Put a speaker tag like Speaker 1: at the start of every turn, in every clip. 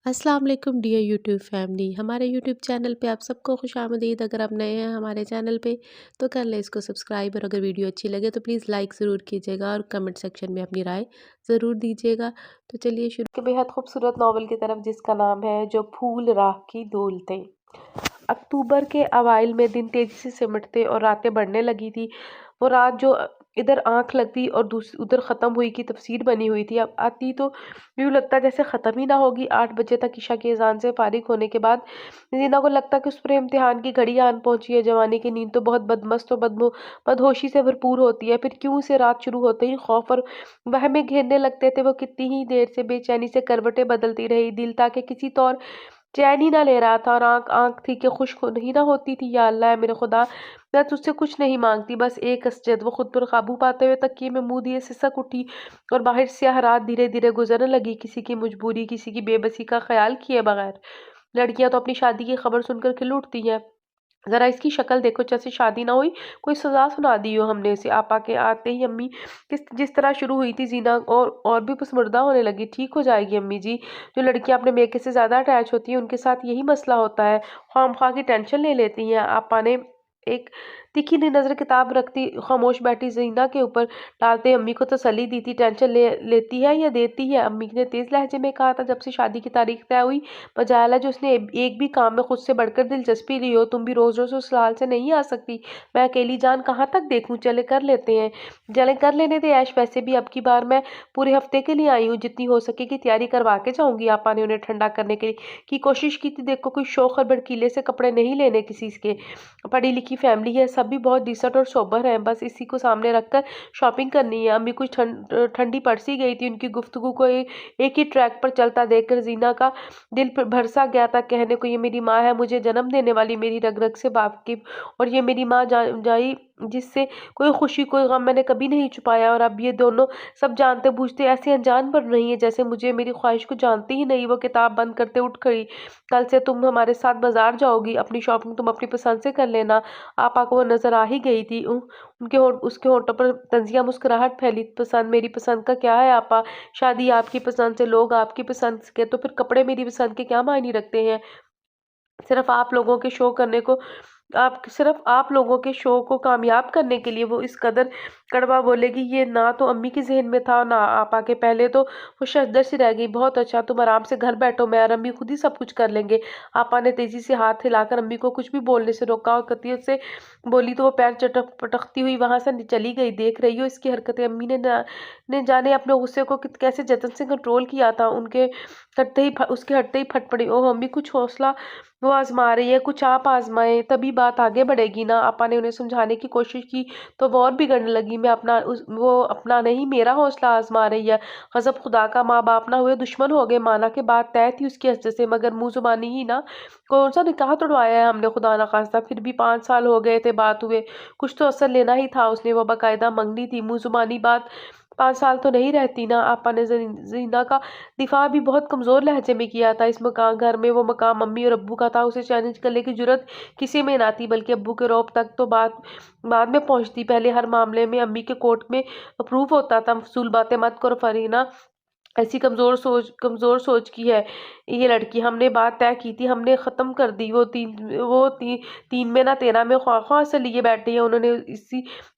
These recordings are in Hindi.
Speaker 1: अस्सलाम वालेकुम डियर यूट्यूब फैमिली। हमारे यूट्यूब चैनल पे आप सबको खुशामदीद। अगर आप नए हैं हमारे चैनल पे तो कर लें इसको सब्सक्राइब, और अगर वीडियो अच्छी लगे तो प्लीज़ लाइक ज़रूर कीजिएगा और कमेंट सेक्शन में अपनी राय ज़रूर दीजिएगा। तो चलिए शुरू के बेहद खूबसूरत नावल की तरफ, जिसका नाम है जो फूल राह की डोलते। अक्टूबर के अवाइल में दिन तेजी से सिमटते और रातें बढ़ने लगी थी। वो रात जो इधर आंख लगती और उधर ख़त्म हुई की तफसीर बनी हुई थी, अब आती तो यूँ लगता जैसे ख़त्म ही ना होगी। 8 बजे तक ईशा की अज़ान से फारिग होने के बाद ज़ीना को लगता कि उस पर इम्तिहान की घड़ी आन पहुंची है। जवानी की नींद तो बहुत बदमस्त और बदहोशी से भरपूर होती है। फिर क्यों से रात शुरू होते ही खौफ और वहमें घेरने लगते थे। वो कितनी ही देर से बेचैनी से करवटें बदलती रही। दिल ताकि किसी तौर चैन ही ना ले रहा था, और आँख आँख थी कि खुश ही ना होती थी। या अल्लाह है मेरे खुदा, मैं तुझसे कुछ नहीं मांगती, बस एक असजद। वो खुद पर काबू पाते हुए तकिए में मुंह दिए सिसक उठी और बाहर स्याह रात धीरे धीरे गुजरने लगी, किसी की मजबूरी, किसी की बेबसी का ख्याल किए बगैर। लड़कियां तो अपनी शादी की खबर सुनकर खिल उठती हैं। जरा इसकी शक्ल देखो, जैसे शादी ना हुई कोई सजा सुना दी हो हमने इसे। आपा के आते ही अम्मी जिस तरह शुरू हुई थी जीना, और भी पसमुर्दा होने लगी। ठीक हो जाएगी अम्मी जी। जो लड़कियां अपने मेके से ज्यादा अटैच होती हैं उनके साथ यही मसला होता है, खामखा की टेंशन ले लेती हैं। आपा ने एक तीखी सी नजर किताब रखती खामोश बैठी जीना के ऊपर डालते अम्मी को तसल्ली दी थी। टेंशन लेती है या देती है, अम्मी ने तेज लहजे में कहा था। जब से शादी की तारीख तय हुई, मजाल है जो उसने एक भी काम में खुद से बढ़कर दिलचस्पी ली हो। तुम भी रोज रोज उस हाल से नहीं आ सकती। मैं अकेली जान कहाँ तक देखूं। चले कर लेते हैं, चले कर लेने दे ऐश। वैसे भी अब की बार मैं पूरे हफ्ते के लिए आई हूँ, जितनी हो सकेगी तैयारी करवा के जाऊंगी। आपा ने उन्हें ठंडा करने की कोशिश की थी। देखो कोई शौक और भड़कीले से कपड़े नहीं लेने किसी के। पढ़ी लिखी फैमिली है, सब भी बहुत डिसेंट और सोबर हैं। बस इसी को सामने रखकर शॉपिंग करनी है। अम्मी कुछ ठंडी पड़ सी गई थी। उनकी गुफ्तगू को एक ही ट्रैक पर चलता देखकर जीना का दिल भरसा गया था। कहने को ये मेरी माँ है, मुझे जन्म देने वाली, मेरी रग रग से वाकिफ, और ये मेरी माँ जाई जिससे कोई खुशी कोई गम मैंने कभी नहीं छुपाया। और अब ये दोनों सब जानते बूझते ऐसे अनजान बन रही है जैसे मुझे मेरी ख्वाहिश को जानती ही नहीं। वो किताब बंद करते उठ खड़ी। कल से तुम हमारे साथ बाजार जाओगी, अपनी शॉपिंग तुम अपनी पसंद से कर लेना। आपा को वो नजर आ ही गई थी। उसके होठों पर तंजिया मुस्कुराहट फैली। पसंद मेरी पसंद का क्या है आपा? शादी आपकी पसंद से, लोग आपकी पसंद के, तो फिर कपड़े मेरी पसंद के क्या मायने रखते हैं? सिर्फ आप लोगों के शो करने को आप सिर्फ आप लोगों के शो को कामयाब करने के लिए। वो इस कदर कड़वा बोलेगी, ये ना तो अम्मी के जहन में था ना आपा के। पहले तो वो शजदर सी रह गई। बहुत अच्छा, तुम आराम से घर बैठो, मैं और अम्मी खुद ही सब कुछ कर लेंगे। आपा ने तेजी से हाथ हिलाकर अम्मी को कुछ भी बोलने से रोका, और कतियत से बोली तो वो पैर चटक पटकती हुई वहां से चली गई। देख रही हो इसकी हरकतें? अम्मी ने जाने अपने गुस्से को कैसे जतन से कंट्रोल किया था। उसके हटते ही फट पड़ी। ओह अम्मी, कुछ हौसला, वो आजमा रही है, कुछ आप आजमाएं, तभी बात आगे बढ़ेगी ना। आपा ने उन्हें समझाने की कोशिश की तो वो और बिगड़ने लगी। वो अपना नहीं, मेरा हौसला आजमा रही है। गजब खुदा का, माँ बाप ना हुए दुश्मन हो गए। माना के बात तय थी उसकी हस्ते से, मगर मुंह जुबानी ही ना। कौन सा निकाह तोड़वाया है हमने खुदा ना खास्ता? फिर भी 5 साल हो गए थे बात हुए, कुछ तो असर लेना ही था उसने। वो बाकायदा मंगनी थी, मुंह जुबानी बात 5 साल तो नहीं रहती ना। आपा ने जीना का दिफा भी बहुत कमजोर लहजे में किया था। इस मकान घर में वो मकाम मम्मी और अब्बू का था। उसे चैलेंज करने की जरूरत किसी में ना थी, बल्कि अब्बू के रौब तक तो बात बाद में पहुंचती। पहले हर मामले में अम्मी के कोर्ट में अप्रूव होता था। फजूल बातें मत करो फरीना, ऐसी कमजोर सोच की है ये लड़की। हमने बात तय की थी, हमने खत्म कर दी। तीन में ना 13 में ख्वाह ख्वाह से लिए बैठे हैं। उन्होंने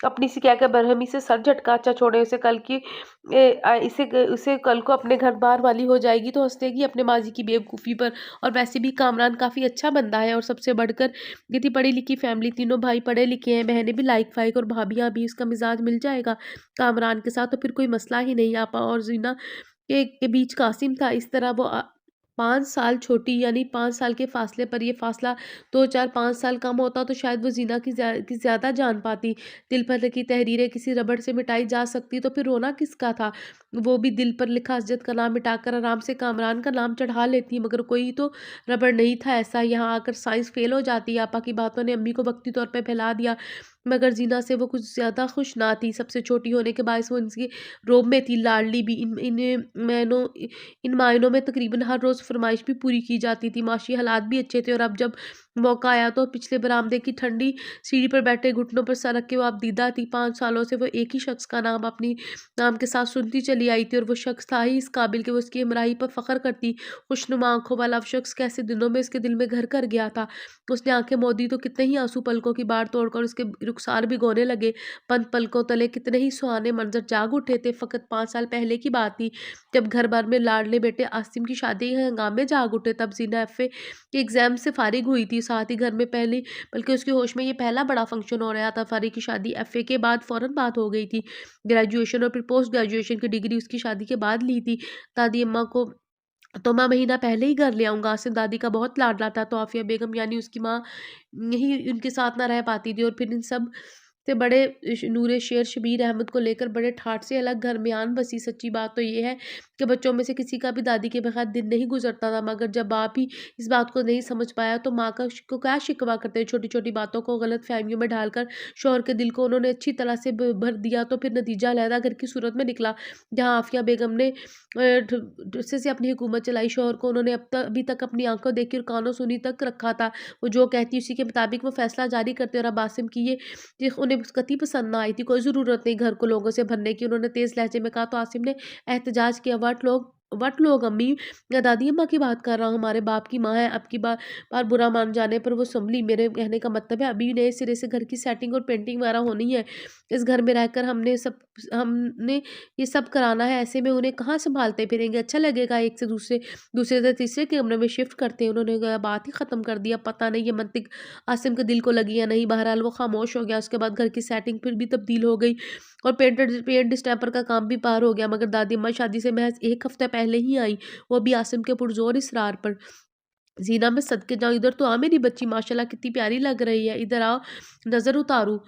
Speaker 1: अपनी सी कहकर बरहमी से सर झटका। अच्छा छोड़े उसे, कल की इसे कल को अपने घर बार वाली हो जाएगी तो हंसेगी अपने माजी की बेवकूफ़ी पर। और वैसे भी कामरान काफ़ी अच्छा बंदा है, और सबसे बढ़कर ये थी पढ़ी लिखी फैमिली, तीनों भाई पढ़े लिखे हैं, बहनें भी लाइक फाइक, और भाभियाँ भी। इसका मिजाज मिल जाएगा कामरान के साथ तो फिर कोई मसला ही नहीं। आपा और जीना के बीच कासिम था। इस तरह वो 5 साल छोटी, यानी 5 साल के फासले पर ये फासला 2 4 5 साल कम होता तो शायद वो जीना की ज्यादा जान पाती। दिल पर लिखी तहरीरें किसी रबड़ से मिटाई जा सकती तो फिर रोना किसका था? वो भी दिल पर लिखा असजद का नाम मिटाकर आराम से कामरान का नाम चढ़ा लेती, मगर कोई तो रबड़ नहीं था ऐसा। यहाँ आकर साइंस फेल हो जाती। आपा की बातों ने अम्मी को वक्ती तौर पर फैला दिया, मगर जीना से वो कुछ ज्यादा खुश ना थी। सबसे छोटी होने के बायस वो इनकी रोब में थी, लाडली भी। इन मायनों में तकरीबन हर रोज़ फरमाइश भी पूरी की जाती थी। माशी हालात भी अच्छे थे, और अब जब मौका आया तो पिछले बरामदे की ठंडी सीढ़ी पर बैठे घुटनों पर सर रख के वो अब दीदा थी। 5 सालों से वो एक ही शख्स का नाम अपनी नाम के साथ सुनती चली चली आई थी और वो शख्स था ही इस काबिल कि वो उसकी हमराही पर फ़ख्र करती। खुशनुमा आँखों वाला वो शख्स कैसे दिनों में उसके दिल में घर कर गया था। उसने आँखें मौंदी तो कितने ही आँसू पलकों की बाढ़ तोड़कर उसके रुखसार भिगोने लगे। पलकों तले कितने ही सुहाने मंज़र जाग उठे थे। फ़कत 5 साल पहले की बात थी, जब घर भर में लाडले बेटे आसिम की शादी के हंगामे जाग उठे। तब ज़ीना एफ़ए के एग्ज़ाम से फ़ारिग हुई थी। साथ ही घर में पहली बल्कि उसके होश में ये पहला बड़ा फ़ंक्शन हो रहा था। फ़ारिग की शादी एफ़ए के बाद फ़ौरन बात हो गई थी। ग्रेजुएशन और फिर पोस्ट ग्रेजुएशन की डिग्री उसकी शादी के बाद ली थी। दादी अम्मा को तो मैं महीना पहले ही घर ले आऊँगा। आसिम दादी का बहुत लाडला था, तो आफ़िया बेगम यानी उसकी माँ यही उनके साथ ना रह पाती थी और फिर इन सब से बड़े नूरे शेर शबीर अहमद को लेकर बड़े ठाठ से अलग घर में आन बसी। सच्ची बात तो ये है कि बच्चों में से किसी का भी दादी के बगैर दिन नहीं गुजरता था, मगर जब बाप ही इस बात को नहीं समझ पाया तो माँ का को क्या शिकवा करते। छोटी-छोटी बातों को गलत फहमियों में ढालकर शौहर के दिल को उन्होंने अच्छी तरह से भर दिया, तो फिर नतीजा अलहदा घर की सूरत में निकला, जहाँ आफ़िया बेगम ने से अपनी हुकूमत चलाई। शौहर को उन्होंने अभी तक अपनी आँखों देखी और कानों सुनी तक रखा था। वो जो कहती उसी के मुताबिक वो फैसला जारी करते, और अब आसिम की ये उन्हें कतई पसंद ना आई थी। कोई ज़रूरत नहीं घर को लोगों से भरने की, उन्होंने तेज़ लहजे में कहा। तो आसिम ने एहतजाज किया, "व्हाट लोग अम्मी? मैं दादी अम्मा की बात कर रहा हूँ, हमारे बाप की माँ है। अब की बार बुरा मान जाने पर वो सँभली। मेरे कहने का मतलब है अभी नए सिरे से घर की सेटिंग और पेंटिंग वगैरह होनी है। इस घर में रहकर हमने ये सब कराना है, ऐसे में उन्हें कहाँ सँभालते फिरेंगे? अच्छा लगेगा एक से दूसरे दूसरे से तीसरे कमरे में शिफ्ट करते हैं।" उन्होंने बात ही ख़त्म कर दिया। पता नहीं ये मंतिक आसिम के दिल को लगी या नहीं, बहरहाल वो खामोश हो गया। उसके बाद घर की सेटिंग फिर भी तब्दील हो गई और पेंट स्टैम्पर का काम भी पार हो गया, मगर दादी अम्मा शादी से महज़ 1 हफ़्ता पहले ही आई, वो भी आसिम के पुरज़ोर इसरार पर। "ज़ीना मैं सदके जाऊँ, इधर तो आ मेरी बच्ची, माशाल्लाह कितनी प्यारी लग रही है, इधर आओ, नज़र उतारूँ।"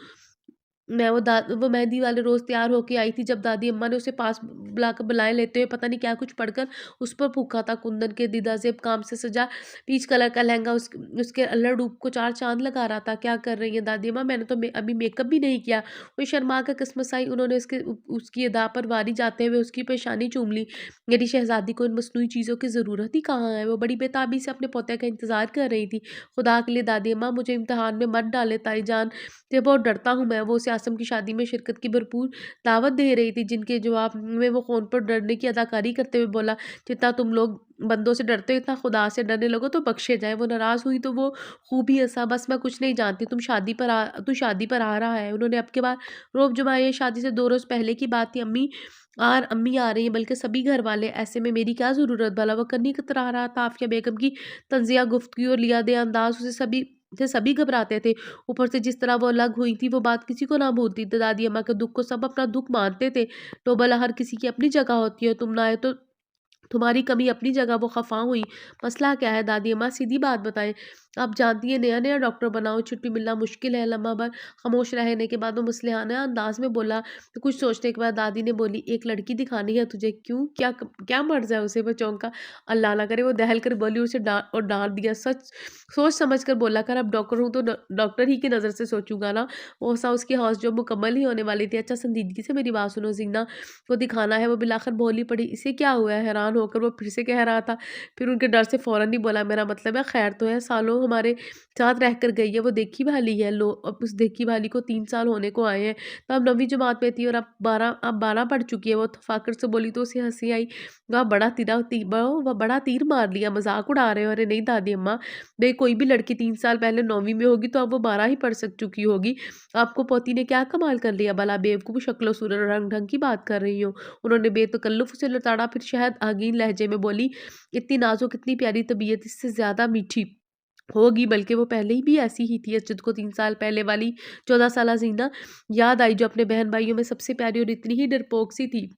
Speaker 1: मैं वो मेहंदी वाले रोज़ तैयार होके आई थी, जब दादी अम्मा ने उसे पास बुलाकर बुलाए लेते हुए पता नहीं क्या कुछ पढ़कर उस पर फूँका था। कुंदन के दीदा ज़ेब काम से सजा पीच कलर का लहंगा उसके अल्लड़ रूप को 4 चाँद लगा रहा था। "क्या कर रही हैं दादी अम्मा? मैंने तो अभी मेकअप भी नहीं किया।" वो शर्मा कर कसमसाई। उन्होंने उसकी अदा पर वारी जाते हुए उसकी पेशानी चूम ली। मेरी शहज़ादी को इन मस्नूई चीज़ों की ज़रूरत ही कहाँ है? वो बड़ी बेताबी से अपने पोते का इंतज़ार कर रही थी। "खुदा के लिए दादी अम्मा मुझे इम्तिहान में मत डालें, ताईजान से बहुत डरता हूँ मैं।" वो उसे आसिम की शादी में शिरकत की भरपूर दावत दे रही थी, जिनके जवाब में वो फ़ोन पर डरने की अदाकारी करते हुए बोला, "जितना तुम लोग बंदों से डरते हो, इतना खुदा से डरने लगो तो बख्शे जाएँ।" वो नाराज़ हुई तो वो खूब ही हँसा, "बस मैं कुछ नहीं जानती, तू शादी पर आ रहा है।" उन्होंने अब के बाद रोब जमाया। ये शादी से 2 रोज़ पहले की बात थी। अम्मी आ रही हैं, बल्कि सभी घर वाले। ऐसे में मेरी क्या ज़रूरत भला? वो कन्नी कतरा रहा था। आफ़िया बेगम की तंज़िया गुफ्तगू और लिया दे अंदाज़ सभी घबराते थे। ऊपर से जिस तरह वो अलग हुई थी, वो बात किसी को ना भूलती। तो दादी अम्मा के दुःख को सब अपना दुःख मानते थे। तो भला हर किसी की अपनी जगह होती है, तुम ना आए तो तुम्हारी कमी अपनी जगह। वो ख़फ़ा हुई। "मसला क्या है दादी अम्मा? सीधी बात बताएँ। आप जानती हैं नया-नया डॉक्टर बना हो, छुट्टी मिलना मुश्किल है।" लम्हा भर खामोश रहने के बाद वो मुसलिहाना अंदाज़ में बोला। तो कुछ सोचने के बाद दादी ने बोली, "एक लड़की दिखानी है तुझे?" "क्यों? क्या मर्ज़ है उसे?" वो चौंका। अल्लाह ना करे वो दहल कर बोली, उसे डाँट दिया। सोच समझ कर बोला कर, अब डॉक्टर हूँ तो डॉक्टर ही की नज़र से सोचूँगा ना। वो सा उसकी हौस जो मुकम्मल ही होने वाली थी। "अच्छा संजीदगी से मेरी बात सुनो, ज़ीना को दिखाना है।" वो बिलाखिर बोली पड़ी। "इसे क्या हुआ है?" हैरान होकर वो फिर से कह रहा था। फिर उनके डर से फ़ौरन ही बोला, "मेरा मतलब है खैर तो है, सालों हमारे साथ रहकर गई है, वो देखी-भाली है। लो अब उस देखी-भाली को 3 साल होने को आए हैं। तब 9वीं जमात में थी और अब 12 पढ़ चुकी है।" वो तफ़ाकुर से बोली तो उसे हँसी आई। वह बड़ा तीर मार लिया, मज़ाक उड़ा रहे हो? अरे नहीं दादी अम्मा, भई कोई भी लड़की 3 साल पहले 9वीं में होगी तो अब वो 12 ही पढ़ सक चुकी होगी। आपको पोती ने क्या कमाल कर लिया भला? बेवकूफ़ शक्लो सूरत रंग-ढंग की बात कर रही हो। उन्होंने बेतकल्लुफ़ उसे लताड़ा, फिर शायद आगीन लहजे में बोली, "इतनी नाज़ुक, इतनी प्यारी तबीयत, इससे ज़्यादा मीठी होगी, बल्कि वो पहले ही भी ऐसी ही थी।" असजद को 3 साल पहले वाली 14 साला ज़ीना याद आई, जो अपने बहन-भाइयों में सबसे प्यारी और इतनी ही डरपोक सी थी।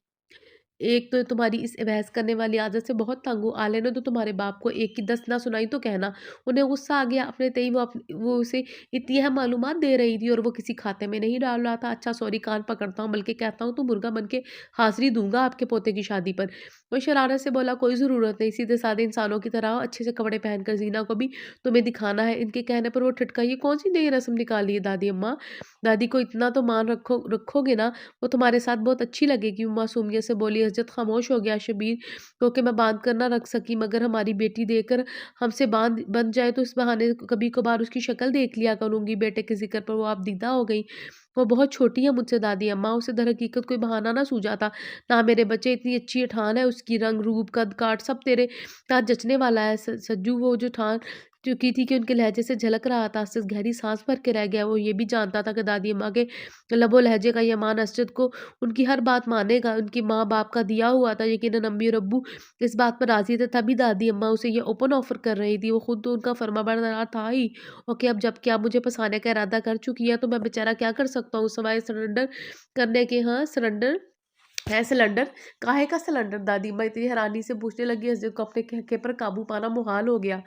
Speaker 1: "एक तो तुम्हारी इस बहस करने वाली आदत से बहुत तंग हूँ। आले ने तो तुम्हारे बाप को एक की 10 ना सुनाई तो कहना।" उन्हें गुस्सा आ गया अपने तई। वो उसे इतनी अहम मालूमात दे रही थी और वो किसी खाते में नहीं डाल रहा था। "अच्छा सॉरी, कान पकड़ता हूँ, बल्कि कहता हूँ तो मुर्गा बन के हाज़िरी दूँगा आपके पोते की शादी पर।" वो शरारत से बोला, "कोई ज़रूरत नहीं, सीधे-साधे इंसानों की तरह आओ, अच्छे से कपड़े पहनकर ज़ीना को भी तुम्हें दिखाना है।" इनके कहने पर वो ठिठका, "ये कौन-सी नई रस्म निकाली है दादी अम्मा? दादी को इतना तो मान रखोगे ना? वो तुम्हारे साथ बहुत अच्छी लगेगी।" वो मासूमियत से बोली। असजद खामोश हो गया। शबीर क्योंकि मैं बाँध कर ना रख सकी, मगर हमारी बेटी देकर हमसे बंध जाए तो इस बहाने कभी-कभार उसकी शक्ल देख लिया करूँगी। बेटे के ज़िक्र पर वो आप दीदा हो गई। वो बहुत छोटी है मुझसे दादी अम्मा, उसे दरहकीकत कोई बहाना ना सूझा था। ना मेरे बच्चे इतनी अच्छी ठान है उसकी, रंग, रूप, कद-काठ सब तेरे साथ जचने वाला है। सज्जू वो जो ठान चुकी थी कि उनके लहजे से झलक रहा था, सिर्फ गहरी साँस भर के रह गया। वो ये भी जानता था कि दादी अम्मा के लबो लहजे का ये ईमान असरद को उनकी हर बात मानेगा। उनकी माँ-बाप का दिया हुआ था, यकीनन अम्मी और अब्बू इस बात पर राज़ी थे, तभी दादी अम्मा उसे ये ओपन ऑफ़र कर रही थी। वो खुद तो उनका फर्माबरदार था ही। ओके, अब जबकि आप मुझे फँसाने का इरादा कर चुकी हैं, तो मैं बेचारा क्या कर सकता हूँ सिवाय सरेंडर करने के। हाँ, सरेंडर है सिलेंडर? काहे का सिलेंडर? दादी अम्मा इतनी हैरानी से पूछने लगी, असद को अपने कहके पर काबू पाना मुहाल हो गया।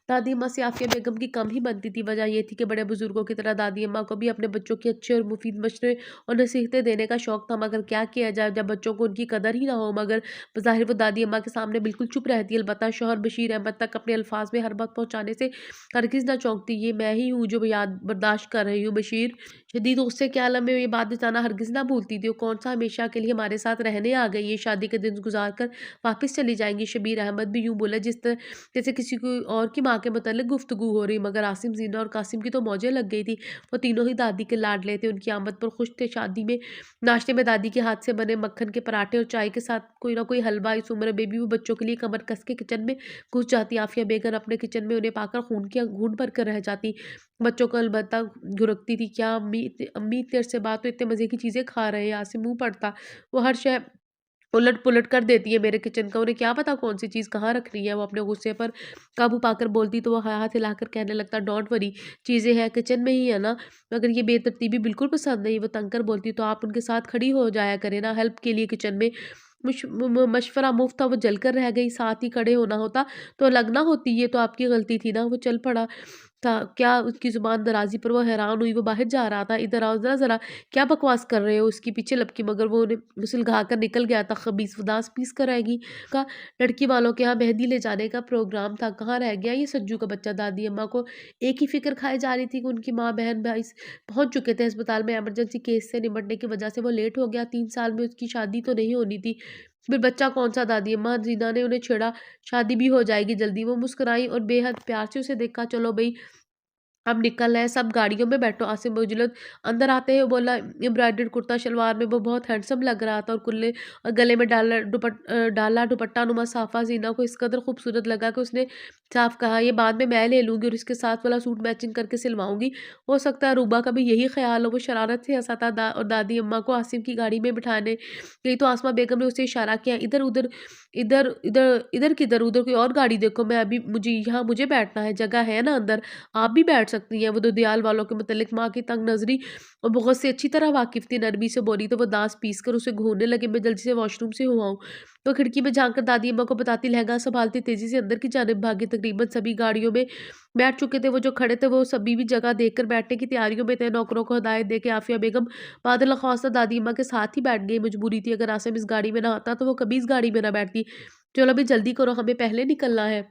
Speaker 1: दादी अम्मा से आफ़िया बेगम की कम ही बनती थी। वजह ये थी कि बड़े बुजुर्गों की तरह दादी अम्मा को भी अपने बच्चों की अच्छे और मुफीद मशवरे और नसीहतें देने का शौक था। मगर क्या किया जाए जब बच्चों को उनकी कदर ही ना हो। मगर बज़ाहिर वो दादी अम्मा के सामने बिल्कुल चुप रहती। अलबत्ता शौहर बशीर अहमद तक अपने अल्फाज में हर बात पहुँचाने से हरगिज़ ना चौंकती। ये मैं ही हूँ जो याद बर्दाश्त कर रही हूँ बशीर। शदीद गुस्से के आलम में ये बात बताना हरगिज़ ना भूलती थी। वो कौन-सा हमेशा के लिए हमारे साथ रहने आ गई है, शादी के दिन गुज़ार कर वापस चली जाएँगी। शबीर अहमद भी यूँ बोला जैसे किसी कोई और की माँ के मतलब गुफ्तगू हो रही। मगर आसिम, ज़ीना और कासिम की तो मौजें लग गई थी। वो तीनों ही दादी के लाडले थे, उनकी आमद पर खुश थे। शादी में नाश्ते में दादी के हाथ से बने मक्खन के पराठे और चाय के साथ कोई ना कोई हलवा। इस उम्र में भी वो बच्चों के लिए कमर कस के किचन में घुस जाती। आफिया बेगम अपने किचन में उन्हें पाकर घून भर कर रह जाती। बच्चों को अलबत्ता घुरकती थी, क्या अम्मी तेरे से बात तो इतने मज़े की चीज़ें खा रहे हैं। आसिम मुँह पड़ता, वो हर शय उलट-पुलट कर देती है मेरे किचन का, उन्हें क्या पता कौन-सी चीज़ कहाँ रखनी है। वो अपने गुस्से पर काबू पाकर बोलती तो वो हाथ हिलाकर कहने लगता, डोंट वरी, चीज़ें हैं किचन में ही है ना, मगर ये बेतरतीबी बिल्कुल पसंद नहीं। वो तंग कर बोलती तो आप उनके साथ खड़ी हो जाया करें ना हेल्प के लिए किचन में। मशवरा मुफ्त था, वो जलकर रह गई। साथ ही खड़े होना होता तो लगना होती, ये तो आपकी गलती थी ना। वो चल पड़ा था, क्या उसकी ज़ुबान दराज़ी पर वो हैरान हुई। वो बाहर जा रहा था, इधर आओ ज़रा, क्या बकवास कर रहे हो? उसकी पीछे लपकी, मगर वो उन्हें सुलझा कर निकल गया था। खबीस उदास पीस कर आएगी का लड़की वालों के यहाँ मेहंदी ले जाने का प्रोग्राम था, कहाँ रह गया ये सज्जू का बच्चा। दादी अम्मा को एक ही फ़िक्र खाई जा रही थी कि उनकी माँ बहन भाई पहुँच चुके थे अस्पताल में। इमरजेंसी केस से निपटने की वजह से वो लेट हो गया। 3 साल में उसकी शादी तो नहीं होनी थी। फिर बच्चा कौन-सा? दादी अम्मा, जीना ने उन्हें छेड़ा, शादी भी हो जाएगी जल्दी। वो मुस्कुराई और बेहद प्यार से उसे देखा, चलो भई अब निकल रहे हैं, सब गाड़ियों में बैठो। आसिम मुजलद अंदर आते ही बोला, एम्ब्रॉयडर्ड कुर्ता शलवार में वो बहुत हैंडसम लग रहा था और कुल्ले और गले में डाला दुपट्टा नुमा साफा जीना को इस कदर खूबसूरत लगा कि उसने साफ कहा, ये बाद में मैं ले लूँगी और इसके साथ वाला सूट मैचिंग करके सिलवाऊँगी। हो सकता है रूबा का भी यही ख्याल हो। वो शरारत से हँसा था और दादी अम्मा को आसिम की गाड़ी में बिठाने गई तो आसमा बेगम ने उसे इशारा किया, इधर-उधर इधर इधर इधर किधर, उधर कोई और गाड़ी देखो, मैं अभी मुझे बैठना है, जगह है ना अंदर, आप भी बैठ सकती हैं। वो ददियाल वालों के मुतल्लिक माँ की तंग नज़री और बहुत से अच्छी तरह वाकिफ़ थी। नरमी से बोली तो वो दाँत पीस कर उसे घूरने लगे, मैं जल्दी से वॉशरूम से हुआ हूँ। तो खिड़की में झाँक कर दादी अम्मा को बताती, लहंगा सँभालती तेज़ी से अंदर की जानिब भागी। तकरीबन सभी गाड़ियों में बैठ चुके थे। वो जो खड़े थे वो सभी भी जगह देखकर बैठने की तैयारियों में थे। नौकरों को हिदायत देके आफ़िया बेगम बादल ख्वास्ता दादी अम्मा के साथ ही बैठ गई। मजबूरी थी, अगर आसिम इस गाड़ी में ना आता तो वो कभी इस गाड़ी में ना बैठती। चलो अभी जल्दी करो, हमें पहले निकलना है।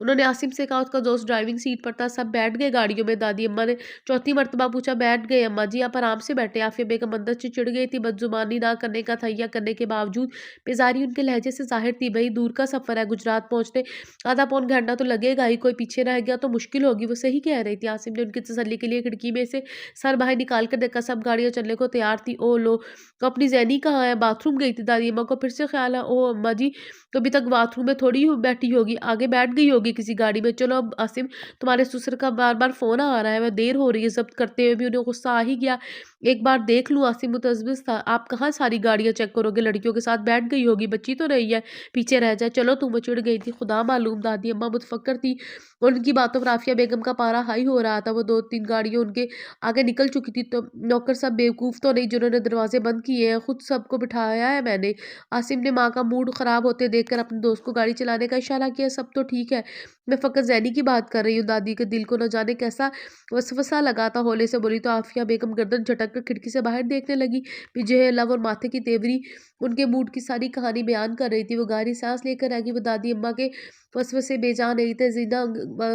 Speaker 1: उन्होंने आसिम से कहा, उसका दोस्त ड्राइविंग सीट पर था। सब बैठ गए गाड़ियों में। दादी अम्मा ने चौथी मर्तबा पूछा, बैठ गए अम्मा जी? आप आराम से बैठे। आफिया बेगम अंदर से चिढ़ गई थी। बदजुबानी ना करने का तहैया करने के बावजूद बेजारी उनके लहजे से जाहिर थी। भाई दूर का सफ़र है, गुजरात पहुँचने आधा पौन घंटा तो लगेगा ही, कोई पीछे रह गया तो मुश्किल होगी। वो सही कह रही थी। आसिम ने उनकी तसल्ली के लिए खिड़की में से सर बाहर निकाल कर देखा, सब गाड़ियाँ चलने को तैयार थी। ओ लो, तो अपनी जैनी कहाँ है? बाथरूम गई थी। दादी अम्मा को फिर से ख्याल है, ओ अम्मा जी तो अभी तक बाथरूम में थोड़ी बैठी होगी, आगे बैठ गई होगी किसी गाड़ी में। चलो अब आसिम, तुम्हारे ससुर का बार-बार फ़ोन आ रहा है, वह देर हो रही है। ज़ब्त करते हुए भी उन्हें गुस्सा आ ही गया। एक बार देख लूँ, आसिम मुतज़्ज़िज़ था। आप कहाँ सारी गाड़ियाँ चेक करोगे? लड़कियों के साथ बैठ गई होगी, बच्ची तो नहीं है, पीछे रह जाए। चलो तुम। वो चिढ़ गई थी, खुदा मालूम। दादी अम्मा मुतफ़क्कर थी और उनकी बातों पर आफ़िया बेगम का पारा हाई हो रहा था। वो 2-3 गाड़ियाँ उनके आगे निकल चुकी थी, तो नौकर सब बेवकूफ़ तो नहीं जिन्होंने दरवाजे बंद किए हैं, खुद सबको बिठाया है मैंने। आसिम ने माँ का मूड ख़राब होते देखकर अपने दोस्त को गाड़ी चलाने का इशारा किया, सब तो ठीक है, मैं फ़कत ज़ैनी की बात कर रही हूँ। दादी के दिल को न जाने कैसा वसवसा लगा था। हौले से बोली तो आफ़िया बेगम गर्दन झटक कर खिड़की से बाहर देखने लगी। पीछे लव और माथे की तेवरी उनके मूड की सारी कहानी बयान कर रही थी। वो गहरी सांस लेकर आएगी। वो दादी अम्मा के वसवसे बेजान नहीं थे। जीना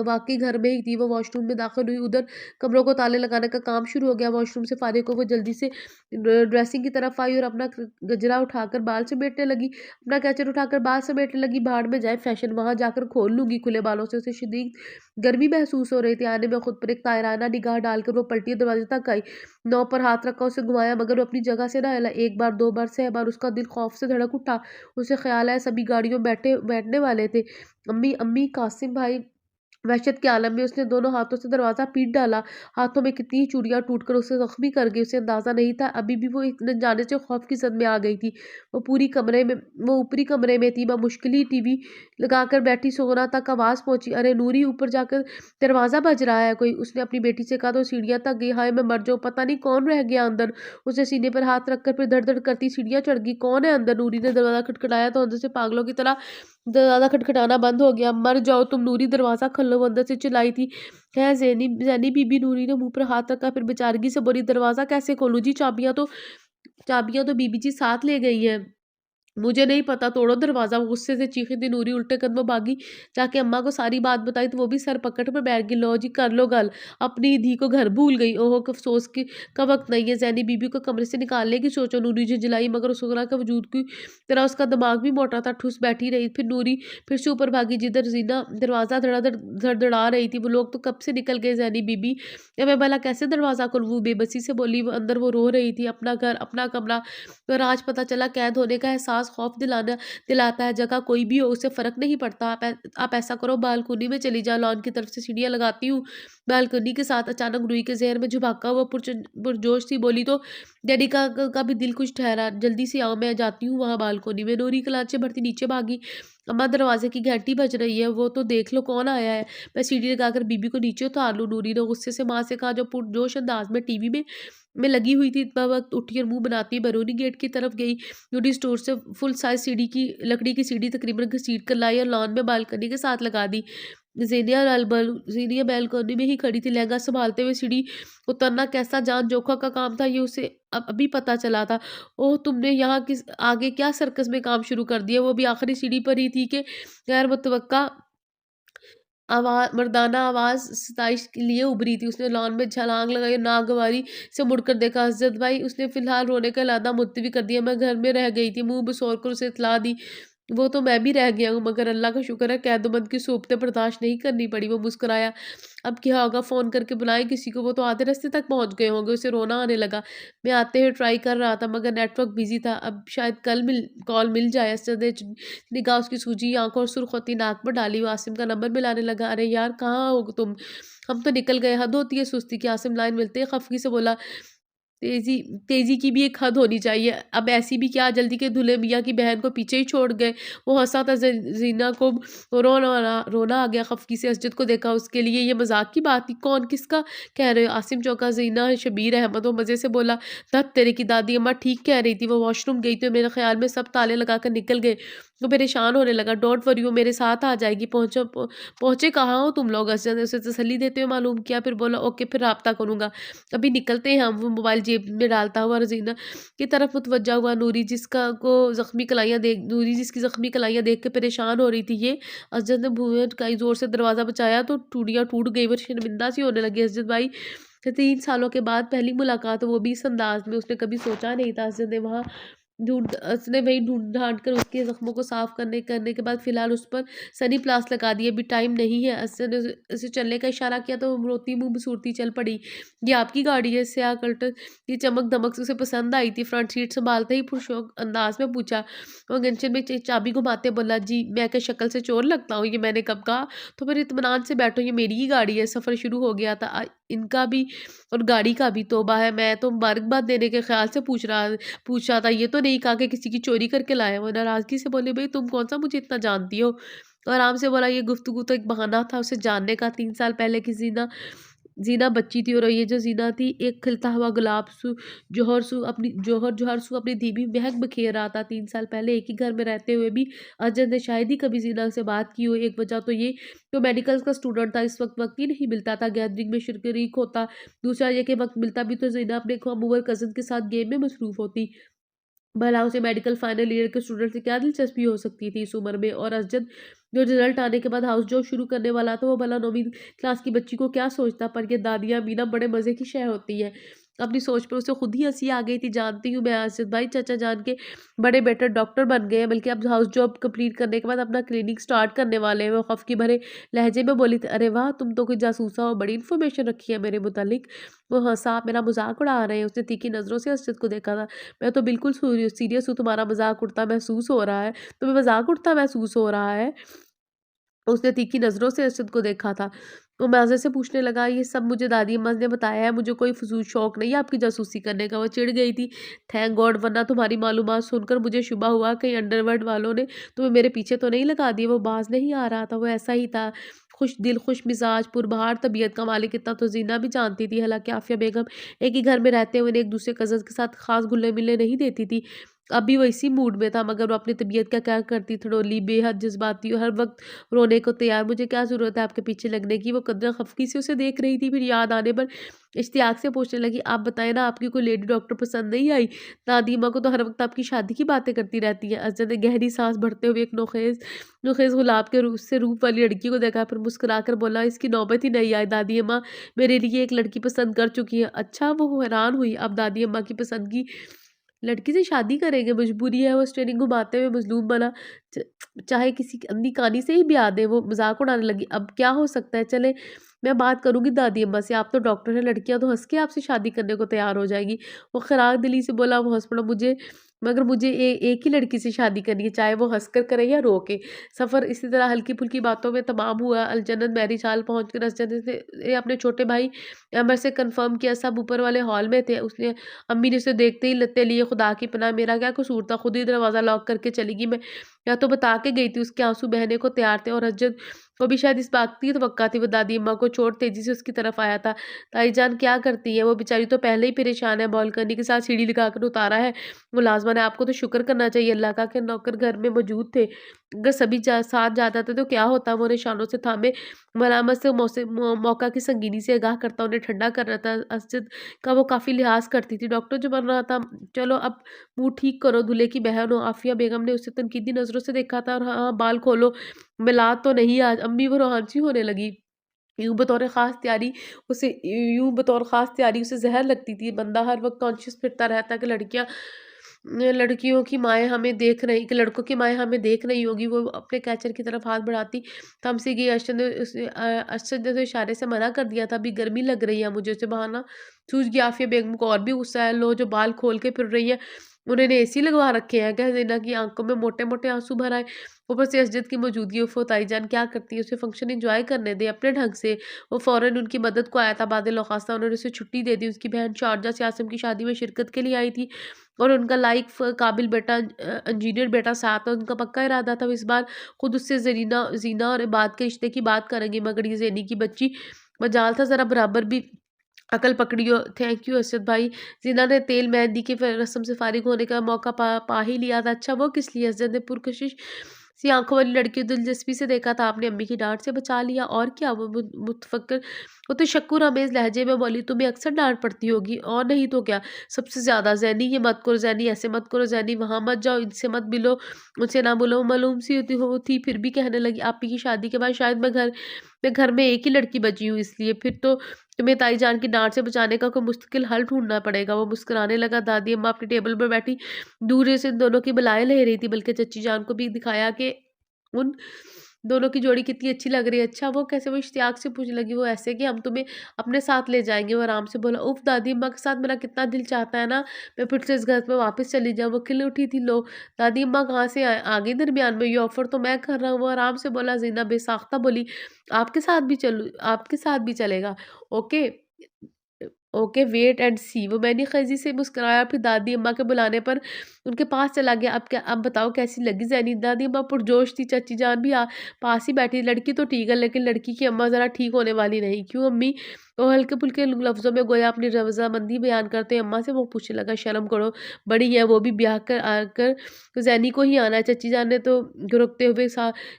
Speaker 1: वाकई घर में ही थी। वो वॉशरूम में दाखिल हुई। उधर कमरों को ताले लगाने का काम शुरू हो गया। वॉशरूम से फारिग हो वो जल्दी से ड्रेसिंग की तरफ आई और अपना गजरा उठाकर बाल समेटने लगी। अपना कैचर उठाकर बाल समेटने लगी। भाड़ में जाए फैशन, वहाँ जाकर खोल लूँगी खुले बालों से उसे शदीद गर्मी महसूस हो रही थी। आने में खुद पर एक तायराना निगाह डालकर वो पलटी दरवाजे तक आई। नौ पर हाथ रखा, उसे घुमाया, मगर वो अपनी जगह से ना हिला। एक बार, दो बार, 6 बार उसका दिल खौफ से धड़क उठा। उसे ख्याल आया सभी गाड़ियों में बैठने वाले थे। अम्मी, अम्मी, कासिम भाई। वहशत के आलम में उसने दोनों हाथों से दरवाज़ा पीट डाला। हाथों में कितनी चूड़ियाँ टूटकर उसे ज़ख्मी कर गई, उसे अंदाज़ा नहीं था। अभी भी वो एक अनजाने से खौफ की ज़द में आ गई थी। वो ऊपरी कमरे में थी, मुश्किल ही टीवी लगाकर बैठी, सोना तक आवाज़ पहुँची। अरे नूरी, ऊपर जाकर दरवाज़ा बज रहा है कोई। उसने अपनी बेटी से कहा तो सीढ़ियाँ तक गई। हाय मैं मर जाऊँ, पता नहीं कौन रह गया अंदर। उसने सीने पर हाथ रखकर फिर धड़-धड़ करती सीढ़ियाँ चढ़ गई। कौन है अंदर? नूरी ने दरवाज़ा खटखटाया तो अंदर से पागलों की तरह दरवाज़ा खटखटाना बंद हो गया। मर जाओ तुम नूरी, दरवाज़ा खोलो, वो अंदर से चिल्लाई थी। है ज़ैनी बीबी। नूरी ने मुँह पर हाथ रखा, फिर बेचारगी से बोली, दरवाज़ा कैसे खोलूँ जी? चाबियाँ तो बीबी जी साथ ले गई हैं। मुझे नहीं पता, तोड़ो दरवाज़ा। वो गुस्से से चीखी थी। नूरी उल्टे कदमों भागी, जाके अम्मा को सारी बात बताई तो वो भी सर पकड़ पे बैठ गई। लो जी, कर लो गल, अपनी धी को घर भूल गई। ओहो, अफ़सोस का वक़्त नहीं है। ज़ैनी बीबी को कमरे से निकालने की सोचो। नूरी झिंझलाई, मगर सुगरा के वजूद की तरह उसका दिमाग भी मोटा था। ठुस बैठी रही। फिर नूरी फिर से ऊपर भागी, जिधर ज़ीना दरवाज़ा धड़धड़ा रही थी। वो लोग तो कब से निकल गए। ज़ैनी बीबी, अब मैं भला कैसे दरवाज़ा खोलूँ? बेबसी से बोली। वो अंदर वो रो रही थी। अपना घर, अपना कमरा, पर आज पता चला कैद होने का एहसास खौफ दिलाता है। जगह कोई भी हो, उससे फ़र्क नहीं पड़ता। आप ऐसा करो, बालकनी में चली जाओ, लॉन की तरफ से सीढ़ियाँ लगाती हूँ। बालकनी के साथ अचानक रूही के ज़हन में झुबाका हुआ पुरजोश सी बोली तो डैडी का भी दिल कुछ ठहरा। जल्दी से आओ, मैं जाती हूँ वहाँ बालकनी में। नूरी कलांचे भरती नीचे भागी। अम्मा, दरवाजे की घंटी बज रही है, वो तो देख लो कौन आया है। मैं सीढ़ी लगाकर बीबी को नीचे उतार लूँ। नूरी ने गुस्से से माँ से कहा, जो पुरजोश अंदाज में टीवी में लगी हुई थी। इतना वक्त उठी और मुंह बनाती बरूनी गेट की तरफ गई। यूडी स्टोर से फुल साइज लकड़ी की सीढ़ी तकरीबन घसीट कर लाई और लॉन में बालकनी के साथ लगा दी। ज़ेनिया बालकनी में ही खड़ी थी, लहंगा संभालते हुए। सीढ़ी उतरना कैसा जान जोखा का काम था, ये उसे अभी पता चला था। ओह, तुमने यहाँ किस आगे क्या सर्कस में काम शुरू कर दिया? वो भी आखिरी सीढ़ी पर ही थी कि गैर मुतवक्का मर्दाना आवाज़ सताइश के लिए उभरी थी। उसने लॉन में छलांग लगाई और नागवारी से मुड़कर देखा। हज़रत भाई, उसने फ़िलहाल रोने का इरादा मुलतवी कर दिया। मैं घर में रह गई थी, मुँह बसोर कर उसे इत्तला दी। वो तो मैं भी रह गया हूँ, मगर अल्लाह का शुक्र है कैदोबंद की सोबतें बर्दाश्त नहीं करनी पड़ी। वो मुस्कुराया। अब क्या होगा? फ़ोन करके बुलाएँ किसी को। वो तो आधे रास्ते तक पहुँच गए होंगे। उसे रोना आने लगा। मैं आते हुए ट्राई कर रहा था, मगर नेटवर्क बिज़ी था। अब शायद कॉल मिल जाए। असद ने निगाह उसकी सूजी आँखों और सुर्ख होती नाक पर डाली। वो आसिम का नंबर मिलाने लगा। अरे यार, कहाँ हो तुम? हम तो निकल गए। हद होती है सुस्ती की। आसिम लाइन मिलते ही खफ़गी से बोला, तेज़ी तेज़ी की भी एक हद होनी चाहिए। अब ऐसी भी क्या जल्दी के दूल्हे मियाँ की बहन को पीछे ही छोड़ गए। वो हँसा था। ज़ीना को रोना आ गया। खफ़गी से असजद को देखा। उसके लिए ये मज़ाक की बात थी। कौन, किसका कह रहे हो? आसिम चौंका। ज़ीना, शबीर अहमद। वो मज़े से बोला, धत तेरे की दादी अम्मा ठीक कह रही थी। वो वॉशरूम गई तो मेरे ख़्याल में सब ताले लगाकर निकल गए। वो परेशान होने लगा। डोंट वरी, वो मेरे साथ आ जाएगी। पहुँचे कहाँ हो तुम लोग? असजद ने उसे तसल्ली देते हुए मालूम किया। फिर बोला, ओके, फिर राब्ता करूँगा। अभी निकलते हैं हम। वो मोबाइल जेब में डालता हुआ रज़ीना की तरफ मुतवज्जा हुआ। नूरी जिसकी ज़ख्मी कलाइयाँ देख के परेशान हो रही थी। ये असजद ने भूए कई ज़ोर से दरवाज़ा बचाया तो टूटियाँ टूट गई। वो शर्मिंदा सी होने लगी। असजद भाई से 3 सालों के बाद पहली मुलाकात, वो भी इस अंदाज में। उसने कभी सोचा नहीं था। असजद ने उसने वही ढूँढ-ढाँट कर उसके ज़ख्मों को साफ़ करने के बाद फ़िलहाल उस पर सनी प्लास लगा दिए। अभी टाइम नहीं है। असद ने उसे चलने का इशारा किया तो वो रोती मुँह बसूरती चल पड़ी। ये आपकी गाड़ी है? स्याह कर्टन की चमक-दमक से उसे पसंद आई थी। फ्रंट सीट संभालते ही पुरशौक अंदाज में पूछा। वो गंचन में चाबी घुमाते बोला, जी मैं क्या शक्ल से चोर लगता हूँ? ये मैंने कब कहा? तो फिर इत्मीनान से बैठो, ये मेरी ही गाड़ी है। सफ़र शुरू हो गया था। इनका भी और गाड़ी का भी। तौबा है, मैं तो मुबारकबाद देने के ख़्याल से पूछ रहा था। ये तो नहीं कहा कि किसी की चोरी करके लाया। वो नाराज़गी से बोली, भई तुम कौन-सा मुझे इतना जानती हो? और आराम से बोला, ये गुफ्तगू तो एक बहाना था उसे जानने का। 3 साल पहले की ज़ीना बच्ची थी और ये जो ज़ीना थी एक खिलता हुआ गुलाब जौहर सू अपनी धीमी महक बिखेर रहा था। 3 साल पहले एक ही घर में रहते हुए भी अजय ने शायद ही कभी ज़ीना से बात की हो। एक वजह तो ये जो मेडिकल का स्टूडेंट था, इस वक्त ही नहीं मिलता था, गैदरिंग में शरीक होता। दूसरा ये कि वक्त मिलता भी तो ज़ीना अपने कम-उम्र कज़िन के साथ गेम में मसरूफ़ होती। भला उसे मेडिकल फाइनल ईयर के स्टूडेंट से क्या दिलचस्पी हो सकती थी इस उम्र में? और असजद जो रिजल्ट आने के बाद हाउस जॉब शुरू करने वाला था, वो भला 9वीं क्लास की बच्ची को क्या सोचता? पर ये दादियाँ अमीना बड़े मज़े की शय होती हैं। अपनी सोच पर उसे खुद ही हँसी आ गई थी। जानती हूँ मैं अरशद भाई, चाचा जान के बड़े बेटर डॉक्टर बन गए हैं, बल्कि अब हाउस जॉब कंप्लीट करने के बाद अपना क्लिनिक स्टार्ट करने वाले हैं। वो खौफ की भरे लहजे में बोली थी, अरे वाह तुम तो कोई जासूसा हो, बड़ी इन्फॉर्मेशन रखी है मेरे मुतालिक। वो हँसा, आप मेरा मजाक उड़ा रहे हैं। उसने तीखी नज़रों से अरशद को देखा था। मैं तो बिल्कुल सीरियस हूँ, तुम्हारा मजाक उड़ता महसूस हो रहा है, तुम्हें मजाक उड़ता महसूस हो रहा है। उसने तीखी नज़रों से अरशद को देखा था। वो मज़े से पूछने लगा, ये सब मुझे दादी अम्मा ने बताया है, मुझे कोई फ़िज़ूल शौक नहीं है आपकी जासूसी करने का। वो चिढ़ गई थी, थैंक गॉड, वरना तुम्हारी मालूमात सुनकर मुझे शुबा हुआ कहीं अंडरवर्ल्ड वालों ने तुम्हें मेरे पीछे तो नहीं लगा दिया। वो बाज़ नहीं आ रहा था, वो ऐसा ही था, खुश दिल, खुश मिजाज, पुरबहार तबीयत का मालिक। इतना तो ज़ीना भी जानती थी। हालाँकि आफ़िया बेगम एक ही घर में रहते हुए एक दूसरे कज़न्स के साथ ख़ास घुलने-मिलने नहीं देती थी। अभी वो इसी मूड में था, मगर वो अपनी तबीयत का क्या करती, थड़ोली, बेहद जज़्बाती और हर वक़्त रोने को तैयार। मुझे क्या ज़रूरत है आपके पीछे लगने की? वो कदर खफ़की से उसे देख रही थी, फिर याद आने पर इश्तियाक से पूछने लगी, आप बताएँ ना, आपकी कोई लेडी डॉक्टर पसंद नहीं आई? दादी माँ को तो हर वक़्त आपकी शादी की बातें करती रहती हैं। अज़द ने गहरी साँस भरते हुए एक नोखेज़ गुलाब के रूप वाली लड़की को देखा, फिर मुस्कुरा कर बोला, इसकी नौबत ही नहीं आई। दादी अम्मा मेरे लिए एक लड़की पसंद कर चुकी हैं। अच्छा, वो हैरान हुई, अब दादी अम्मा की पसंद की लड़की से शादी करेंगे, मजबूरी है। वो स्टीयरिंग घुमाते हुए मज़लूम बना, च चाहे किसी अंधी कहानी से ही ब्याह दें। वो मज़ाक उड़ाने लगी, अब क्या हो सकता है, चलें मैं बात करूँगी दादी अम्मा से, आप तो डॉक्टर हैं, लड़कियाँ तो हँस के आपसे शादी करने को तैयार हो जाएँगी। वो खराग दिली से बोला, वो हँस पड़ा, मगर मुझे एक ही लड़की से शादी करनी है, चाहे वो हँसकर करे या रो के। सफ़र इसी तरह हल्की-फुल्की बातों में तमाम हुआ। अलजन्नत मैरिज हॉल पहुँचकर अरशद ने अपने छोटे भाई अमर से कन्फर्म किया, सब ऊपर वाले हॉल में थे। उसने अम्मी ने उसे देखते ही लत्ते लिए, खुदा की पनाह मेरा क्या कसूर था, खुद ही दरवाज़ा लॉक करके चली गई। मैं या तो बता के गई थी। उसके आंसू बहने को तैयार थे और अजद को भी शायद इस बात की तवक्का थी। वो दादी अम्मा को छोड़ तेजी से उसकी तरफ आया था। ताई जान क्या करती है, वो बेचारी तो पहले ही परेशान है, बालकनी के साथ सीढ़ी लगाकर उतारा है मुलाजमा ने। आपको तो शुक्र करना चाहिए अल्लाह का कि नौकर घर में मौजूद थे, अगर सभी साथ जाता था तो क्या होता। वो निशानों से थामे मलामत से मौका की संगीनी से आगाह करता उन्हें ठंडा कर रहा था। अजद का वो काफ़ी लिहाज करती थी। डॉक्टर जो बन रहा था, चलो अब मुँह ठीक करो, दूल्हे की बहन हो। आफ़िया बेगम ने उसे तनकीदी नज़रों से देखा था और हाँ, हाँ, बाल खोलो, मिलाद तो नहीं आज। अम्मी वो रोमांची होने लगी। यूँ बतौर ख़ास तैयारी उसे ज़हर लगती थी। बंदा हर वक़्त कॉन्शियस फिरता रहता कि लड़कियों की माएँ हमें देख रही, कि लड़कों की माएँ हमें देख रही होगी। वो अपने कैचर की तरफ हाथ बढ़ाती थम सी गई। अरशद ने तो इशारे से मना कर दिया था, अभी गर्मी लग रही है मुझे। उसे बहाना सूझ गया। आफ़िया बेगम को और भी गुस्सा है, लो जो बाल खोल के फिर रही है, उन्होंने एसी लगवा रखे हैं क्या? ज़ीना की आँखों में मोटे-मोटे आँसू भर आए। ऊपर से असजद की मौजूदगी। उफ़! ताई जान क्या करती है, उसे फ़ंक्शन एन्जॉय करने दें अपने ढंग से। वो फ़ौरन उनकी मदद को आया था। बाद लौक़ास्ता उन्होंने उसे छुट्टी दे दी। उसकी बहन शारजा से आसिम की शादी में शिरकत के लिए आई थी और उनका लायक काबिल बेटा इंजीनियर बेटा साथ है। उनका पक्का इरादा था वो इस बार खुद उससे ज़ीना और इबाद के रिश्ते की बात करेंगे, मगर ये ज़ेनी की बच्ची मजाल था ज़रा बराबर भी अकल पकड़ियो। थैंक यू असद भाई। ज़ीना ने तेल मेहंदी की रस्म से फारिग होने का मौका पा ही लिया था। अच्छा वो किस लिए? असद ने पुरकशिश सी आंखों वाली लड़की को दिलचस्पी से देखा था। आपने अम्मी की डांट से बचा लिया और क्या? वो मुतफक्र, वो तो शक्कुर अमेज़ लहजे में बोली, तुम्हें अक्सर डांट पड़ती होगी और नहीं तो क्या, सबसे ज़्यादा। ज़ैनी ये मत करो, ज़ैनी ऐसे मत करो, ज़ैनी वहाँ मत जाओ, इनसे मत मिलो, उनसे ना बोलो। मालूम सी होती हो थी, फिर भी कहने लगी, आपी की शादी के बाद शायद मैं घर में एक ही लड़की बची हूँ, इसलिए फिर तो तुम्हें ताई जान की डाँट से बचाने का कोई मुस्तकिल हल ढूँढना पड़ेगा। वो मुस्कुराने लगा। दादी अम्मा अपनी टेबल पर बैठी दूर से इन दोनों की बलाएँ ले रही थी, बल्कि चच्ची जान को भी दिखाया कि उन दोनों की जोड़ी कितनी अच्छी लग रही है। अच्छा वो कैसे? वो इश्तियाक से पूछने लगी। वो ऐसे कि हम तुम्हें अपने साथ ले जाएँगे। वो आराम से बोला, उफ़! दादी अम्मा के साथ मेरा कितना दिल चाहता है ना, मैं फिर से इस घर में वापस चली जाऊँ। वो खिल उठी थी। लो दादी अम्मा कहाँ से आ गई दरमियान में, ये ऑफ़र तो मैं कर रहा हूँ। वो आराम से बोला। ज़ीना बेसाख्ता बोली, आपके साथ भी चलेगा। ओके। ओके वेट एंड सी। वो मैंने ख़ज़ी से मुस्कुराया, फिर दादी अम्मा के बुलाने पर उनके पास चला गया। अब बताओ कैसी लगी ज़ैनी? दादी अम्मा पुरजोश थी। चाची जान भी पास ही बैठी। लड़की तो ठीक है, लेकिन लड़की की अम्मा ज़रा ठीक होने वाली नहीं। क्यों अम्मी? वो हल्के-फुल्के लफ्ज़ों में गोया अपनी रज़ामंदी बयान करते अम्मा से वो पूछने लगा, शर्म करो, बड़ी है वो भी, ब्याह कर आकर तो ज़ैनी को ही आना है। चाची जान ने तो गुरकते हुए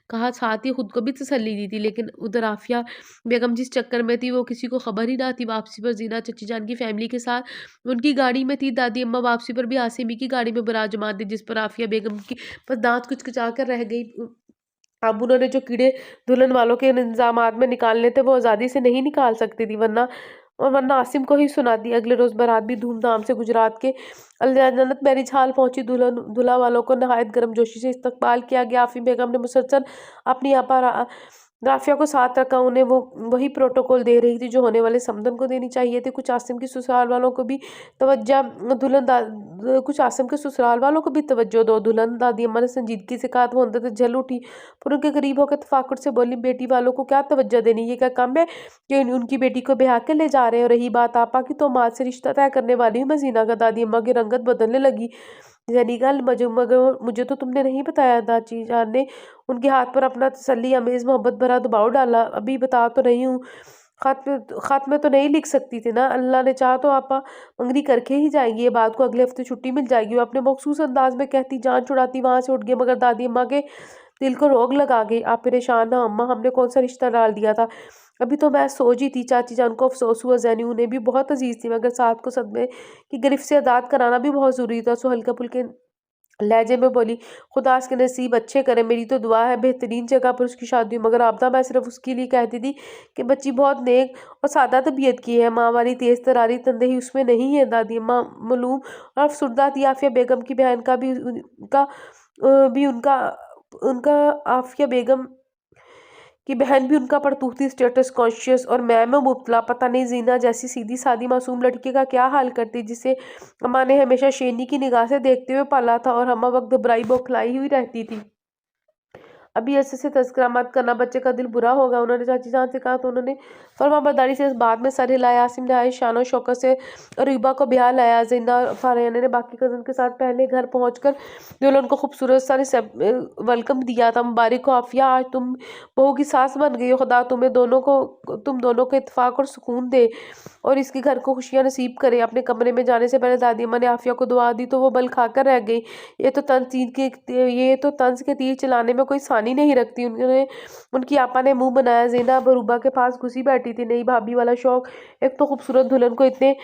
Speaker 1: कहा, साथ ही खुद को भी तसल्ली दी थी, लेकिन उधर आफ़िया बेगम जिस चक्कर में थी वो किसी को खबर ही ना थी। वापसी पर ज़ीना चच्ची जान की फैमिली के साथ उनकी गाड़ी में थी। दादी अम्मा वापसी पर भी आसिमी की गाड़ी में बराजमान थी, जिस पर आफ़िया बेगम की बस दाँत कुचकुचा कर रह गई। अब उन्होंने जो कीड़े दुल्हन वालों के इंतज़ामात में निकालने थे वो आज़ादी से नहीं निकाल सकती थी, वरना और वरना आसिम को ही सुना दी। अगले रोज़ बारात भी धूमधाम से गुजरात के जन्नत मैरिज हॉल पहुंची। दुल्हन दूल्हा वालों को नहायत गर्मजोशी से इस्तकबाल किया गया। आफी बेगम ने मुसलसल अपनी आपा राफिया को साथ रखा। उन्हें वो वही प्रोटोकॉल दे रही थी जो होने वाले समदन को देनी चाहिए थी। कुछ आसिम की ससुराल वालों को भी तवज्जो दो। दुल्हन दादी अम्मा ने संजीदगी से कहा तो वो अंदर से जल उठी। फिर उनके करीब होकर तफाकुर से बोली, बेटी वालों को क्या तवज्जो देनी, ये क्या कम है कि उनकी बेटी को ब्याह के ले जा रहे हैं। और रही बात आपा की, तो माँ से रिश्ता तय करने वाली हूँ मैं जीना का। दादी अम्मा की रंगत बदलने लगी। जनीगल मगर मुझे तो तुमने नहीं बताया। दाची जान ने उनके हाथ पर अपना तसल्ली अमेज मोहब्बत भरा दबाव डाला। अभी बता तो रही हूँ, खत में तो नहीं लिख सकती थी ना। अल्लाह ने चाहा तो आपा मंगनी करके ही जाएंगी। ये बात को अगले हफ्ते छुट्टी मिल जाएगी। वो अपने मखसूस अंदाज में कहती जान छुड़ाती वहां से उठ गई। मगर दादी अम्मा के दिल को रोग लगा गई। आप परेशान ना अम्मा, हमने कौन सा रिश्ता डाल दिया था। अभी तो मैं सोच ही थी। चाची जान को अफसोस हुआ। जैनी उन्हें भी बहुत अजीज थी, मगर साथ को सदमे की गिरफ्त से आजाद कराना भी बहुत जरूरी था। सो हल्का फुल्के लहजे में बोली, खुदा के नसीब अच्छे करे, मेरी तो दुआ है बेहतरीन जगह पर उसकी शादी हो। मगर आपदा मैं सिर्फ उसके लिए कहती थी कि बच्ची बहुत नेक और सादा तबीयत की है। माँ वाली तेज तरारी तंदेही उसमें नहीं है। दादी अम्मा मलूम और अफसुर्दा थी। आफिया बेगम की बहन का भी उनका उनका आफिया बेगम कि बहन भी उनका पड़तूती स्टेटस कॉन्शियस और मैं में मुब्तला। पता नहीं जीना जैसी सीधी सादी मासूम लड़की का क्या हाल करती, जिसे अम्मा ने हमेशा शेरनी की निगाह से देखते हुए पाला था और हम्मा वक्त घबराई बौखलाई हुई रहती थी। अभी ऐसे से तस्करा मत करना, बच्चे का दिल बुरा होगा, उन्होंने चाची जान से कहा। तो उन्होंने फरमाबरदारी से इस बात में सर हिलाया। आसिम ने शानो शौकत से अरीबा को ब्याह लाया। जिन्ना फारियाना ने बाकी कजन के साथ पहले घर पहुंचकर दुल्हन को खूबसूरत सारे वेलकम दिया था। मुबारक हो आफिया, आज तुम बहू की सास बन गई हो। खुदा तुम दोनों को इत्तेफाक और सुकून दे और इसके घर को खुशियां नसीब करे। अपने कमरे में जाने से पहले दादी अम्मा ने आफिया को दुआ दी तो वो बल खाकर रह गई। ये तो तंज के तीर चलाने में कोई सानी नहीं रखती। उनकी आपा ने मुंह बनाया। ज़ीना बरूबा के पास घुसी बैठी थी। नई भाभी वाला शौक, एक तो खूबसूरत दुल्हन को इतने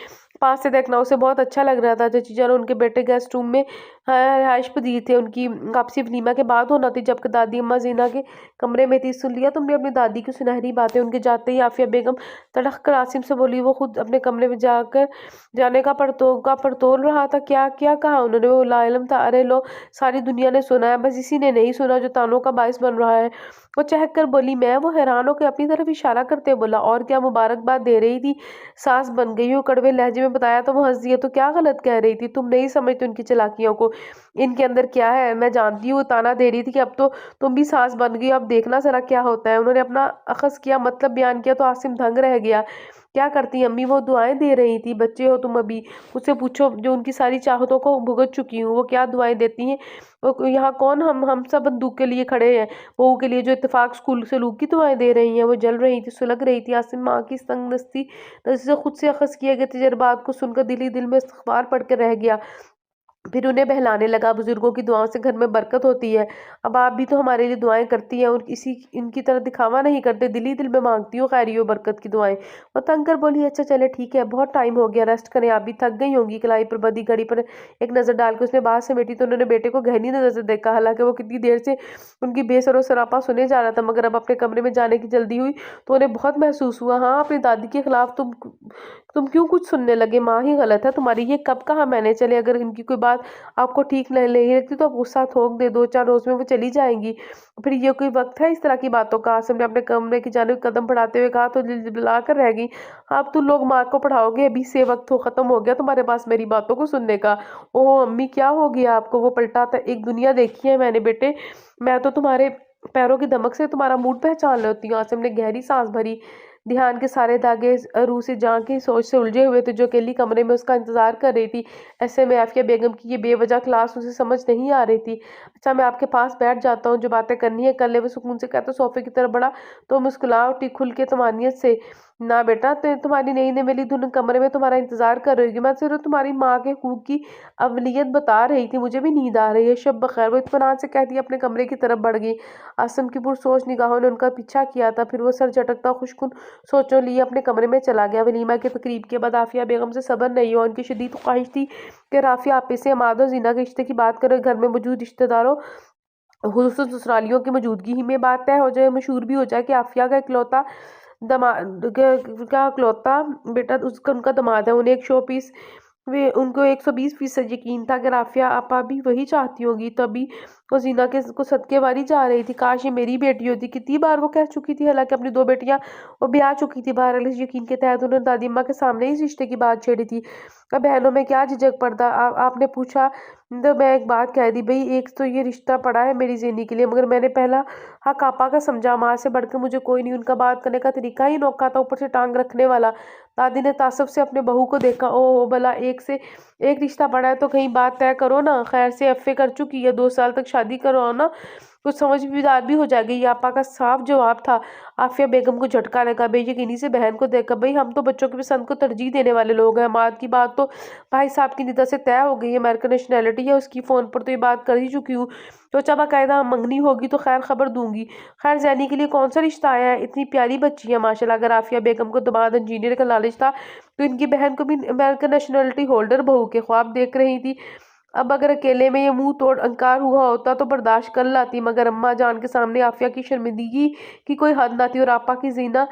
Speaker 1: पास से देखना उसे बहुत अच्छा लग रहा था। चची जान उनके बेटे गेस्ट रूम में रिहाइश पजीर थे। उनकी वापसी वलीमा के बाद होना थी, जबकि दादी अम्मा ज़ीना के कमरे में थी। सुन लिया तुमने अपनी दादी की सुनहरी बातें। उनके जाते ही आफिया बेगम तड़क कर आसिम से बोली। वो खुद अपने कमरे में जाने का पड़तोल रहा था। क्या क्या कहा उन्होंने, वो लाइलम था। अरे लो, सारी दुनिया ने सुना है, बस इसी ने नहीं सुना जो तानों का बायस बन रहा है। वो चहक कर बोली मैं। वो हैरान होकर अपनी तरफ इशारा करते बोला, और क्या मुबारकबाद दे रही थी, सास बन गई हो। कड़वे लहजे में बताया तो वो हंस दिया। तो क्या गलत कह रही थी, तुम नहीं समझते उनकी चालाकियों को, इनके अंदर क्या है मैं जानती हूँ। ताना दे रही थी कि अब तो तुम भी सास बन गई, अब देखना जरा क्या होता है। उन्होंने अपना अखज़ किया, मतलब बयान किया तो आसिम दंग रह गया। क्या करती अम्मी, वो दुआएं दे रही थी। बच्चे हो तुम, अभी मुझसे पूछो जो उनकी सारी चाहतों को भुगत चुकी हूँ, वो क्या दुआएं देती हैं। वो यहाँ कौन, हम सब बंदूक के लिए खड़े हैं, बहू के लिए जो इत्तेफाक स्कूल से लूक की दुआएं दे रही हैं। वो जल रही थी, सुलग रही थी। आसिम माँ की तंग नस्ती से खुद से अखज़ किए गए तजर्बात को सुनकर दिल में इस्तग़फ़ार पढ़ के रह गया। फिर उन्हें बहलाने लगा। बुजुर्गों की दुआओं से घर में बरकत होती है। अब आप भी तो हमारे लिए दुआएं करती हैं और इसी इनकी तरह दिखावा नहीं करते, दिल ही दिल में मांगती हो खैरियो बरकत की दुआएं। वो तंग कर बोली, अच्छा चले ठीक है, बहुत टाइम हो गया, रेस्ट करें, आप भी थक गई होंगी। कलाई पर बदी घड़ी पर एक नज़र डाल के उसने बात समेटी तो उन्होंने बेटे को गहरी नज़र से देखा। हालांकि वो कितनी देर से उनकी बेसरो सरापा सुने जा रहा था, मगर अब अपने कमरे में जाने की जल्दी हुई तो उन्हें बहुत महसूस हुआ। हाँ, अपनी दादी के खिलाफ तुम क्यों कुछ सुनने लगे, माँ ही गलत है तुम्हारी। ये कब कहा मैंने। चले, अगर इनकी कोई बात आपको ठीक नहीं लगती तो आप गुस्सा थोक दे, 2-4 रोज में वो चली जाएंगी। फिर ये कोई वक्त है इस तरह की बातों का। आसिम ने अपने कमरे की जानिब कदम बढ़ाते हुए कहा तो दिल कर रह गई। आप तुम लोग माँ को पढ़ाओगे, अभी से वक्त हो खत्म हो गया तुम्हारे पास मेरी बातों को सुनने का। ओह अम्मी क्या हो गया आपको, वो पलटा था। एक दुनिया देखी है मैंने बेटे, मैं तो तुम्हारे पैरों की धमक से तुम्हारा मूड पहचान लेती हूँ। आसिम ने गहरी सांस भरी। ध्यान के सारे धागे रूह से जहाँ की सोच से उलझे हुए थे, जो अकेली कमरे में उसका इंतजार कर रही थी। ऐसे में आफिया बेगम की ये बेवजह क्लास उसे समझ नहीं आ रही थी। अच्छा मैं आपके पास बैठ जाता हूँ, जो बातें करनी है कर ले, वो सुकून से कहता। सोफे की तरफ बढ़ा तो मुस्कुरा उठी खुल के तमानियत से। ना बेटा, तो तुम्हारी नई ने मेरी धुन कमरे में तुम्हारा इंतजार कर रही होगी। मैं सिर्फ तुम्हारी माँ के हकूक की अवलियत बता रही थी, मुझे भी नींद आ रही है। शब बखैर, वो इत्मीनान से कहती अपने कमरे की तरफ बढ़ गई। आसिम की पुरसोच निगाहों ने उनका पीछा किया था, फिर वो सर झटकता खुशकुन सोचों लिए अपने कमरे में चला गया। वलीमा के तकरीब के बाद आफिया बेगम से सब्र नहीं हुआ। उनकी शदीद ख्वाहिश थी कि राफिया आपे से अमाद और जीना के रिश्ते की बात कर, घर में मौजूद रिश्तेदारों खुसूसन ससुरालियों की मौजूदगी ही में बात तय हो जाए, मशहूर भी हो जाए कि आफिया का इकलौता दामाद का इकलौता बेटा उसका उनका दामाद है, उन्हें एक शो पीस वे उनको 120% यकीन था कि राफिया आपा भी वही चाहती होगी, तभी वो जीना के को सदके वारी जा रही थी। काश ये मेरी बेटी होती, कितनी बार वो कह चुकी थी, हालांकि अपनी 2 बेटियां वो ब्याह चुकी थी। बहरहाल इस यकीन के तहत उन्होंने दादी अम्मा के सामने इस रिश्ते की बात छेड़ी थी। अब बहनों में क्या झिझक पर्दा आपने पूछा, तो मैं एक बात कह दी, भाई एक तो ये रिश्ता पड़ा है मेरी ज़ेनी के लिए, मगर मैंने पहला हक आपा का समझा। माँ से बढ़कर मुझे कोई नहीं, उनका बात करने का तरीका ही अनोखा था, ऊपर से टांग रखने वाला। दादी ने तासुब से अपने बहू को देखा। ओह भला एक से एक रिश्ता पड़ा है तो कहीं बात तय करो ना। खैर से एफए कर चुकी है, 2 साल तक शादी करो ना, कुछ समझदार भी हो जाएगी। ये आपा का साफ जवाब था। आफिया बेगम को झटका लगा, बेयकीनी से बहन को देखकर, भाई हम तो बच्चों की पसंद को तरजीह देने वाले लोग हैं। माद की बात तो भाई साहब की निदा से तय हो गई है, अमेरिकन नेशनैलिटी है उसकी, फ़ोन पर तो ये बात कर ही चुकी हूँ। तो जब बाकायदा मंगनी होगी तो खैर खबर दूंगी। खैर जैनी के लिए कौन सा रिश्ता आया है, इतनी प्यारी बच्ची है माशाल्लाह। अगर आफिया बेगम को दामाद इंजीनियर का लालच था तो इनकी बहन को भी अमेरिकन नेशनैलिटी होल्डर बहू के ख्वाब देख रही थी। अब अगर अकेले में ये मुंह तोड़ अंकार हुआ होता तो बर्दाश्त कर लाती, मगर अम्मा जान के सामने आफिया की शर्मिंदगी की कोई हद ना थी। और आपा की जीना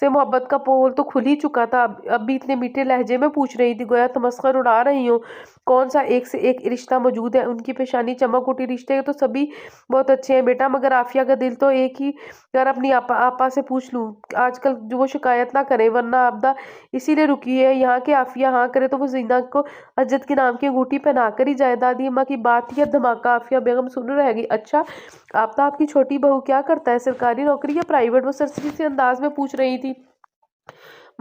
Speaker 1: से मोहब्बत का पोल तो खुल ही चुका था। अब भी इतने मीठे लहजे में पूछ रही थी, गोया तमस्खर उड़ा रही हो। कौन सा एक से एक रिश्ता मौजूद है। उनकी पेशानी चमक उठी, रिश्ते तो सभी बहुत अच्छे हैं बेटा, मगर आफिया का दिल तो एक ही। यार अपनी आपा से पूछ लूँ आजकल जो वो शिकायत ना करे, वरना आपदा इसीलिए रुकी है यहाँ के। आफिया हाँ करे तो वो जीना को अज्जत के नाम की अंगूठी पहना कर ही जाए। दादी अम्मा की बात ही अब धमाका। आफिया बेगम सुन रहेगी। अच्छा आपदा आपकी छोटी बहू क्या करता है, सरकारी नौकरी या प्राइवेट? वो सरसरी से अंदाज में पूछ रही थी।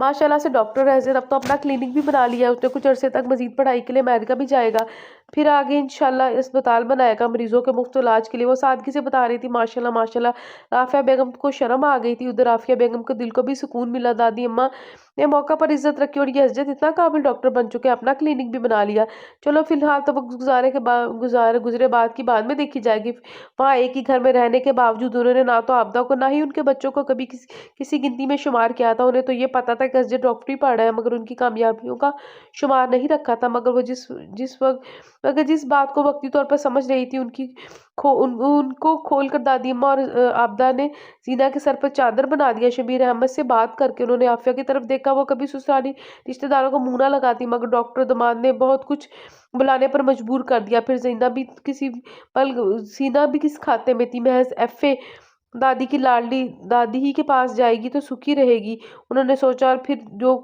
Speaker 1: माशाल्लाह से डॉक्टर है, अब तो अपना क्लिनिक भी बना लिया है उसने। कुछ अरसे तक मजीद पढ़ाई के लिए अमेरिका भी जाएगा, फिर आगे इंशाल्लाह अस्पताल बनाएगा मरीजों के मुफ्त इलाज के लिए। वो सादगी से बता रही थी, माशाल्लाह माशाल्लाह। राफिया बेगम को शर्म आ गई थी, उधर राफिया बेगम को दिल को भी सुकून मिला। दादी अम्मा ने मौका पर इज्जत रखी और ये हजरत इतना काबिल डॉक्टर बन चुके, अपना क्लिनिक भी बना लिया। चलो फिलहाल तो वक्त गुजरे बाद की बाद में देखी जाएगी। वहाँ एक ही घर में रहने के बावजूद उन्होंने ना तो आपदा को ना ही उनके बच्चों को कभी किसी गिनती में शुमार किया था। उन्हें तो ये पता था कि असजद डॉक्टरी पढ़ रहा है, मगर उनकी कामयाबियों का शुमार नहीं रखा था। मगर वो जिस बात को वक्ती तौर पर समझ रही थी, उनको खोलकर दादी अम्मा और आबदा ने जीना के सर पर चादर बना दिया। शबीर अहमद से बात करके उन्होंने आफिया की तरफ देखा। वो कभी ससुराली रिश्तेदारों को मुंह ना लगाती, मगर डॉक्टर दामाद ने बहुत कुछ बुलाने पर मजबूर कर दिया। फिर जीना भी किस खाते में थी, महज एफए। दादी की लाडली दादी ही के पास जाएगी तो सुखी रहेगी, उन्होंने सोचा। और जो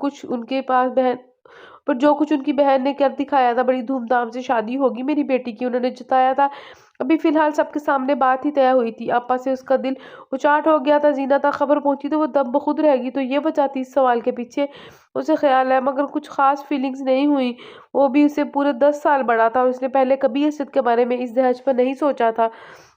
Speaker 1: कुछ उनकी बहन ने कर दिखाया था, बड़ी धूमधाम से शादी होगी मेरी बेटी की, उन्होंने जताया था। अभी फिलहाल सबके सामने बात ही तय हुई थी। आपा से उसका दिल उचाट हो गया था। जीना तक खबर पहुंची तो वो दम बखुद रहेगी, तो ये वजह थी इस सवाल के पीछे। उसे ख्याल है, मगर कुछ खास फीलिंग्स नहीं हुई। वो भी उसे पूरे 10 साल बड़ा था और उसने पहले कभी इस के बारे में इस दहेज पर नहीं सोचा था।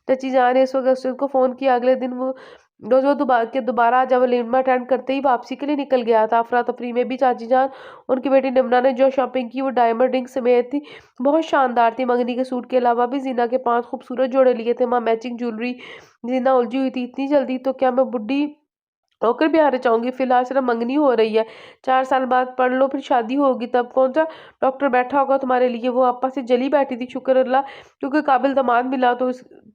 Speaker 1: चची जान ने इस वक्त उसको फ़ोन किया। अगले दिन वो दोबारा जब वलीमा अटेंड करते ही वापसी के लिए निकल गया था। अफरा तफरी में भी चाची जान उनकी बेटी निम्ना ने जो शॉपिंग की वो डायमंड रिंग समेत थी, बहुत शानदार थी। मंगनी के सूट के अलावा भी जीना के 5 खूबसूरत जोड़े लिए थे। वहाँ मैचिंग ज्वेलरी। जीना उलझी हुई थी, इतनी जल्दी तो क्या मैं बुढ़ी होकर भी हारे चाहूंगी? फिलहाल सिर्फ मंगनी हो रही है, 4 साल बाद पढ़ लो, फिर शादी होगी, तब कौन सा डॉक्टर बैठा होगा तुम्हारे लिए? वो आपा से जली बैठी थी। शुक्र अल्लाह, क्योंकि काबिल दामाद मिला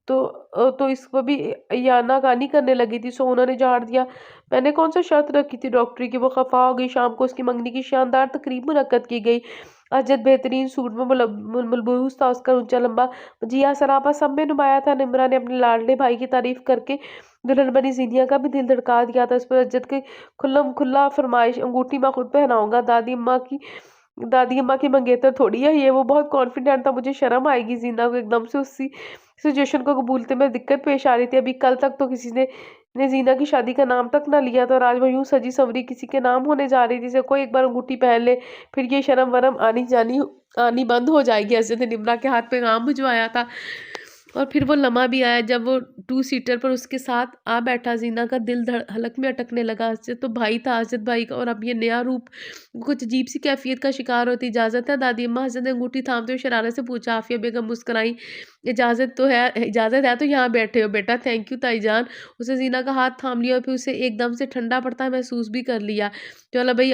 Speaker 1: तो इसको भी यानाकानी करने लगी थी, सो उन्होंने झाड़ दिया। मैंने कौन सा शर्त रखी थी डॉक्टरी की? वो खफा हो गई। शाम को उसकी मंगनी की शानदार तकरीब मुनक्कद की गई। अजद बेहतरीन सूट में मलबूस था, उसका ऊंचा लंबा जिया सरापा सब में नुमाया था। निम्रा ने अपने लाडले भाई की तारीफ करके दुल्हन बनी जीनिया का भी दिल धड़का दिया था। उस पर अज्जत के खुल्लम खुल्ला फरमाइश, अंगूठी मैं खुद पहनाऊंगा। दादी अम्मा की मंगेतर थोड़ी है ये, वो बहुत कॉन्फिडेंट था। मुझे शर्म आएगी। जीना को एकदम से उसी सिचुएशन को कबूलते में दिक्कत पेश आ रही थी। अभी कल तक तो किसी ने जीना की शादी का नाम तक ना लिया था, और आज वो यूं सजी सवरी किसी के नाम होने जा रही थी। जैसे कोई एक बार अंगूठी पहन ले फिर ये शर्म वरम आनी बंद हो जाएगी। ऐसे ने निम्रा के हाथ पे काम भिजवाया था। और फिर वो लम्हा भी आया जब वो 2 सीटर पर उसके साथ आ बैठा। जीना का दिल हलक में अटकने लगा। असद तो भाई था, असद भाई का, और अब ये नया रूप कुछ अजीब सी कैफियत का शिकार होती। इजाज़त है दादी अम्मा? असद ने अंगूठी थामते हुए शरारत से पूछा। आफिया बेगम मुस्कुराई। इजाज़त है तो यहाँ बैठे हो बेटा। थैंक यू ताईजान। उसे जीना का हाथ थाम लिया और फिर उसे एकदम से ठंडा पड़ता महसूस भी कर लिया। चलो भाई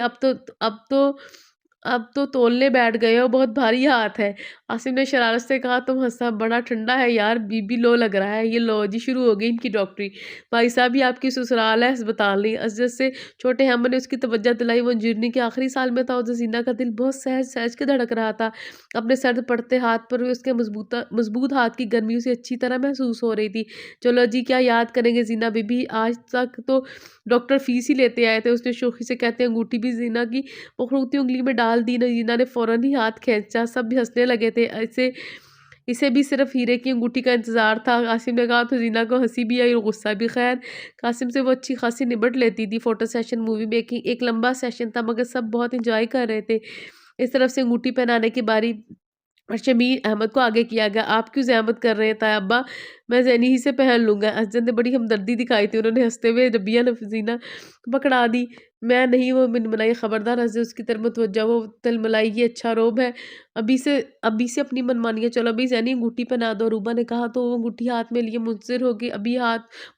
Speaker 1: अब तो तोलने बैठ गए हो, बहुत भारी हाथ है। आसिम ने शरारत से कहा, तुम हंसा बड़ा ठंडा है यार, बीबी लो लग रहा है। ये लो जी, शुरू हो गई इनकी डॉक्टरी। भाई साहब ये आपकी ससुराल है, अस्पताल नहीं। अजद से छोटे अहमद ने उसकी तवज्जो दिलाई। वो जर्नी के आखिरी साल में था और जसीना का दिल बहुत सहज सहज के धड़क रहा था। अपने सर्द पड़ते हाथ पर भी उसके मजबूत हाथ की गर्मी उसे अच्छी तरह महसूस हो रही थी। चलो जी, क्या याद करेंगे जीना बीबी, आज तक तो डॉक्टर फीस ही लेते आए थे। उसने शोखी से कहते अंगूठी भी जीना की पकड़ती उंगली में डाल दी। नजीना ने फौरन ही हाथ खींचा। सब भी हंसने लगे थे। इसे इसे भी सिर्फ हीरे की अंगूठी का इंतजार था। कासिम ने कहा तो जीना को हंसी भी आई और गुस्सा भी। खैर, कासिम से वो अच्छी खासी निबट लेती थी। फोटो सेशन, मूवी मेकिंग, एक लंबा सेशन था मगर सब बहुत इंजॉय कर रहे थे। इस तरफ से अंगूठी पहनाने की बारी शमीर अहमद को आगे किया गया। आप क्यों ज़हमत कर रहे हैं तायब्बा, मैं ज़ैनी ही से पहन लूँगा। असजद ने बड़ी हमदर्दी दिखाई थी। उन्होंने हंसते हुए रबिया नफीना पकड़ा दी। मैं नहीं, वो मिनमनाई। खबरदार असजद उसकी तरफ मुतवज्जा। वो तिलमिलाई, ये अच्छा रोब है, अभी से अपनी मनमानियाँ। चलो अभी ज़ैनी अंगूठी पहना दो। रूबा ने कहा तो वो अंगूठी हाथ में लिए मुंतज़िर हो गई।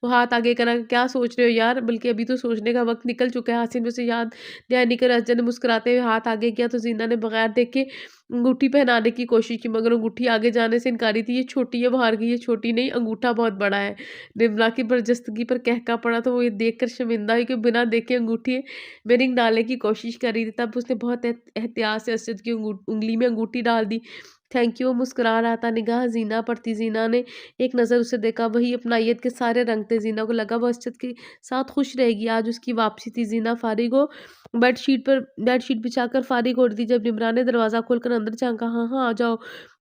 Speaker 1: वो हाथ आगे करा, क्या सोच रहे हो यार, बल्कि अभी तो सोचने का वक्त निकल चुका है। हासिन में से याद ध्यान कर असजद ने मुस्कुराते हुए हाथ आगे किया तो जीना ने बगैर देखे अंगूठी पहनाने की कोशिश की मगर अंगूठी आगे जाने से इनकारी थी। ये छोटी है, वो हार गई। ये छोटी नहीं, अंगूठा बहुत बड़ा है। निम्रा की बरजस्तगी पर कहका पड़ा तो वो ये देखकर शर्मिंदा हुई कि बिना देखे अंगूठी में रिंग डालने की कोशिश कर रही थी। तब उसने बहुत एहतियात से असद की उंगली में अंगूठी डाल दी। Thank you. वो मुस्कुरा रहा था। निगाह जीना पर थी। जीना ने एक नज़र उसे देखा। वही अपनायत के सारे रंग थे। जीना को लगा वो असद के साथ खुश रहेगी। आज उसकी वापसी थी। जीना फारिग हो बेडशीट बिछाकर फारिग हो रही थी जब निम्रा ने दरवाज़ा खोलकर अंदर झाँका। हाँ हाँ, आ जाओ।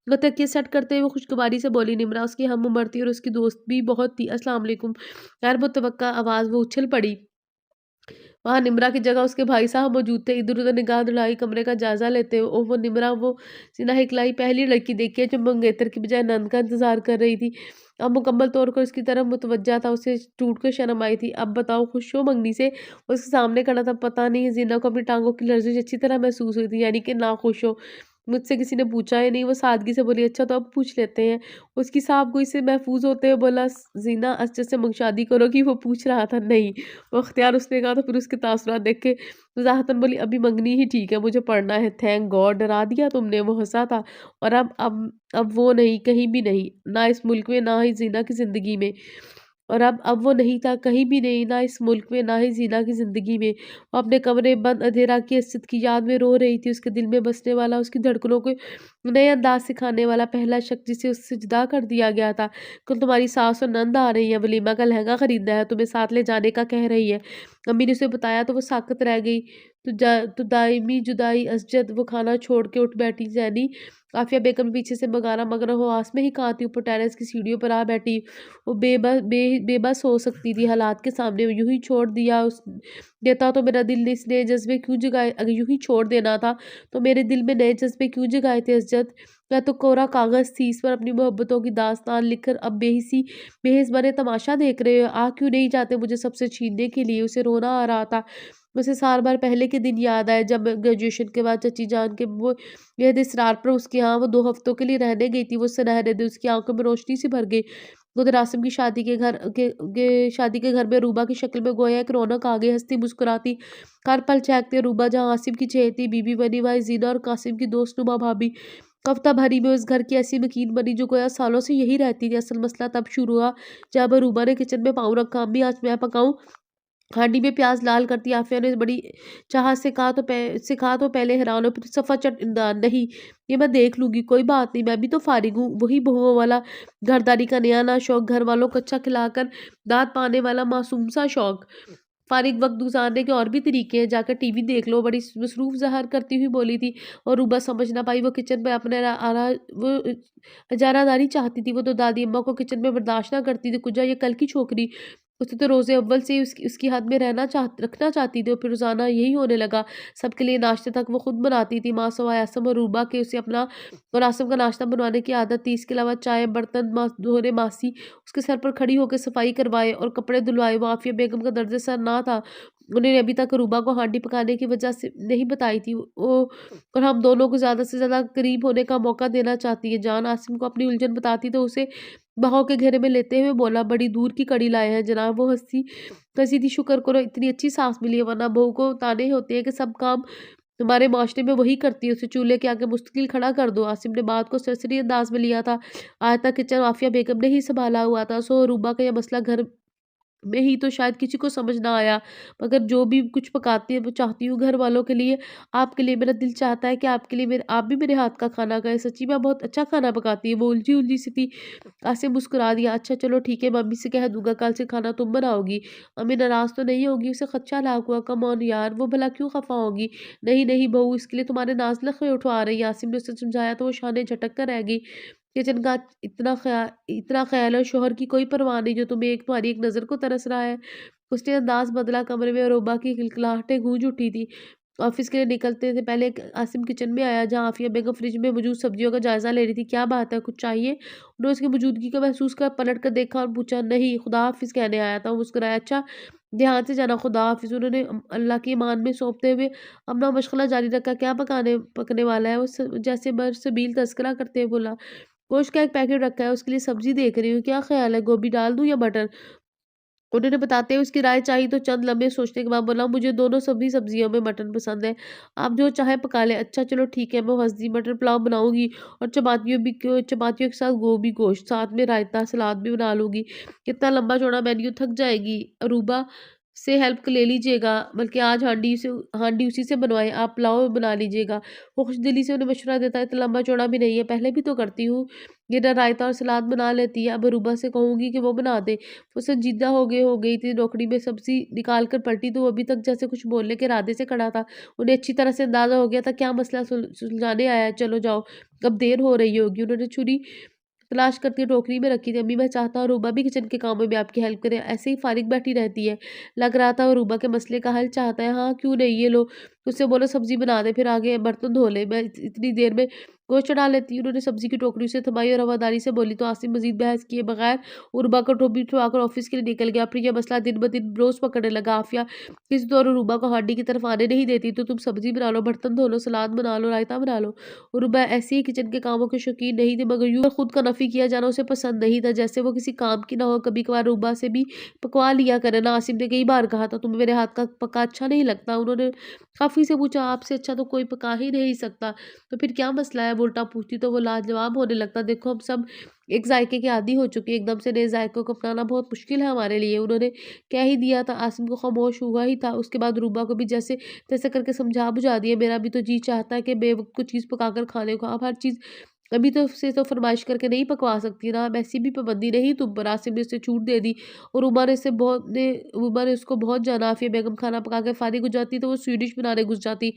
Speaker 1: वो तकिया सेट करते हुए वो खुशगवारी से बोली। निम्रा उसकी हम उम्र थी और उसकी दोस्त भी बहुत थी। अस्सलाम वालेकुम। गैर मुतवक्का आवाज़। वो उछल पड़ी। वहाँ निम्रा की जगह उसके भाई साहब मौजूद थे। इधर-उधर निगाह दौड़ाई, कमरे का जायज़ा लेते हुए। ओह! वो निम्रा, वो सीना हिकलाई। पहली लड़की देखी है जो मंगेतर की बजाय नंद का इंतज़ार कर रही थी। अब मुकम्मल तौर पर उसकी तरफ मुतवज्जा था। उसे टूट कर शर्म आई थी। अब बताओ, खुश हो मंगनी से? उसके सामने खड़ा था। पता नहीं ज़ीना को अपनी टाँगों की लर्ज़िश अच्छी तरह महसूस हुई थी, यानी कि नाखुश हो। मुझसे किसी ने पूछा ही नहीं। वो सादगी से बोली, अच्छा तो अब पूछ लेते हैं। उसकी साफ़गोई से महफूज़ होते हुए बोला, ज़ीना असद से शादी करोगी? वो पूछ रहा था। नहीं। वो अख्तियार उसने कहा तो फिर उसके तासुरात देख के वज़ाहतन बोली, अभी मंगनी ही ठीक है, मुझे पढ़ना है। थैंक गॉड, डरा दिया तुमने। वो हँसा था। और अब वो नहीं, कहीं भी नहीं, ना इस मुल्क में, ना ही ज़ीना की ज़िंदगी में। और अब वो नहीं था, कहीं भी नहीं, ना इस मुल्क में, ना ही ज़ीना की ज़िंदगी में। वो अपने कमरे बंद अंधेरा की असद की याद में रो रही थी। उसके दिल में बसने वाला, उसकी धड़कनों को नए अंदाज सिखाने वाला पहला शख्स जिसे उससे जुदा कर दिया गया था। कल तुम्हारी सास और नंद आ रही हैं, वलीमा का लहंगा खरीदना है, तुम्हें साथ ले जाने का कह रही है। अम्मी ने उसे बताया तो वो साकत रह गई। तो दायमी जुदाई असजद। वो खाना छोड़ के उठ बैठी। जैनी आफिया बेगम पीछे से मगाना मगर वो आस में ही कहाँ थी। ऊपर टेरेस की सीढ़ियों पर आ बैठी। वो बेबस हो सकती थी हालात के सामने। यूं ही छोड़ दिया उस देता तो मेरा दिल ने इसने जज्बे क्यों जगाए, अगर यूं ही छोड़ देना था तो मेरे दिल में नए जज्बे क्यों जगाए थे असजद? मैं तो कोरा कागज़ थी, इस पर अपनी मोहब्बतों की दास्तान लिखकर अब बेहिस बने तमाशा देख रहे हो। आ क्यों नहीं जाते मुझे सबसे छीनने के लिए? उसे रोना आ रहा था। उसे साल भर पहले के दिन याद आए जब ग्रेजुएशन के बाद चची जान के वो बेहद इसरार पर उसके यहाँ वो 2 हफ्तों के लिए रहने गई थी। वो सुनहरे दिन उसकी आंखों में रोशनी सी भर गई। उधर आसिम की शादी के घर में रूबा की शक्ल में गोया एक रौनक आ गई। हंसती मुस्कुराती हर पल चहकती रूबा, जहाँ आसिम की चहेती बीबी बनी भाई जीना और कासिम की दोस्तनुमा भाभी कविता भरी में उस घर की ऐसी मकीन बनी जो गोया सालों से यही रहती थी। असल मसला तब शुरू हुआ जब रूबा ने किचन में पाँव रखा। अम्मी आज मैं पकाऊं? हांडी में प्याज लाल करती आफिया ने बड़ी चाहत से कहा तो पहले हैरान हो फिर सफा चट नहीं, ये मैं देख लूंगी, कोई बात नहीं, मैं भी तो फारिग हूँ। वही बहुओं वाला घरदारी का नया ना शौक, घर वालों को अच्छा खिलाकर दाद पाने वाला मासूम सा शौक। फारिग वक्त गुजारने के और भी तरीके हैं, जाकर टीवी देख लो, बड़ी मसरूफ ज़ाहिर करती हुई बोली थी। और रूबा समझ ना पाई। वो किचन में अपने वो इजारादारी चाहती थी। वो तो दादी अम्मा को किचन में बर्दाश्त ना करती थी। कुजा ये कल की छोकरी, उसे तो रोज़े अव्वल से ही उसकी हद में रखना चाहती थी। और फिर रोज़ाना यही होने लगा। सबके लिए नाश्ते तक वो खुद बनाती थी। माँ सवाए आसम और रूबा के उसे अपना और आसम का नाश्ता बनवाने की आदत थी। इसके अलावा चाय बर्तन धोने मासी उसके सर पर खड़ी होकर सफाई करवाए और कपड़े धुलवाए। वो आफिया बेगम का दर्द सर ना था। उन्होंने अभी तक रूबा को हांडी पकाने की वजह से नहीं बताई थी। वो और हम दोनों को ज़्यादा से ज़्यादा करीब होने का मौका देना चाहती है। जान आसिम को अपनी उलझन बताती तो उसे बाहों के घेरे में लेते हुए बोला, बड़ी दूर की कड़ी लाए हैं जनाब। वो हंसी थी, शुक्र करो इतनी अच्छी सास मिली है, वरना बहू को ताने होते हैं कि सब काम तुम्हारे माशरे में वही करती है, उसे चूल्हे के आगे मुस्तकिल खड़ा कर दो। आसिम ने बात को सरसरी अंदाज में लिया था। आज तक किचन आफिया बेगम ने ही संभाला हुआ था, सो रूबा का यह मसला घर में ही तो शायद किसी को समझ ना आया। मगर जो भी कुछ पकाती है वो चाहती हूँ घर वालों के लिए, आपके लिए। मेरा दिल चाहता है कि आपके लिए मेरे आप भी मेरे हाथ का खाना खाएँ। सच्ची में बहुत अच्छा खाना पकाती है। वो उलझी-उलझी सी थी। आसिम मुस्कुरा दिया। अच्छा चलो ठीक है, मम्मी से कह दूँगा कल से खाना तुम बनाओगी। अम्मी नाराज़ तो नहीं होगी? उसे खदशा लाँघ हुआ। कम ऑन यार, वो भला क्यों खफ़ा होगी? नहीं, नहीं बहू, इसके लिए तुम्हारे नाज़ नख़रे उठवा रही है। आसिम ने उसे समझाया तो वो शाने झटक कर रह गई। किचन का इतना ख़्याल और शौहर की कोई परवाह नहीं जो तुम्हारी एक नज़र को तरस रहा है। उसने अंदाज़ बदला। कमरे में अरोबा की किलकिलाहटें गूंज उठी थी। ऑफ़िस के लिए निकलते से पहले आसिम किचन में आया जहाँ आफ़िया बेगम फ्रिज में मौजूद सब्जियों का जायज़ा ले रही थी। क्या बात है, कुछ चाहिए? उन्होंने उसकी मौजूदगी को महसूस कर पलट कर देखा और पूछा, नहीं खुदा हाफ़िज़ कहने आया था। वो मुस्कुराया। अच्छा, ध्यान से जाना, खुदा हाफ़िज़। उन्होंने अल्लाह की ईमान में सौंपते हुए अपना मशग़ला जारी रखा। क्या पकने वाला है? वो जैसे बरसबील तज़किरा करते हुए बोला। गोश्त का एक पैकेट रखा है, उसके लिए सब्ज़ी देख रही हूँ। क्या ख़्याल है, गोभी डाल दूँ या मटर? उन्होंने बताते हुए उसकी राय चाही तो चंद लम्हे सोचने के बाद बोला, मुझे दोनों सभी सब्जियों में मटन पसंद है। आप जो चाहे पका लें। अच्छा चलो ठीक है, मैं हँस दी। मटर पुलाव बनाऊँगी और चपातियों के साथ गोभी गोश्त, साथ में रायता सलाद भी बना लूँगी। इतना लंबा चौड़ा मेन्यू, थक जाएगी। अरूबा से हेल्प ले लीजिएगा, बल्कि आज हांडी उसी से बनवाएँ। आप पुलाव बना लीजिएगा। वो खुशदिली से उन्हें मशवरा देता है, इतना लंबा चौड़ा भी नहीं है, पहले भी तो करती हूँ। ये ना रायता और सलाद बना लेती है, अब अरूबा से कहूँगी कि वो बना दे। वो संजीदा हो गई थी। नौकरी में सब्ज़ी निकाल कर पलटी तो वो अभी तक जैसे कुछ बोलने के इरादे से खड़ा था। उन्हें अच्छी तरह से अंदाज़ा हो गया था क्या मसला सुलझाने आया है। चलो जाओ, अब देर हो रही होगी। उन्होंने छुरी तलाश करके टोकरी में रखी थी। अम्मी मैं चाहता हूँ रूबा भी किचन के कामों में आपकी हेल्प करे। ऐसे ही फ़ारिग बैठी रहती है। लग रहा था वो रूबा के मसले का हल चाहता है। हाँ, क्यों नहीं, ये लो। उससे बोलो सब्ज़ी बना दे, फिर आगे बर्तन धो ले। मैं इतनी देर में गोश्त चढ़ा लेती हूँ। उन्होंने सब्ज़ी की टोकरी उसे थमाई और रवादारी से बोली तो आसिम मज़ीद बहस किए बगैर रूबा को टोपी उठवाकर ऑफ़िस के लिए निकल गया। फिर यह मसला दिन-ब-दिन रोज़ पकड़ने लगा। आफ़िया किसी तरह रूबा को हांडी की तरफ आने नहीं देती। तो तुम सब्ज़ी बना लो, बर्तन धो लो, सलाद बना लो, रायता बना लो। रुबा ऐसे ही किचन के कामों की शौकीन नहीं थी, मगर यूँ खुद का नफ़ी किया जाना उसे पसंद नहीं था, जैसे वो किसी काम की ना हो। कभी-कभार रुबा से भी पकवा लिया करे ना। आसिम ने कई बार कहा था, तुम्हें मेरे हाथ का पका अच्छा नहीं लगता। उन्होंने काफ़ी से पूछा, आपसे अच्छा तो कोई पका ही नहीं सकता, तो फिर क्या मसला है? वो उल्टा पूछती तो वो लाजवाब होने लगता। देखो हम सब एक जायके के आदी हो चुके हैं, एकदम से नए जायकों को अपनाना बहुत मुश्किल है हमारे लिए। उन्होंने कह ही दिया था। आसिम को खामोश हुआ ही था। उसके बाद रूबा को भी जैसे तैसे करके समझा बुझा दिया। मेरा भी तो जी चाहता है कि बेवक़्त को चीज़ पकाकर खाने को। आप हर चीज़ अभी तो से तो फ़रमाइश करके नहीं पकवा सकती ना, अब ऐसी भी पाबंदी नहीं तुम पर। आसिम ने उसे छूट दे दी और उमा ने उसको बहुत जाना। आफ़िया बेगम खाना पका के फ़ारिग हो जाती तो वो स्वीडिश बनाने घुस जाती।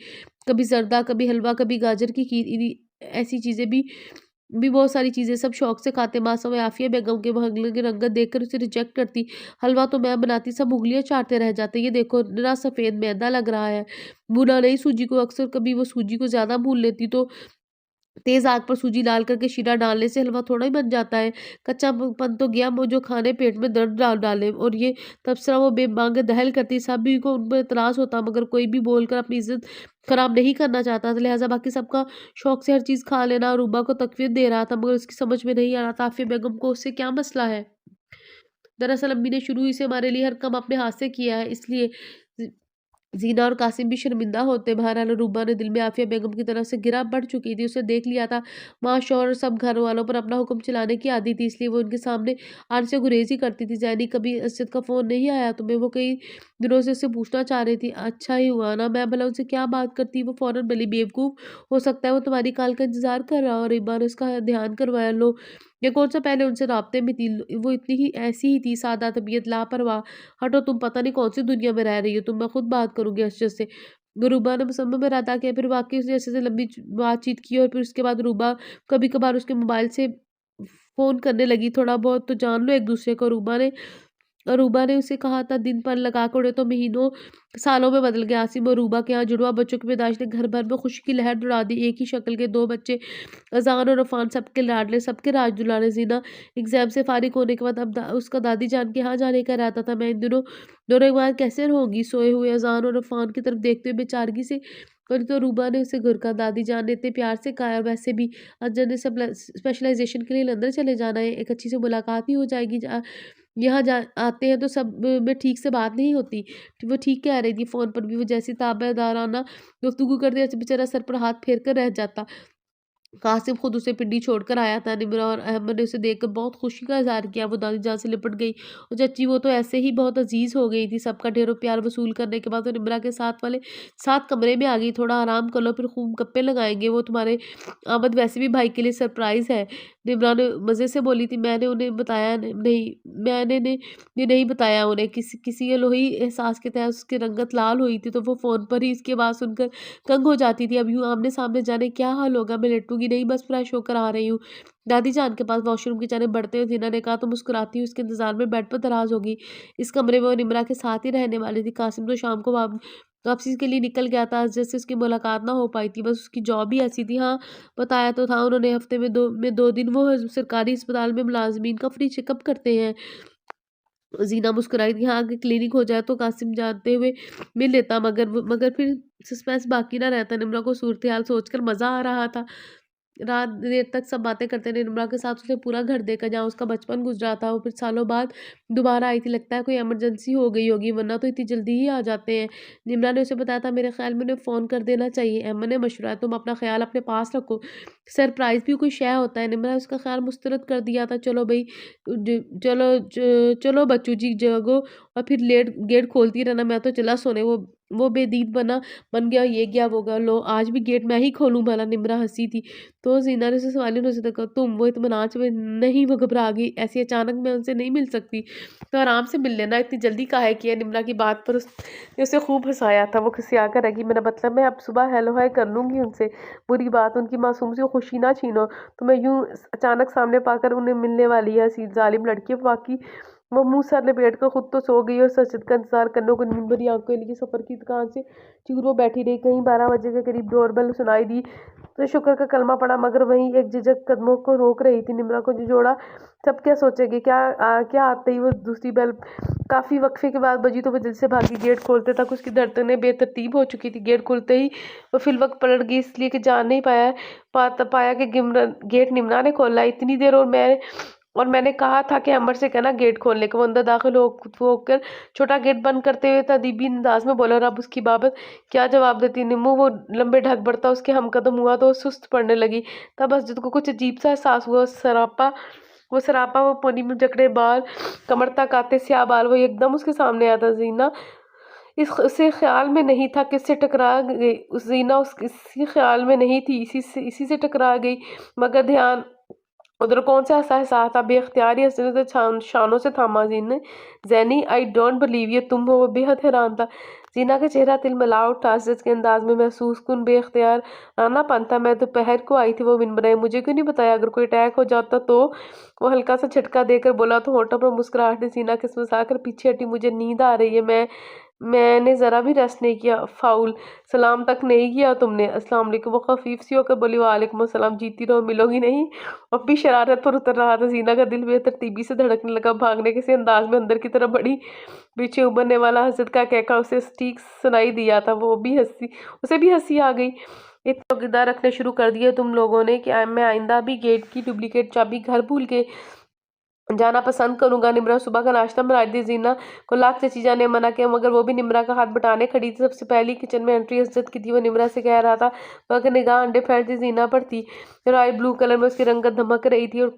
Speaker 1: कभी ज़र्दा, कभी हलवा, कभी गाजर की खीर, इन्हीं ऐसी चीज़ें भी बहुत सारी चीज़ें सब शौक से खाते। मासूम आफ़िया बेगम के भगले की रंगत देखकर उसे रिजेक्ट करती। हलवा तो मैं बनाती, सब उँगलियाँ चाटते रह जाते। ये देखो ना, सफ़ेद मैदा लग रहा है, भुना नहीं सूजी को। अक्सर कभी वो सूजी को ज़्यादा भून लेती तो तेज़ आग पर सूजी डाल करके शीरा डालने से हलवा थोड़ा ही बन जाता है। कच्चापन तो गया, वो जो खाने पेट में दर्द डाल डाले। और ये तबसरा वो बेमांगे दहल करती। सभी को उन पर एतराज़ होता, मगर कोई भी बोलकर अपनी इज़्ज़त ख़राब नहीं करना चाहता था। लिहाज़ा बाकी सबका शौक से हर चीज़ खा लेना रूबा को तकवीत दे रहा था, मगर उसकी समझ में नहीं आ रहा था आफ़िया बेगम को उससे क्या मसला है। दरअसल अम्मी ने शुरू ही से हमारे लिए हर काम अपने हाथ से किया है, इसलिए ज़ीना और कासिम भी शर्मिंदा होते। बहरहाल रूबा ने दिल में आफ़िया बेगम की तरफ से गिरा बढ़ चुकी थी। उसे देख लिया था, माँ, शौहर और सब घर वालों पर अपना हुक्म चलाने की आदी थी, इसलिए वो उनके सामने आने से गुरेज़ ही करती थी। ज़ैनी, कभी असद का फ़ोन नहीं आया तुम्हें? वो कई दिनों से उससे पूछना चाह रही थी। अच्छा ही हुआ ना, मैं भला उनसे क्या बात करती? वो फ़ौरन बोली, बेवकूफ़, हो सकता है वो तुम्हारी कॉल का इंतज़ार कर रहा हो। और एक बार उसका ध्यान करवाया लो। ये कौन-सा पहले उनसे राब्ते में थी, वो इतनी ही ऐसी ही थी, सादा तबीयत, लापरवाह। हटो, तुम पता नहीं कौन-सी दुनिया में रह रही हो, तुम मैं खुद बात करूँगी अरशद से। रूबा ने मुसम्मम में इरादा किया, फिर वाक़ई उसने अच्छे से लंबी बातचीत की और फिर उसके बाद रूबा कभी-कभार उसके मोबाइल से फ़ोन करने लगी, थोड़ा बहुत तो जान लो एक-दूसरे को। रूबा ने उसे कहा था, दिन पर लगा के उड़े तो महीनों सालों में बदल गया। आसिम और रूबा के यहाँ जुड़वा बच्चों की पैदाइश ने घर भर में खुशी की लहर दौड़ा दी। एक ही शक्ल के 2 बच्चे, अज़ान और अफ़ान, सबके लाडले, सबके राज दुलारे। ज़ीना एग्ज़ाम से फ़ारिग होने के बाद अब उसका दादी जान के यहाँ जाने का इरादा था। मैं इन दिनों दोनों एक बार कैसे रहूँगी? सोए हुए अज़ान और अफ़ान की तरफ देखते हुए बेचारगी से पर तो रूबा ने उसे घर का दादी जान ने इतने प्यार से कहा। वैसे भी अजय ने स्पेशलाइज़ेशन के लिए लंदन चले जाना है, एक अच्छी सी मुलाकात ही हो जाएगी। यहाँ जा आते हैं तो सब में ठीक से बात नहीं होती। वो ठीक कह रही थी फ़ोन पर भी, वो जैसे ताबेदाराना गुफ्तगू कर दिया बेचारा सर पर हाथ फेर कर रह जाता। कासिम खुद उसे पिंडी छोड़कर आया था। निम्रा और अहमद ने उसे देखकर बहुत खुशी का इज़हार किया। वो दादी जान से लिपट गई और चाची वो तो ऐसे ही बहुत अजीज़ हो गई थी। सबका ढेरों प्यार वसूल करने के बाद वो निम्रा के साथ कमरे में आ गई। थोड़ा आराम कर लो फिर खूब गप्पे लगाएंगे। वो तुम्हारे आमद वैसे भी भाई के लिए सरप्राइज़ है। निम्रा ने मज़े से बोली थी। मैंने उन्हें बताया नहीं, मैंने ने ये नहीं बताया उन्हें। किसी एलोही एहसास के तहत उसकी रंगत लाल हुई थी तो वो फ़ोन पर ही इसकी आवाज़ सुनकर तंग हो जाती थी। अब यूँ आमने-सामने जाने क्या हाल होगा, मैं लेटूँगी नहीं, बस फ्रेश होकर आ रही हूँ। दादी जान के पास वॉशरूम की जाने बढ़ते हुए ज़ीना ने कहा तो मुस्कुराती हुई उसके इंतज़ार में बेड पर दराज़ होगी। इस कमरे में वो निम्रा के साथ ही रहने वाली थी। कासिम तो शाम को वापसी के लिए निकल गया था, जैसे उसकी मुलाकात ना हो पाई थी। बस उसकी जॉब ही ऐसी थी। हाँ, बताया तो था उन्होंने हफ़्ते में 2 दिन वो सरकारी अस्पताल में मुलाज़मीन का फ्री चेकअप करते हैं। ज़ीना मुस्कुराई थी। हाँ, अगर क्लिनिक हो जाए तो कासिम जानते हुए मिल लेता मगर फिर सस्पेंस बाकी ना रहता। निम्रा को सूरत-ए-हाल सोचकर मज़ा आ रहा था। रात देर तक सब बातें करते रहे। निम्रा के साथ उसने पूरा घर देखा जहाँ उसका बचपन गुज़रा था। वो फिर सालों बाद दोबारा आई थी। लगता है कोई इमरजेंसी हो गई होगी वरना तो इतनी जल्दी ही आ जाते हैं। निम्रा ने उसे बताया था मेरे ख़्याल में उन्हें फ़ोन कर देना चाहिए। अहमद ने मशवरा तुम अपना ख़्याल अपने पास रखो। सरप्राइज़ भी कोई शै होता है। निम्रा ने उसका ख़्याल मुस्तरद कर दिया था। चलो भई ज चलो च चलो बच्चू जी जगो और फिर लेट गेट खोलती रहना मैं तो चला सोने। वो बेदीद बन गया ये क्या वो गया लो आज भी गेट मैं ही खोलूँ भला। निम्रा हँसी थी। तो ज़ीना ने उसे सवालिया नज़र से देखा, तुम वो इत्मीनान से नहीं वो घबरा गई, ऐसी अचानक मैं उनसे नहीं मिल सकती, तो आराम से मिल लेना, इतनी जल्दी काहे की है। निम्रा की बात पर उसने उसे खूब हँसाया था। वो खिसिया कर रही, मेरा मतलब मैं अब सुबह हेलो हाय कर लूँगी उनसे, बुरी बात उनकी मासूम सी खुशी ना छीनो, तो मैं यूँ अचानक सामने पाकर उन्हें मिलने वाली है हसीन ज़ालिम लड़की। बाकी वो मुँह सर लपेट कर खुद तो सो गई और सजद का इंतज़ार करने को नींद भरी आंखों लिए सफ़र की दुकान से चूर वो बैठी रही। कहीं 12 बजे के करीब डोरबेल सुनाई दी तो शुक्र का कलमा पड़ा, मगर वहीं एक झिझक कदमों को रोक रही थी। निम्रा को झिझोड़ा, सब क्या सोचेंगे, क्या आते ही वो दूसरी बेल काफ़ी वक्फे के बाद बजी तो वो दिल से भागी। गेट खोलते तक उसकी धड़कनें बेतरतीब हो चुकी थी। गेट खुलते ही वो फिलवक्त पलट गई, इसलिए कि जान नहीं पाया कि गेट निम्रा ने खोला इतनी देर। और मैंने कहा था कि अमर से कहना गेट खोलने को। वो अंदर दाखिल होकर छोटा गेट बंद करते हुए तदीबी अंदाज में बोला, और अब उसकी बाबत क्या जवाब देती निम्मू। वो लंबे ढक बढ़ता उसके हमकदम हुआ तो वो सुस्त पड़ने लगी। तब असजद को कुछ अजीब सा एहसास हुआ। वो सरापा वो पोनी में जकड़े बाल, कमर तक आते स्याह बाल, वो एकदम उसके सामने आया था। जीना उसे ख्याल में नहीं था किससे टकरा गई। जीना इसी ख्याल में नहीं थी, इसी से टकरा गई। मगर ध्यान उधर कौन सा ऐसा एहसास था, बेख्तियार ही हंसने से शानों से थामा जीन ने। जैनी आई डोंट बिलीव ये तुम हो। वो बेहद हैरान था। जीना का चेहरा तिलमिला उठा, सच के अंदाज में महसूस कुन बेख्तियार आनापन था। मैं दोपहर को आई थी, वो बिन बनाए मुझे क्यों नहीं बताया, अगर कोई अटैक हो जाता तो। वो हल्का सा झटका देकर बोला तो होठों पर मुस्कुराहट ने जीना खिसमिसाकर पीछे हटी। मुझे नींद आ रही है, मैंने ज़रा भी रेस्ट नहीं किया। फाउल सलाम तक नहीं किया तुमने। अस्सलाम वालेकुम। वो खफीफ सी होकर बोली, वालेकुम अस्सलाम, जीती रहो, मिलोगी नहीं। अब भी शरारत पर उतर रहा था। जीना का दिल बेतरतीबी से धड़कने लगा। भागने के से अंदाज में अंदर की तरफ बड़ी पीछे उभरने वाला हसरत का कहका उसे ठीक सुनाई दिया था। उसे भी हंसी आ गई। इतना चौकीदार रखने शुरू कर दिए तुम लोगों ने कि मैं आइंदा भी गेट की डुप्लीकेट चाबी घर भूल के जाना पसंद करूंगा। निम्रा सुबह का नाश्ता बना दी। जीना को लाख से चीजा ने मना किया, मगर वो भी निम्रा का हाथ बटाने खड़ी थी। सबसे पहली किचन में एंट्री असजद की थी। वो निम्रा से कह रहा था, मगर निगाह अंडे फैलती जीना पर थी। रॉयल ब्लू कलर में उसकी रंगत धमक रही थी। और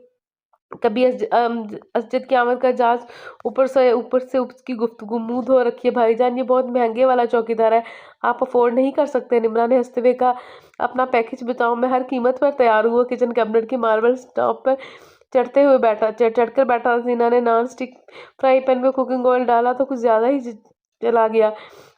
Speaker 1: कभी असजद की आमद का जहाज ऊपर से उसकी गुफ्तगू मुंह धो रखी है। भाईजान ये बहुत महंगे वाला चौकीदार है, आप अफोर्ड नहीं कर सकते। निम्रा ने हंसते हुए कहा, अपना पैकेज बताओ, मैं हर कीमत पर तैयार हूँ। किचन कैबिनेट की मार्बल टॉप पर चढ़कर बैठा। जीना ने नॉन स्टिक फ्राई पैन में कुकिंग ऑयल डाला तो कुछ ज़्यादा ही चला गया।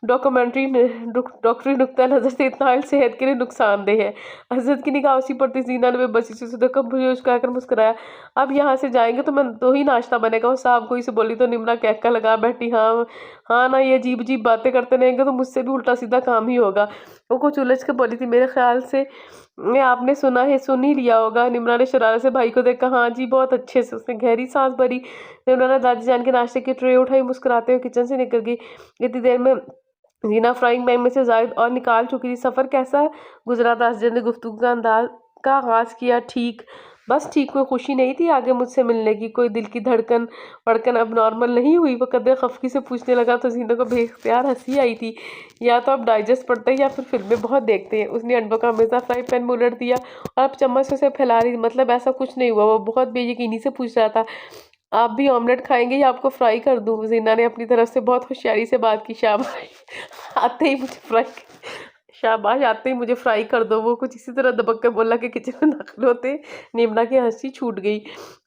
Speaker 1: डॉक्टरी नुक्ता नज़र से इतना ऑयल सेहत के लिए नुकसानदेह है। हजरत की निगाह उसी पर थी। जीना ने बेबसी से कहकर मुस्कुराया, अब यहाँ से जाएंगे तो मैं तो ही नाश्ता बनेगा। वो साहब कोई से बोली तो निम्रा कहका लगा बैठी, हाँ हाँ ना, ये अजीब अजीब बातें करते रहेंगे तो मुझसे भी उल्टा सीधा काम ही होगा। वो कुछ उलझ के बोली थी, मेरे ख्याल से आपने सुन ही लिया होगा। निम्रा ने शरारत से भाई को देखा, हाँ जी बहुत अच्छे से। उसने गहरी सांस भरी। निम्रा ने दादी जान के नाश्ते की ट्रे उठाई, मुस्कुराते हुए किचन से निकल गई। इतनी देर में जीना फ्राइंग पैन में से जायद और निकाल चुकी थी। सफ़र कैसा गुजरा था? असजद ने गुफ्तगू का आगाज़ किया। ठीक, बस ठीक, कोई खुशी नहीं थी आगे मुझसे मिलने की, कोई दिल की धड़कन वड़कन अब नॉर्मल नहीं हुई। वो कदर खफकी से पूछने लगा तो जीना को बेख्तियार हंसी आई थी। या तो आप डाइजेस्ट पढ़ते हैं या फिर फिल्में बहुत देखते हैं। उसने अंडों का हमेशा फ्राई पैन में उलट दिया और अब चम्मच से उसे फैला रही, मतलब ऐसा कुछ नहीं हुआ। वो बहुत बेयकीनी से पूछ रहा था, आप भी ऑमलेट खाएंगे या आपको फ्राई कर दूं? जीना ने अपनी तरफ से बहुत होशियारी से बात की। शाबाश, आते ही मुझे फ्राई शाबाश, आते ही मुझे फ्राई कर दो। वो कुछ इसी तरह दबक कर बोला कि किचन में दाखिल होते निम्रा की हंसी छूट गई।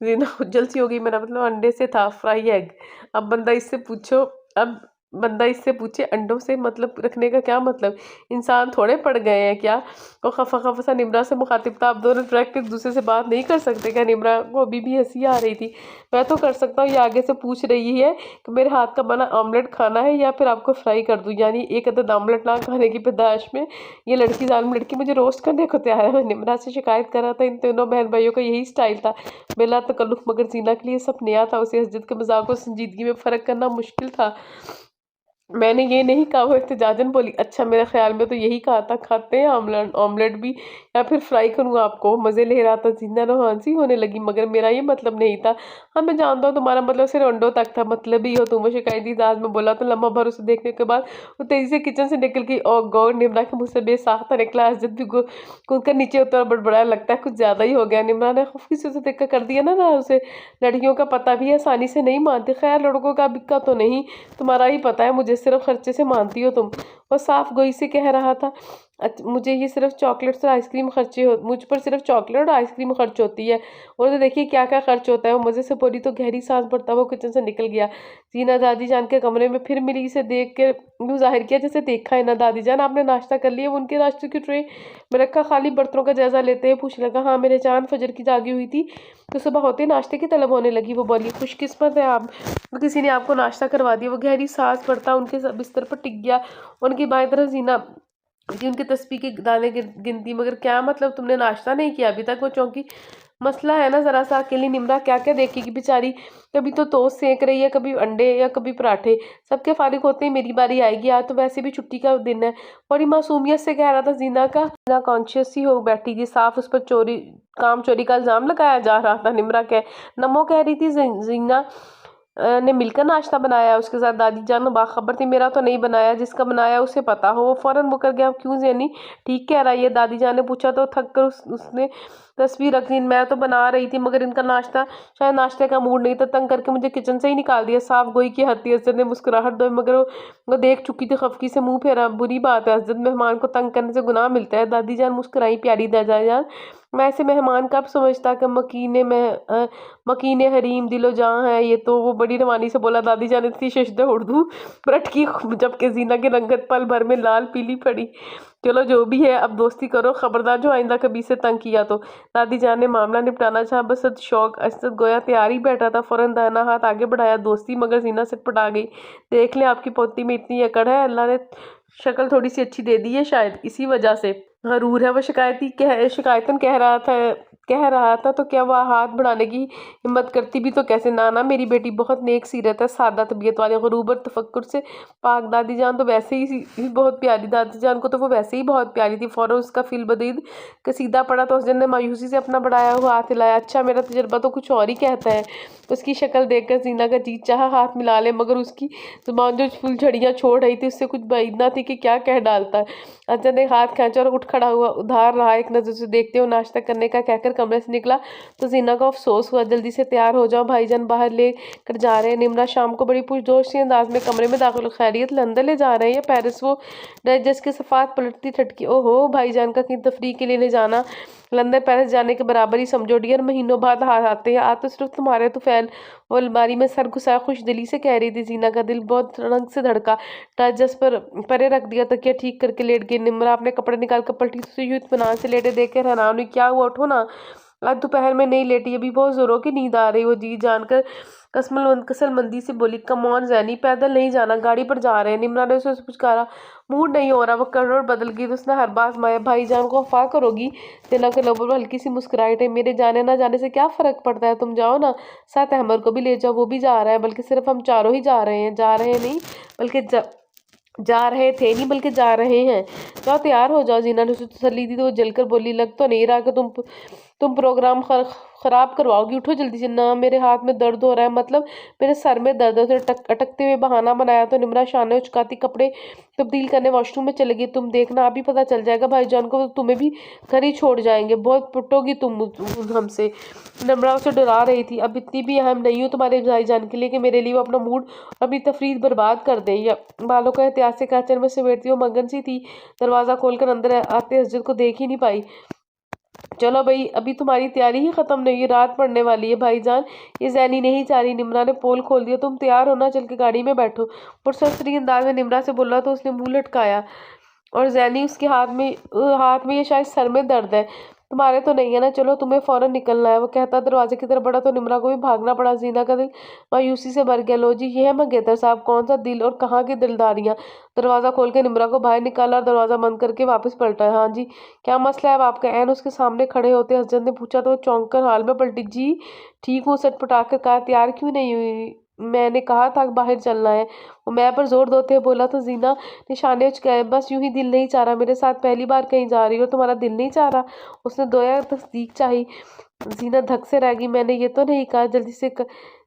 Speaker 1: जीना उज्जल सी हो गई। मेरा मतलब अंडे से था, फ्राई एग। अब बंदा इससे पूछो अब बंदा इससे पूछे अंडों से मतलब रखने का क्या मतलब, इंसान थोड़े पड़ गए हैं क्या? और खफा खफा सा निम्रा से मुखातिब था, आप दोनों डायरेक्ट एक दूसरे से बात नहीं कर सकते क्या? निम्रा को अभी भी हंसी आ रही थी। मैं तो कर सकता हूँ, ये आगे से पूछ रही है कि मेरे हाथ का बना ऑमलेट खाना है या फिर आपको फ्राई कर दूं, यानी एक अदद ऑमलेट ना खाने की पैदाश में ये लड़की जालिम लड़की मुझे रोस्ट करने को तैयार है। मैं निम्रा से शिकायत कर रहा था, इन दोनों बहन भाइयों का यही स्टाइल था, बिला तकल्लुफ। मगर जीना के लिए सब नया था, उसे हजरत के मजाक और संजीदगी में फ़र्क करना मुश्किल था। मैंने ये नहीं कहा, वो एहतजाजन बोली। अच्छा, मेरे ख्याल में तो यही कहा था, खाते हैं ऑमलेट ऑमलेट भी या फिर फ्राई करूँ आपको? मज़े ले रहा था जीना। रोमांसी होने लगी, मगर मेरा ये मतलब नहीं था। हाँ, मैं जानता हूँ तुम्हारा मतलब सिर्फ अंडों तक था, मतलब ही हो तुम। वो शिकायती अंदाज में बोला तो लम्हा भर उसे देखने के बाद वो तेजी से किचन से निकल गई। और गौर निम्रा के मुँह से बेसाख्ता निकला। हजरत भी कूद कर नीचे उतर बड़बड़ाया, लगता है कुछ ज़्यादा ही हो गया। निम्रा ने खुफी से उसे देखकर कर दिया ना उसे, लड़कियों का पता भी आसानी से नहीं मानती। खैर, लड़कों का बिक्का तो नहीं, तुम्हारा ही पता है, मुझे सिर्फ खर्चे से मानती हो तुम। वो साफ गोई से कह रहा था, मुझे ये सिर्फ चॉकलेट्स और आइसक्रीम खर्चे हो, मुझ पर सिर्फ चॉकलेट और आइसक्रीम खर्च होती है, और तो देखिए क्या क्या खर्च होता है। वो मज़े से बोली तो गहरी सांस भरता वो किचन से निकल गया। जीना दादी जान के कमरे में फिर मिली। इसे देख के यूँ जाहिर किया जैसे देखा है ना। दादी जान, आपने नाश्ता कर लिया? उनके नाश्ते की ट्रे में रखा खाली बर्तनों का जायजा लेते हुए पूछ लगा। हाँ मेरे जान, फजर की जागी हुई थी तो सुबह होते ही नाश्ते की तलब होने लगी। वो बोली, खुशकिस्मत है आप, किसी ने आपको नाश्ता करवा दिया। वो गहरी सांस भरता उनके बिस्तर पर टिक गया। उनकी बाएं तरफ जीना जी उनकी तस्बीह के दाने गिनती। मगर क्या मतलब, तुमने नाश्ता नहीं किया अभी तक? वो चौंकी। मसला है ना ज़रा सा, अकेली निम्रा क्या क्या देखेगी बेचारी। कभी तो टोस्ट सेक रही है, कभी अंडे या कभी पराठे। सबके फारिग होते ही मेरी बारी आएगी। आज तो वैसे भी छुट्टी का दिन है। बड़ी मासूमियत से कह रहा था जीना का। जीना कॉन्शियस ही हो बैठी थी, साफ उस पर चोरी का इल्ज़ाम लगाया जा रहा था। निम्रा नमो कह रही थी, जीना ने मिलकर नाश्ता बनाया उसके साथ। दादी जान बाखबर थी, मेरा तो नहीं बनाया, जिसका बनाया उसे पता हो। वो फौरन मुकर गया। क्यों जैनी, ठीक कह रहा है ये? दादी जान ने पूछा तो थक कर उसने तस्वीर रख दी। मैं तो बना रही थी मगर इनका नाश्ता, शायद नाश्ते का मूड नहीं था, तंग करके मुझे किचन से ही निकाल दिया। साफ गोई की हत्ती। हजरत ने मुस्कुराहट दो, मगर वो देख चुकी थी। खफकी से मुंह फेरा। बुरी बात है हजरत, मेहमान को तंग करने से गुनाह मिलता है। दादी जान मुस्कुराई। प्यारी दादा जान, मैं ऐसे मेहमान कब समझता कि मकीने हरीम दिलो जहाँ है ये तो। वो बड़ी रवानी से बोला। दादी जान इतनी शशद उर्दू पलटकी जबकि जीना की रंगत पल भर में लाल पीली पड़ी। चलो जो भी है, अब दोस्ती करो, खबरदार जो आइंदा कभी से तंग किया तो। दादी जान ने मामला निपटाना चाहा। बस शौक असद गोया तैयार ही बैठा था, फौरन दाना हाथ आगे बढ़ाया। दोस्ती, मगर जीना सिटपटा गई। देख ले, आपकी पोती में इतनी अकड़ है, अल्लाह ने शक्ल थोड़ी सी अच्छी दे दी है, शायद इसी वजह से ग़रूर है। वो शिकायतन कह रहा था तो क्या वह हाथ बढ़ाने की हिम्मत करती भी तो कैसे? ना मेरी बेटी बहुत नेक सीरत है, सादा तबीयत वाले, ग़ुरूर और तफक्कुर से पाक। दादी जान तो वैसे ही बहुत प्यारी, दादी जान को तो वो वैसे ही बहुत प्यारी थी। फ़ौरन उसका फिल बदीद कसीदा पड़ा तो उसने मायूसी से अपना बढ़ाया हुआ हाथ हिलाया। अच्छा, मेरा तजर्बा तो कुछ और ही कहता है। उसकी शक्ल देखकर जीना का जी चाहा हाथ मिला ले, मगर उसकी जुबान जो फुलझड़ियाँ छोड़ रही थी उससे कुछ बाइद ना थी कि क्या कह डालता है। अजय ने हाथ खींचा और उठ खड़ा हुआ। उधार रहा एक नज़र से देखते हो, नाश्ता करने का कहकर कमरे से निकला तो जीना को अफसोस हुआ। जल्दी से तैयार हो जाओ, भाईजान बाहर ले कर जा रहे हैं। निम्रा शाम को बड़ी पुरजोश से अंदाज में कमरे में दाखिल। खैरियत, लंदन ले जा रहे हैं या पेरिस? वो डाइजेस्ट के सफ़ात पलटती ठटकी। ओहो, भाईजान का कहीं तफरीह के लिए ले जाना लंदन पेरिस जाने के बराबर ही समझो डियर। महीनों बाद हाथ आते हैं, आज तो सिर्फ तुम्हारे तो फैल। वो अलमारी में सर घुसाए खुश दिली से कह रही थी। जीना का दिल बहुत रंग से धड़का। डाइजेस्ट पर परे रख दिया, तकिया ठीक करके लेट गई। निम्रा अपने कपड़े निकाल कर पलटी तो यूं इत्मीनान से लेटे देख कर हैरान हुई। क्या हुआ, उठो ना, आज दोपहर में नहीं लेटी, अभी बहुत जोरों की नींद आ रही। वो जी जानकर कसलमंदी से बोली, कम ऑन जैनी, पैदल नहीं जाना, गाड़ी पर जा रहे हैं। निम्रा ने उसे पुचकारा। मूड नहीं हो रहा। वो करोड़ बदल गई तो उसने हर बात माया। भाईजान को अफवाह करोगी? जना के लोगों पर हल्की सी मुस्कुराहट है। मेरे जाने ना जाने से क्या फ़र्क पड़ता है, तुम जाओ ना, साथ अहमद को भी ले जाओ, वो भी जा रहा है। बल्कि सिर्फ हम चारों ही जा रहे हैं, जा रहे नहीं बल्कि जा रहे थे नहीं बल्कि जा रहे हैं। जाओ तैयार हो जाओ। जीना ने उसे तसल्ली दी तो वो जलकर बोली, लग तो नहीं रहा कि
Speaker 2: तुम प्रोग्राम खराब करवाओगी, उठो जल्दी से। ना मेरे हाथ में दर्द हो रहा है, मतलब मेरे सर में दर्द है। उसे अटकते हुए बहाना बनाया तो निम्रा शाने उचकाती कपड़े तब्दील करने वॉशरूम में चली गई। तुम देखना अभी पता चल जाएगा भाईजान को, तुम्हें भी घर ही छोड़ जाएंगे, बहुत पिटोगी तुम हमसे। निम्रा उसे डरा रही थी। अब इतनी भी अहम नहीं हूँ तुम्हारे भाईजान के लिए कि मेरे लिए वो अपना मूड अपनी तफरीह बर्बाद कर दे। या बालों का एहतियात से काचन में समेटती वो मगन सी थी, दरवाजा खोलकर अंदर आते हजरत को देख ही नहीं पाई। चलो भाई, अभी तुम्हारी तैयारी ही खत्म नहीं हुई, रात पड़ने वाली है भाईजान, ये जैनी नहीं चाह रही। निम्रा ने पोल खोल दिया। तुम तैयार हो ना, चल के गाड़ी में बैठो। और सरसरी अंदाज में निम्रा से बोला तो उसने मुंह लटकाया। और जैनी उसके हाथ में ये शायद सर में दर्द है, तुम्हारे तो नहीं है ना, चलो तुम्हें फौरन निकलना है। वो कहता दरवाजे की तरफ बढ़ा तो निम्रा को भी भागना पड़ा। जीना का दिल मायूसी से भर गया। लो जी, ये है मंगेतर साहब, कौन सा दिल और कहाँ की दिलदारियां। दरवाजा खोल के निम्रा को बाहर निकाला और दरवाजा बंद करके वापस पलटा। हाँ जी, क्या मसला है अब आपका? एन उसके सामने खड़े होते हसरत ने पूछा तो वो चौंक कर हाल में पलटी। जी ठीक हूँ, सटपटा कर कहा। तैयार क्यों नहीं हुई? मैंने कहा था बाहर चलना है। वो मैं पर जोर देते हुए बोला तो जीना निशाने उचकाए। बस यूं ही दिल नहीं चाह रहा, मेरे साथ पहली बार कहीं जा रही हो, तुम्हारा दिल नहीं चाह रहा? उसने दोया तस्दीक चाही। जीना धक से रह गई। मैंने ये तो नहीं कहा।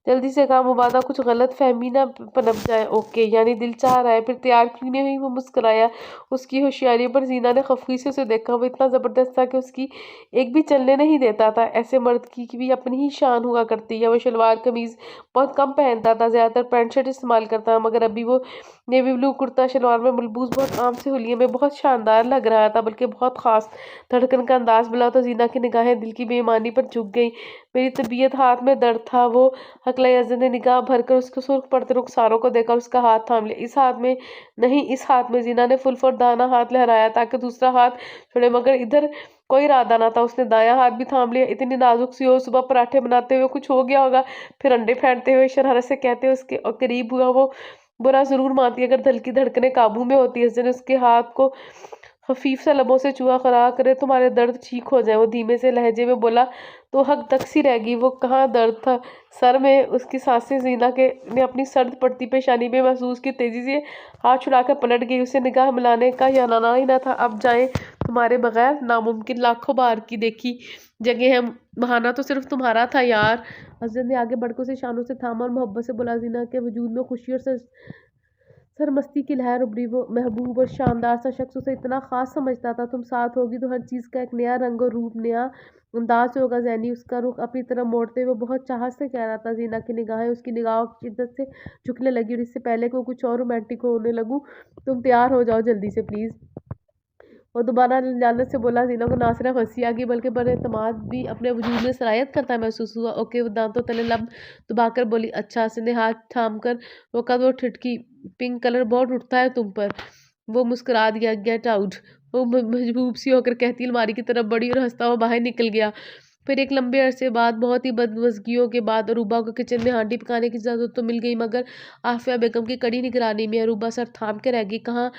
Speaker 2: जल्दी से कहा, मुबादा कुछ गलत फहमी ना पनप जाए। ओके, यानी दिल चाह रहा है, फिर तैयार क्यों नहीं हुई? वो मुस्कुराया। उसकी होशियारी पर जीना ने खफी से उसे देखा। वो इतना ज़बरदस्त था कि उसकी एक भी चलने नहीं देता था। ऐसे मर्द की भी अपनी ही शान हुआ करती है। वो शलवार कमीज़ बहुत कम पहनता था, ज़्यादातर पैंट शर्ट इस्तेमाल करता, मगर अभी वो नेवी ब्लू कुर्ता शलवार में मलबूस बहुत आम से हुलिये में बहुत शानदार लग रहा था, बल्कि बहुत ख़ास। धड़कन का अंदाज मिला तो जीना की निगाहें दिल की बेईमानी पर झुक गई। मेरी तबीयत, हाथ में दर्द था। वो हकलाई अजद ने निगाह भरकर उसके सुर्ख पड़ते रुखसारों को देखा, उसका हाथ थाम लिया। इस हाथ में नहीं, इस हाथ में। जीना ने फुल दाना हाथ लहराया ताकि दूसरा हाथ छोड़े, मगर इधर कोई इरादा ना था। उसने दायां हाथ भी थाम लिया। इतनी नाजुक सी हो, सुबह पराठे बनाते हुए कुछ हो गया होगा, फिर अंडे फेंटते हुए शरारत से कहते हुए उसके और करीब हुआ। वो बुरा जरूर मानती अगर दिल की धड़कनें काबू में होती। इस दिन उसके हाथ को खफीफ सा लबों से चूहा खरा करे, तुम्हारे दर्द ठीक हो जाए। वो धीमे से लहजे में बोला तो हक तक सी रह गई। वो कहाँ दर्द था, सर में। उसकी सांसें जीना के ने अपनी सर्द पड़ती पेशानी में महसूस की। तेजी से हाथ छुड़ाकर पलट गई। उसे निगाह मिलाने का या नाना ही ना था। अब जाए तुम्हारे बगैर नामुमकिन, लाखों बार की देखी जगह है, बहाना तो सिर्फ तुम्हारा था यार। हजरत ने आगे बढ़कर उसे शानों से थामा और मोहब्बत से बोला। जीना के वजूद में खुशी और सरमस्ती की लहर उभरी। वो महबूब और शानदार सा शख्स उसे इतना खास समझता था। तुम साथ होगी तो हर चीज़ का एक नया रंग और रूप, नया अंदाज होगा। जैनी उसका रुख अपनी तरफ मोड़ते हुए बहुत चाहत से कह रहा था। जीना की निगाहें उसकी निगाहों की शिद्दत से झुकने लगी और इससे पहले कि वो कुछ और रोमांटिक होने लगूं, तुम तैयार हो जाओ जल्दी से प्लीज़। वो दोबारा जानत से बोला। जीना को ना सिर्फ हंसी आ गई बल्कि बड़े एतमाद भी अपने वजूद में सरायत करता महसूस हुआ। ओके, वो दांतों तले लब दबाकर बोली। अच्छा। उसने हाथ थाम कर रोका तो वो ठिठकी। पिंक कलर बहुत उठता है तुम पर। वो मुस्कुरा दिया। गेट आउट, वो मजबूब सी होकर कहती अलमारी की तरफ बढ़ी और हंसता हुआ बाहर निकल गया। फिर एक लंबे अरसे बाद, बहुत ही बदमज़गियों के बाद, अरूबा को किचन में हांडी पकाने की इजाज़त तो मिल गई, मगर आफिया बेगम की कड़ी निगरानी में अरूबा सर थाम के रह गई। कहाँ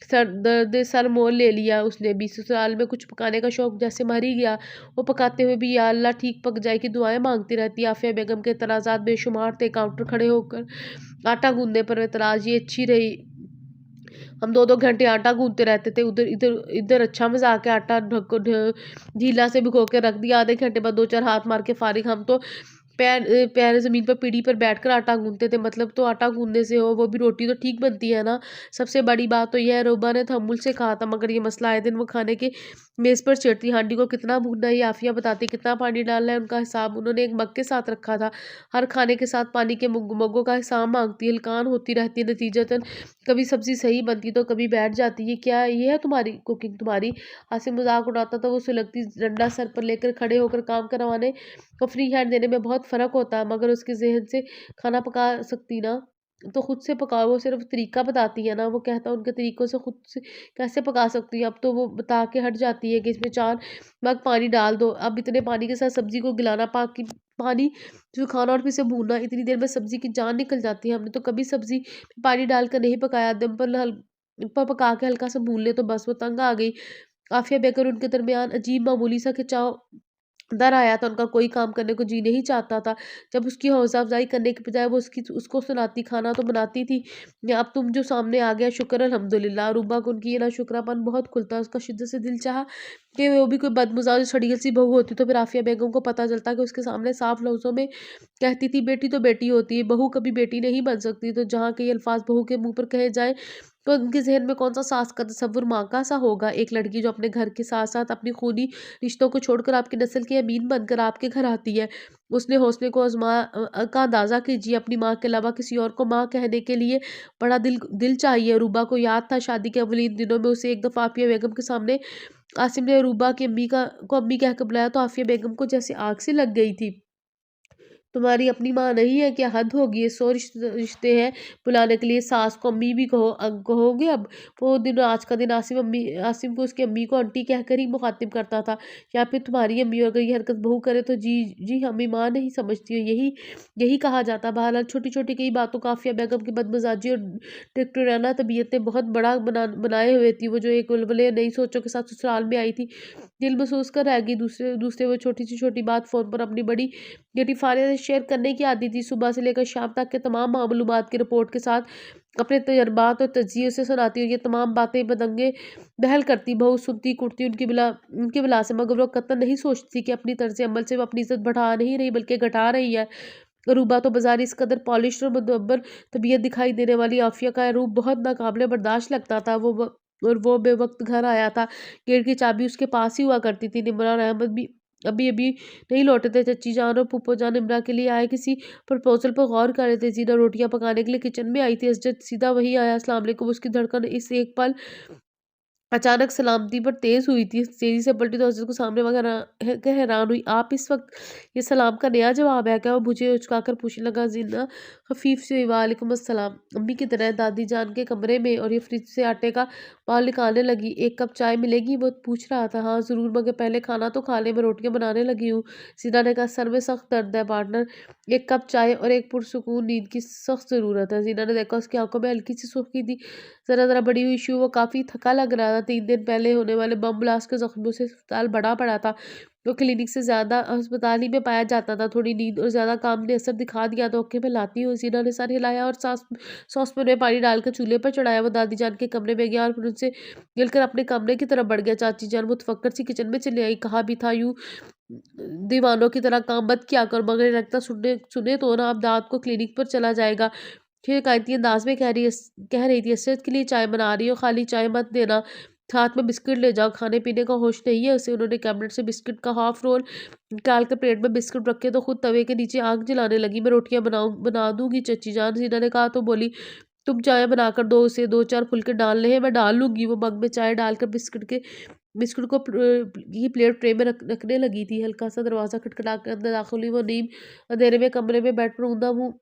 Speaker 2: सर मोल ले लिया उसने भी। ससुराल में कुछ पकाने का शौक जैसे मर ही गया। वो पकाते हुए भी या अल्लाह ठीक पक जाए की दुआएं मांगती रहती। आफिया बेगम के तनाज़ात बेशुमार थे। काउंटर खड़े होकर आटा गूंदने पर एतराज़, ये अच्छी रही, हम 2-2 घंटे आटा गूंदते रहते थे। उधर इधर इधर अच्छा मजाक है, आटा ढीला से भिगो के रख दिया, आधे घंटे बाद 2-4 हाथ मार के फारिग। हम तो पैर ज़मीन पर पीढ़ी पर बैठकर आटा गूंदते थे। मतलब तो आटा गूंदने से हो, वो भी रोटी तो ठीक बनती है ना। सबसे बड़ी बात तो यह है, रोबा ने तहम्मुल से कहा था, मगर ये मसला आए दिन वो खाने के मेज़ पर चिढ़ती। हांडी को कितना भूनना है ये आफिया बताती, कितना पानी डालना है उनका हिसाब उन्होंने एक मग के साथ रखा था। हर खाने के साथ पानी के मग्गों का हिसाब मांगती, हलकान होती रहती है। नतीजतन कभी सब्जी सही बनती तो कभी बैठ जाती। ये क्या, ये है तुम्हारी कुकिंग तुम्हारी? आसिम मजाक उड़ाता था। वो सुलगती डंडा सर पर लेकर खड़े होकर काम करवाने और फ्री हैंड देने में बहुत फ़र्क होता है। मगर उसके जहन से खाना पका सकती ना, तो खुद से पकाओ। वो सिर्फ तरीका बताती है ना, वो कहता उनके तरीकों से खुद से कैसे पका सकती है। अब तो वो बता के हट जाती है कि इसमें 4 मग पानी डाल दो। अब इतने पानी के साथ सब्जी को गिलाना, पानी जो खाना और फिर से भूनना, इतनी देर में सब्जी की जान निकल जाती है। हमने तो कभी सब्जी में पानी डालकर नहीं पकाया, दम पर पका के हल्का सा भून ले तो बस। वो तंग आ गई। आफिया बेकर उनके दरमियान अजीब मामूली सा खिंचाव डर आया था। उनका कोई काम करने को जी नहीं चाहता था। जब उसकी हौसला अफजाई करने के बजाय वो उसको सुनाती, खाना तो बनाती थी। अब तुम जो सामने आ गया, शुक्र अल्हम्दुलिल्लाह। रूबा को उनकी ये नाशुक्रापन बहुत खुलता, उसका शिद्दत से दिल चाहा कि वो भी कोई बदमिजाज शरील सी बहू होती तो फिर आफिया बेगम को पता चलता कि उसके सामने साफ लफ्ज़ों में कहती थी बेटी तो बेटी होती है, बहू कभी बेटी नहीं बन सकती। तो जहाँ के ये अल्फाज बहू के मुंह पर कहे जाए तो उनके जहन में कौन सा सास का तस्वुर माँ का सा होगा। एक लड़की जो अपने घर के साथ साथ अपनी खूनी रिश्तों को छोड़कर आपकी नस्ल की अमीन बनकर आपके घर आती है, उसने हौसले को का अंदाज़ा कीजिए। अपनी माँ के अलावा किसी और को माँ कहने के लिए बड़ा दिल दिल चाहिए। रूबा को याद था शादी के अवलीन दिनों में उसे एक दफ़ा आफिया बेगम के सामने आसिम ने रूबा की अम्मी कहकर बुलाया तो आफिया बेगम को जैसे आग सी लग गई थी। तुम्हारी अपनी माँ नहीं है क्या? हद होगी है, 100 रिश्ते हैं बुलाने के लिए, सास को अम्मी भी कहोगे अब? वो दिन आज का दिन आसिम को उसकी अम्मी को आंटी कहकर ही मुखातिब करता था, या फिर तुम्हारी अम्मी अगर ये हरकत बहू करे तो जी जी हमें माँ नहीं समझती हो, यही यही कहा जाता। बहरहाल छोटी छोटी कई बातों का आफिया बेगम की बदमिजाजी और टिकटोराना तबीयत ने बहुत बड़ा बनाए हुए थी। वो जो एक बुलबुले नई सोचों के साथ ससुराल में आई थी, दिल महसूस कर रह गई। दूसरे दूसरे वो छोटी सी छोटी बात फ़ोन पर अपनी बड़ी बेटी फारिया से शेयर करने की आदत थी। सुबह से लेकर शाम तक के तमाम मालूमात की रिपोर्ट के साथ अपने तजर्बात और तज्जिए से सुनाती, और ये तमाम बातें बदंगे बहल करती। बहू सुनती कुटती उनकी बिला से, मगर वो कतई नहीं सोचती कि अपनी तर्ज अमल से वो अपनी इज्जत बढ़ा नहीं रही बल्कि घटा रही है। रूबा तो बाज़ारी इस कदर पॉलिश और मुदब्बर तबीयत दिखाई देने वाली आफिया का रूप बहुत नाकाबिले बर्दाश्त लगता था। और वो बेवक्त घर आया था, गेट की चाबी उसके पास ही हुआ करती थी। निमरा और अहमद भी अभी अभी नहीं लौटे थे। चच्ची जान और फूफो जान निमरा के लिए आए किसी प्रपोजल पर गौर कर रहे थे। जीना रोटियां पकाने के लिए किचन में आई थी। असजद सीधा वही आया। अस्सलाम वालेकुम। उसकी धड़कन इस एक पल अचानक सलामती पर तेज़ हुई थी। तेज़ी से पलटी तो हज़रत को सामने वगैरह के हैरान हुई। आप इस वक़्त ये सलाम का नया जवाब है क्या? वो मुझे उचकाकर पूछने लगा। ज़ीना ख़फ़ीफ़ से वालेकुम अस्सलाम अम्मी की तरह दादी जान के कमरे में, और ये फ्रिज से आटे का बाल निकालने लगी। एक कप चाय मिलेगी? वो पूछ रहा था। हाँ ज़रूर, मगर पहले खाना तो खा लें, मैं रोटियाँ बनाने लगी हूँ। ज़ीना ने कहा। सर में सख्त दर्द है पार्टनर, एक कप चाय और एक पुरसुकून नींद की सख्त ज़रूरत है। ज़ीना ने देखा उसकी आंखों में हल्की सी सुर्खी थी, ज़रा-ज़रा बड़ी हुई शू। वो काफ़ी थका लग रहा था। 3 दिन पहले होने वाले बम ब्लास्ट के ज़ख्मों से अस्पताल भरा पड़ा था। वो क्लिनिक से ज़्यादा अस्पताल ही में पाया जाता था। थोड़ी नींद और ज़्यादा काम ने असर दिखा दिया तो ओके में लाती हूँ। ज़ीना ने सर हिलाया और सॉस में पानी डालकर चूल्हे पर चढ़ाया। वो दादी जान के कमरे में गया और फिर उनसे मिलकर अपने कमरे की तरफ बढ़ गया। चाची जान मुतफक्कर सी किचन में चली आई। कहा भी था यूँ दीवानों की तरह काम मत किया कर, मगर लगता सुनने सुने तो ना अब दाद को क्लिनिक पर चला जाएगा। फिर कायती अंदाज में कह रही थी असरत के लिए चाय बना रही हो, खाली चाय मत देना, साथ में बिस्किट ले जाओ। खाने पीने का होश नहीं है उसे। उन्होंने कैबिनेट से बिस्किट का हाफ रोल निकाल कर प्लेट में बिस्किट रखे तो खुद तवे के नीचे आग जलाने लगी। मैं रोटियां बना दूंगी चच्ची जान, जीना ने कहा। तो बोली तुम चाय बनाकर दो उसे, 2-4 फुलके डालने हैं, मैं डाल लूंगी। वो मग में चाय डालकर बिस्किट को ये प्लेट ट्रे में रखने लगी थी। हल्का सा दरवाज़ा खटखटा कर अंदर दाखिल हुई। वो नीम अंधेरे में कमरे में बेड पर ऊंधा मुंह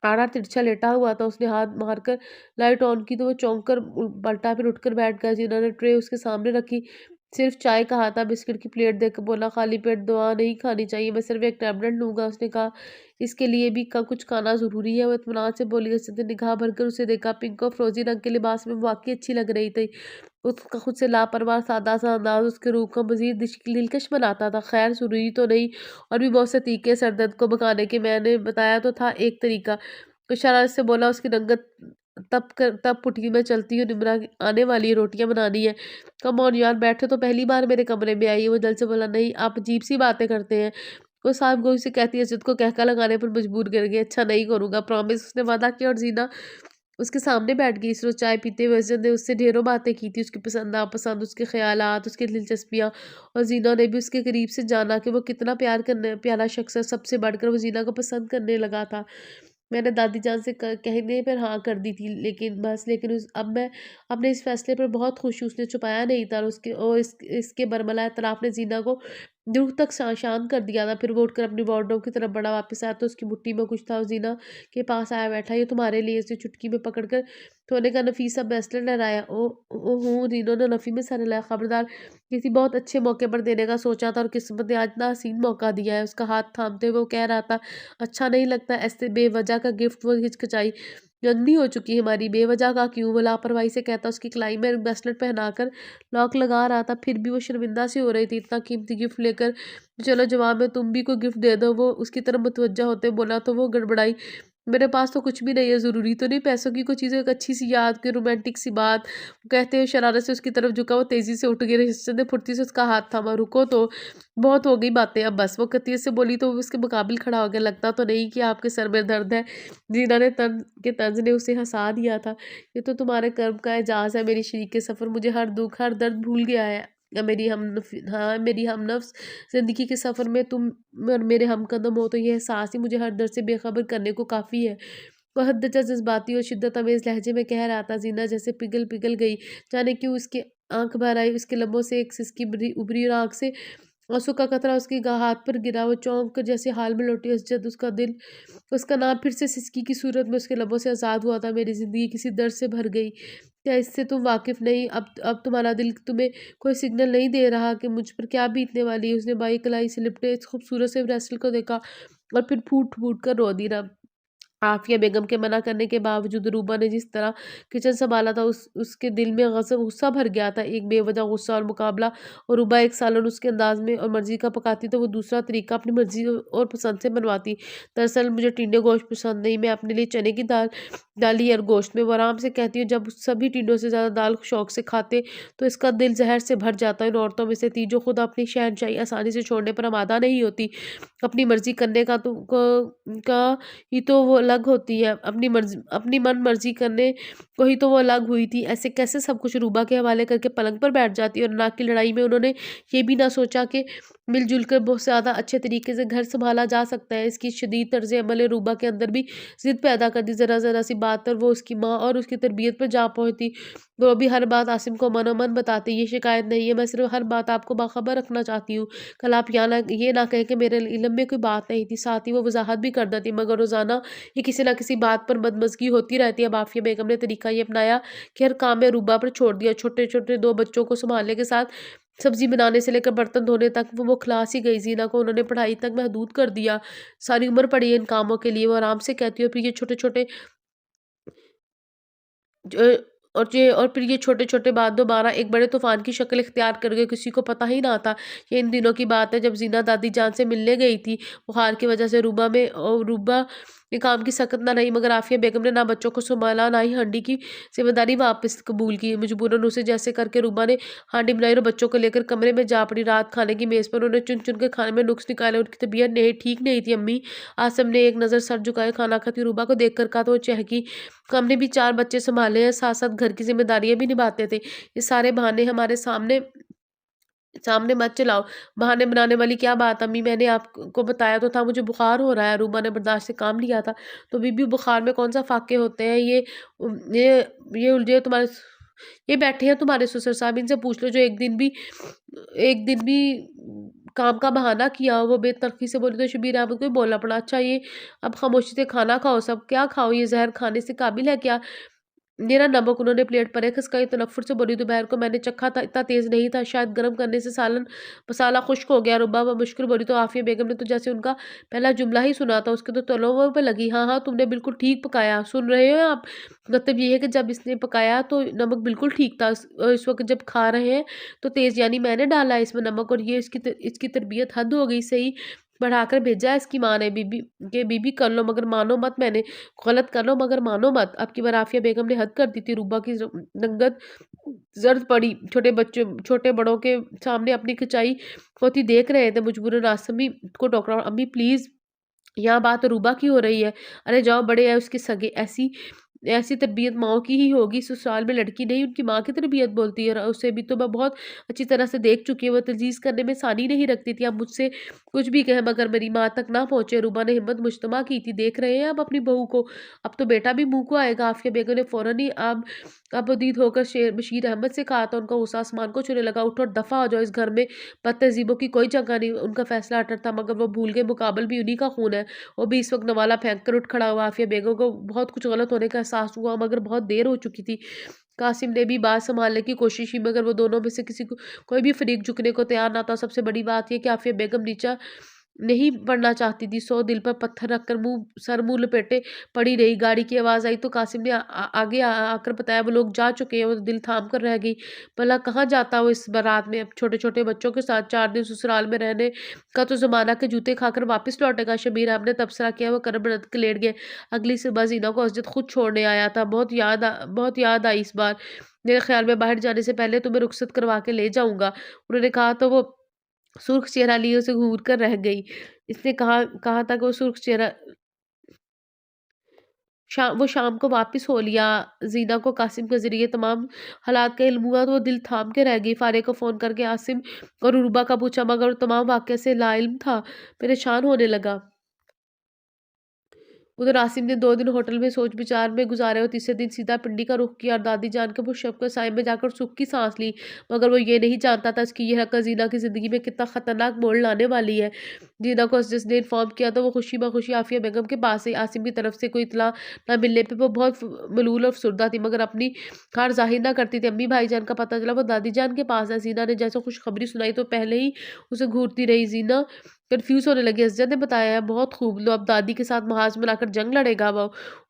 Speaker 2: आड़ा तिरछा लेटा हुआ था। उसने हाथ मारकर लाइट ऑन की तो वो चौंक कर पलटा, फिर उठकर बैठ गया। जिन्होंने ट्रे उसके सामने रखी, सिर्फ चाय कहा था। बिस्किट की प्लेट देकर बोला खाली पेट दवा नहीं खानी चाहिए, मैं सिर्फ एक टैबलेट लूँगा। उसने कहा इसके लिए भी कुछ खाना ज़रूरी है। वो इत्मीनान से बोली। उसने निगाह भरकर उसे देखा। पिंक और फ्रोजी रंग के लिबास में वाकई अच्छी लग रही थी। उसका खुद से लापरवाह सादा सा अंदाज उसके रूह को मज़ीद दिलकश बनाता था। खैर ज़रूरी तो नहीं, और भी बहुत से तरीके सर दर्द को भगाने के मैंने बताया तो था एक तरीका। कुछ शरारत से बोला। उसकी रंगत तब पुटकी में चलती हूँ, निमरा आने वाली है, रोटियां बनानी है। कम ऑन यार, बैठे तो पहली बार मेरे कमरे में आई है। वो जल्द से बोला। नहीं आप अजीब सी बातें करते हैं। वो साहब गोई से कहती है जिद को कहका लगाने पर मजबूर कर गई। अच्छा नहीं करूँगा प्रॉमिस, उसने वादा किया। और जीना उसके सामने बैठ गई। इस रोज़ चाय पीते हुए अज़द ने उससे ढेरों बातें की थी, उसकी पसंद नापसंद, उसके ख़यालात, उसकी दिलचस्पियाँ। और ज़ीना ने भी उसके करीब से जाना कि वो कितना प्यारा शख्स है। सबसे बढ़कर वो ज़ीना को पसंद करने लगा था। मैंने दादी जान से कहने पर हाँ कर दी थी, लेकिन अब मैं अपने इस फैसले पर बहुत खुश हूँ। उसने छुपाया नहीं था। और इसके बरमला एतराफ़ ने ज़ीना को रूह तक शांत कर दिया था। फिर वो उठकर अपनी वार्डरोब की तरफ बढ़ा। वापस आया तो उसकी मुट्ठी में कुछ था। और ज़ीना के पास आया बैठा। ये तुम्हारे लिए। इसे चुटकी में पकड़कर सोने का नफीसा ब्रेसलेट लहराया। ओह रीनो ने नफ़ी में सर हिलाया। खबरदार, किसी बहुत अच्छे मौके पर देने का सोचा था और किस्मत ने आज ना हसीन मौका दिया है। उसका हाथ थामते हुए वो कह रहा था अच्छा नहीं लगता ऐसे बेवजह का गिफ्ट। वो हिचकिचाई। रंगनी हो चुकी है हमारी, बेवजह का क्यों? वो लापरवाही से कहता। उसकी कलाई में ब्रेसलेट पहनाकर लॉक लगा रहा था। फिर भी वो शर्मिंदा सी हो रही थी इतना कीमती गिफ्ट लेकर। चलो जवाब में तुम भी कोई गिफ्ट दे दो। वो उसकी तरफ मुतवज्जा होते बोला तो वो गड़बड़ाई। मेरे पास तो कुछ भी नहीं है, ज़रूरी तो नहीं पैसों की कोई चीज़, एक अच्छी सी याद, कोई रोमांटिक सी बात। कहते हैं शरारत से उसकी तरफ झुका, वो तेज़ी से उठ गया, रिश्ते ने फुर्ती से उसका हाथ थामा, रुको तो, बहुत हो गई बातें अब बस। वो कतियत से बोली तो वो उसके मुकाबिल खड़ा हो गया, लगता तो नहीं कि आपके सर में दर्द है। जीना ने तंज ने उसे हँसा दिया था। ये तो तुम्हारे कर्म का एजाज़ है मेरी शरीके सफ़र, मुझे हर दुःख हर दर्द भूल गया है। मेरी हमनफ़्स ज़िंदगी के सफ़र में तुम और मेरे हमकदम हो, तो ये एहसास ही मुझे हर दर्द से बेखबर करने को काफ़ी है। वह हद जज़्बाती और शिद्दत अमेज़ लहजे में कह रहा था। ज़ीना जैसे पिघल गई, जाने क्यों उसकी आँख भर आई, उसके लबों से एक सिसकी उभरी और आँख से आँसू का कतरा उसके हाथ पर गिरा। वो चौंक कर जैसे हाल में लौटी, जद उसका दिल, उसका नाम फिर से सिसकी की सूरत में उसके लबों से आज़ाद हुआ था। मेरी ज़िंदगी किसी दर्द से भर गई, क्या इससे तुम वाकिफ़ नहीं? अब तुम्हारा दिल तुम्हें कोई सिग्नल नहीं दे रहा कि मुझ पर क्या बीतने वाली है? उसने बाई कलाई से लिपटे इस खूबसूरत से रेस्टल को देखा और फिर फूट-फूट कर रो दी ना। आफ़िया बेगम के मना करने के बावजूद रूबा ने जिस तरह किचन सँभाला था, उसके दिल में गुस्सा भर गया था। एक बेवजह गुस्सा और मुकाबला। और रूबा एक सालन उसके अंदाज़ में और मर्ज़ी का पकाती, तो वो दूसरा तरीका अपनी मर्ज़ी और पसंद से बनवाती। दरअसल मुझे टिंडे गोश्त पसंद नहीं, मैं अपने लिए चने की दाल डाली और गोश्त में। वो आराम से कहती है, जब सभी टिंडों से ज़्यादा दाल शौक से खाते, तो इसका दिल ज़हर से भर जाता है। इन औरतों में से थी जो खुद अपनी शहनशाही आसानी से छोड़ने पर आमादा नहीं होती। अपनी मर्ज़ी करने का ही तो वो अलग होती है, अपनी मन मर्जी करने को ही तो वो अलग हुई थी। ऐसे कैसे सब कुछ रूबा के हवाले करके पलंग पर बैठ जाती। और नाक की लड़ाई में उन्होंने ये भी ना सोचा कि मिलजुल कर बहुत ज़्यादा अच्छे तरीके से घर संभाला जा सकता है। इसकी शदीद तर्ज अमल ने रूबा के अंदर भी जिद पैदा कर दी। ज़रा ज़रा सी बात पर वो उसकी माँ और उसकी तरबियत पर जा पहुँचती। वो भी हर बात आसिम को मनोमन बताती। ये शिकायत नहीं है, मैं सिर्फ हर बात आपको बाखबर रखना चाहती हूँ। कल आप ये ना कहें कि मेरे इल्म में कोई बात नहीं थी। साथ ही वो वजाहत भी कर देती, मगर रोज़ाना ये किसी न किसी बात पर बदमज़गी होती रहती है। अब आफ़िया बेगम ने तरीका ये अपनाया कि हर काम में रूबा पर छोड़ दिया। छोटे-छोटे 2 बच्चों को सँभालने के साथ सब्ज़ी बनाने से लेकर बर्तन धोने तक वो खलास ही गई। ज़ीना को उन्होंने पढ़ाई तक महदूद कर दिया। सारी उम्र पड़ी है इन कामों के लिए। वो आराम से कहती है, फिर ये छोटे-छोटे ज और फिर ये छोटे-छोटे बात दोबारा एक बड़े तूफ़ान की शक्ल इख्तियार कर गए, किसी को पता ही ना था। ये इन दिनों की बात है जब ज़ीना दादी जान से मिलने गई थी। बुखार की वजह से रूबा ने काम की सख्त ना रही, मगर आफ़िया बेगम ने ना बच्चों को सँभाला, ना ही हांडी की ज़िम्मेदारी वापस कबूल की। मजबूरन उसे जैसे करके रूबा ने हांडी बनाई और बच्चों को लेकर कमरे में जा पड़ी। रात खाने की मेज़ पर उन्होंने चुन-चुन के खाने में नुक्स निकाले। उनकी तबीयत ठीक नहीं थी अम्मी। आसिम ने एक नज़र सर झुकाए खाना खाती रूबा को देखकर कहा, तो वो चहकी। हमने भी 4 बच्चे सँभाले हैं, साथ-साथ घर की ज़िम्मेदारियाँ भी निभाते थे। ये सारे बहाने हमारे सामने सामने मत चलाओ। बहाने बनाने वाली क्या बात अम्मी, मैंने आपको बताया तो था मुझे बुखार हो रहा है। रूबा ने बर्दाश्त से काम लिया था। तो बीबी बुखार में कौन-सा फाके होते हैं? ये उलझे तुम्हारे ये बैठे हैं तुम्हारे ससुर साहब, इनसे पूछ लो जो एक दिन भी काम का बहाना किया हो। वो बेतरखी से बोली तो शबीर अहमद को भी बोलना पड़ा। अच्छा ये अब खामोशी से खाना खाओ सब। क्या खाओ? ये ज़हर खाने से काबिल है क्या? मेरा नमक उन्होंने प्लेट पर खिसकाई, तनफ़्फ़ुर से बोली, दोपहर को मैंने चखा था, इतना तेज़ नहीं था, शायद गर्म करने से सालन मसाला खुश्क हो गया। रुबा व मुश्किल बोली, तो आफ़िया बेगम ने तो जैसे उनका पहला जुमला ही सुना था, उसके तो तलवों पे लगी। हाँ, हाँ, तुमने बिल्कुल ठीक पकाया, सुन रहे हो आप? मतलब ये है कि जब इसने पकाया तो नमक बिल्कुल ठीक था, इस वक़्त जब खा रहे हैं तो तेज़, यानी मैंने डाला है इसमें नमक, और ये इसकी तरबियत हद हो गई सही। बढ़ाकर भेजा है इसकी माँ ने बीबी कर लो मगर मानो मत, मैंने गलत कर लो मगर मानो मत। अब की बार आफ़िया बेगम ने हद कर दी थी। रूबा की रंगत ज़र्द पड़ी। छोटे बड़ों के सामने अपनी खिंचाई होती देख रहे थे। मजबूरन आसमी को टोकरा, अम्मी प्लीज़, यहाँ बात रूबा की हो रही है। अरे जाओ, बड़े हैं उसके सगे, ऐसी ऐसी तरबियत माँओं की ही होगी। ससुराल में लड़की नहीं उनकी माँ की तरबियत बोलती है, और उसे भी तो मैं बहुत अच्छी तरह से देख चुकी हूँ। वो तज़ीज़ करने में सानी नहीं रखती थी। अब मुझसे कुछ भी कहे मगर मेरी माँ तक ना पहुँचे। रूबा ने हिम्मत मुजतमा की थी। देख रहे हैं अब अपनी बहू को, अब तो बेटा भी मुँह को आएगा। आफ़िया बेगम ने फ़ौरन ही अब उदीद होकर बशीर अहमद से कहा था। उनका गुस्सा आसमान को छूने लगा। उठो और दफ़ा हो जाओ, इस घर में बदतहज़ीबों की कोई जगह नहीं। उनका फैसला अटल था, मगर वो भूल गए मुकाबल भी उन्हीं का खून है। वो भी इस वक़्त नवाला फेंक कर उठ खड़ा हुआ। आफ़िया बेगम को बहुत कुछ गलत होने का एहसास हुआ, मगर बहुत देर हो चुकी थी। कासिम ने भी बात सँभालने की कोशिश की, मगर वो दोनों में से कोई भी फ़रीक झुकने को तैयार ना था। सबसे बड़ी बात ये कि आफ़िया बेगम नीचा
Speaker 1: नहीं पढ़ना चाहती थी, सो दिल पर पत्थर रखकर सर मुँह लपेटे पड़ी रही। गाड़ी की आवाज़ आई तो कासिम ने आगे आकर बताया वो लोग जा चुके हैं। वो दिल थाम कर रह गई। भला कहाँ जाता वो इस बारात में? अब छोटे-छोटे बच्चों के साथ 4 दिन ससुराल में रहने का तो ज़माना के जूते खाकर वापस लौटेगा। शबीर साहब ने तबसरा किया, वो कमर बंद के लेट गए। अगली सुबह ज़ीना को असजद खुद छोड़ने आया था। बहुत याद आई इस बार। मेरे ख्याल में बाहर जाने से पहले तुम्हें रुखसत करवा के ले जाऊँगा। उन्होंने कहा तो वो सुर्ख चेहरा लिए उसे घूर कर रह गई। इसने कहा कहा था कि वो सुर्ख चेहरा वो शाम को वापस हो लिया। ज़ीना को कासिम के ज़रिए तमाम हालात का इल्म हुआ तो वो दिल थाम के रह गई। फारिया को फ़ोन करके आसिम और उरूबा का पूछा मगर वो तमाम वाक़ये से लाइल्म था। परेशान होने लगा। उधर आसिम ने 2 दिन होटल में सोच विचार में गुजारे और तीसरे दिन सीधा पिंडी का रुख किया और दादी जान के पुशअप के साए में जाकर सुख की सांस ली। मगर वो ये नहीं जानता था इसकी यह हरकत जीना की जिंदगी में कितना खतरनाक मोड़ लाने वाली है। जीना को जिसने इन्फॉर्म किया तो वो खुशी बखुशी आफिया बेगम के पास आई। आसिम की तरफ से कोई इतला न मिलने पर वो बहुत मलूल और फुसरदा थी, मगर अपनी हार जाहिर ना करती थी। अम्मी भाईजान का पता चला वो दादी जान के पास है। जीना ने जैसे खुशखबरी सुनाई तो पहले ही उसे घूरती रही। जीना कन्फ्यूज़ होने लगी। असजद ने बताया है, बहुत खूब, लो अब दादी के साथ महाज बनाकर जंग लड़ेगा वो।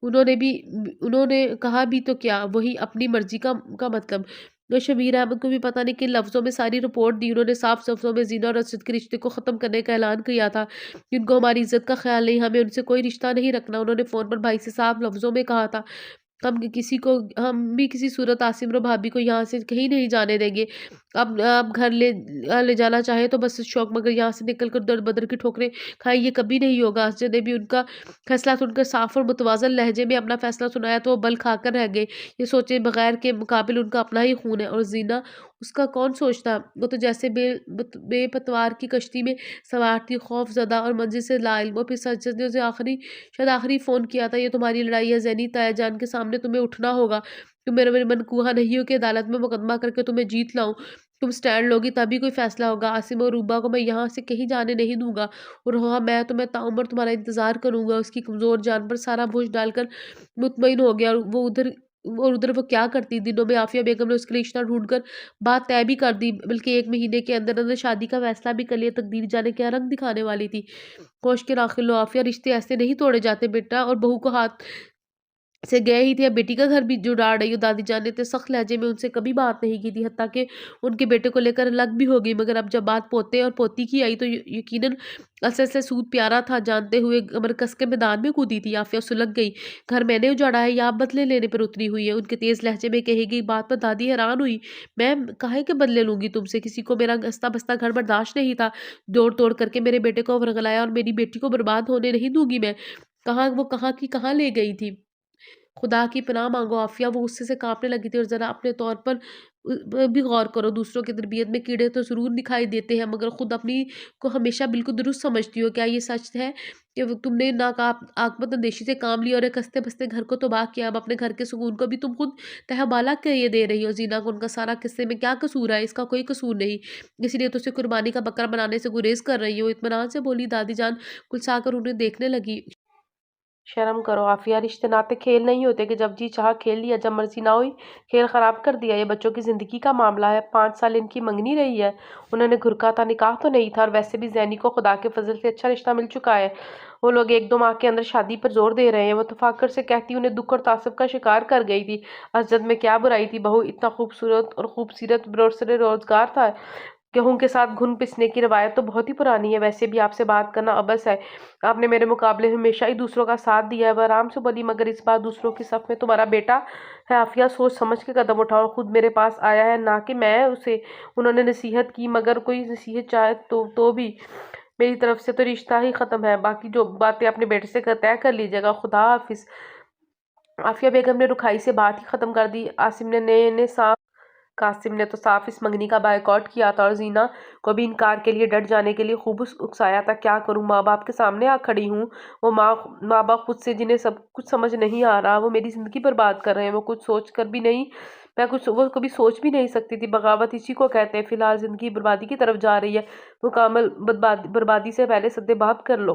Speaker 1: उन्होंने कहा भी तो क्या, वही अपनी मर्ज़ी का मतलब। तो शबीर अहमद को भी पता नहीं किन लफ्ज़ों में सारी रिपोर्ट दी। उन्होंने साफ लफ्ज़ों में ज़ीना और असद के रिश्ते को ख़त्म करने का ऐलान किया था। इनको हमारी इज़्ज़त का ख़्याल नहीं, हमें उनसे कोई रिश्ता नहीं रखना। उन्होंने फ़ोन पर भाई से साफ लफ्ज़ों में कहा था। हम भी किसी सूरत आसिम और भाभी को यहाँ से कहीं नहीं जाने देंगे। अब आप घर ले जाना चाहे तो बस शौक, मगर यहाँ से निकल कर दर बदर की ठोकरें खाएँ ये कभी नहीं होगा। असजद ने भी उनका फैसला सुनकर साफ और मुतवाज़न लहजे में अपना फैसला सुनाया तो वो बल खाकर रह गए। ये सोचे बगैर के मुकाबिल उनका अपना ही खून है और ज़ीना उसका कौन सोचता। वो तो जैसे बेपतवार की कश्ती में सवार थी, खौफ़ज़दा और मंज़िल से लाइल्म। फिर सज्जद ने उसे शायद आखिरी फ़ोन किया था, ये तुम्हारी लड़ाई है ज़ैनी, ताया जान के सामने तुम्हें उठना होगा। तुम मेरे मनकूहा नहीं हो कि अदालत में मुकदमा करके तुम्हें जीत लाऊँ। तुम स्टैंड लोगी तभी कोई फ़ैसला होगा। आसिम और रूबा को मैं यहाँ से कहीं जाने नहीं दूँगा और हाँ, मैं ताउम्र तुम्हारा इंतज़ार करूँगा। उसकी कमज़ोर जान पर सारा बोझ डालकर मुतमईन हो गया। और उधर वो क्या करती। दिनों में आफिया बेगम ने उसके लिए रिश्ता ढूँढकर बात तय भी कर दी, बल्कि 1 महीने के अंदर-अंदर शादी का फ़ैसला भी कर लिया। तकदीर जाने क्या रंग दिखाने वाली थी। होश के दाखिल लो आफिया, रिश्ते ऐसे नहीं तोड़े जाते बेटा। और बहू को हाथ से गए ही थे, अब बेटी का घर भी जुड़ा रही हो। दादी जान ने इतने सख्त लहजे में उनसे कभी बात नहीं की थी, हत्ता कि उनके बेटे को लेकर अलग भी हो गई। मगर अब जब बात पोते और पोती की आई तो यकीनन असर से सूद प्यारा था। जानते हुए कमर कस के मैदान में कूदी थी। आफिया सुलग गई। घर मैंने उजाड़ा है या आप बदले लेने पर उतरी हुई है? उनके तेज लहजे में कही गई बात पर दादी हैरान हुई। मैं काहे के बदले लूंगी तुमसे? किसी को मेरा गस्ता बस्ता घर बर्दाश्त नहीं था। जोड़ तोड़ करके मेरे बेटे को वरगलाया और मेरी बेटी को बर्बाद होने नहीं दूंगी मैं। कहाँ की कहाँ ले गई थी? खुदा की पनाह माँगो आफ़िया, वो गुस्से से काँपने लगी थी। और ज़रा अपने तौर पर भी गौर करो, दूसरों की तरबियत में कीड़े तो ज़रूर दिखाई देते हैं, मगर खुद अपनी को हमेशा बिल्कुल दुरुस्त समझती हो। क्या ये सच है कि वो तुमने आकमत अंदेशी से काम लिया और एक हँसते-बसते घर को तबाह किया? अब अपने घर के सुकून को भी तुम खुद तहबाला किए दे रही हो। ज़ीना को उनका सारा किस्से में क्या कसूर है? इसका कोई कसूर नहीं, इसलिए तो उसे कुर्बानी का बकरा बनाने से गुरेज़ कर रही हो। इत्मीनान से बोली दादी जान, कुलसा कर उन्हें देखने लगी।
Speaker 2: शर्म करो आफिया, रिश्ते नाते खेल नहीं होते कि जब जी चाह खेल लिया, जब मर्जी ना हुई खेल खराब कर दिया। ये बच्चों की जिंदगी का मामला है। 5 साल इनकी मंगनी रही है। उन्होंने घुरका था, निकाह तो नहीं था। और वैसे भी जैनी को खुदा के फजल से अच्छा रिश्ता मिल चुका है। वो लोग 1-2 माह के अंदर शादी पर जोर दे रहे हैं। वो तफाकर से कहती उन्हें दुख और तासुब का शिकार कर गई थी। असजद में क्या बुराई थी? बहू इतना खूबसूरत और खूबसीरत बरोसर रोजगार था। गेहूं के साथ घुन पिसने की रवायत तो बहुत ही पुरानी है। वैसे भी आपसे बात करना अबस है। आपने मेरे मुकाबले में हमेशा ही दूसरों का साथ दिया है। वह आराम से बोली, मगर इस बार दूसरों की सफ में तुम्हारा बेटा है। आफिया, सोच समझ के कदम उठाओ। खुद मेरे पास आया है, ना कि मैं उसे। उन्होंने नसीहत की, मगर कोई नसीहत चाहे तो भी मेरी तरफ से तो रिश्ता ही खत्म है। बाकी जो बातें अपने बेटे से तय कर लीजिएगा। खुदा हाफिज। आफिया बेगम ने रुखाई से बात ही खत्म कर दी। कासिम ने तो साफ इस मंगनी का बायकॉट किया था और जीना को भी इनकार के लिए डट जाने के लिए खूब उकसाया था। क्या करूं, माँ बाप के सामने आ खड़ी हूँ। वो माँ बाप खुद से, जिन्हें सब कुछ समझ नहीं आ रहा, वो मेरी जिंदगी बर्बाद कर रहे हैं। वो कुछ सोच कर भी नहीं, मैं कुछ वो कभी सोच भी नहीं सकती थी। बगावत इसी को कहते हैं। फिलहाल जिंदगी बर्बादी की तरफ जा रही है। मुकामल बर्बादी से पहले सद्देबाप कर लो।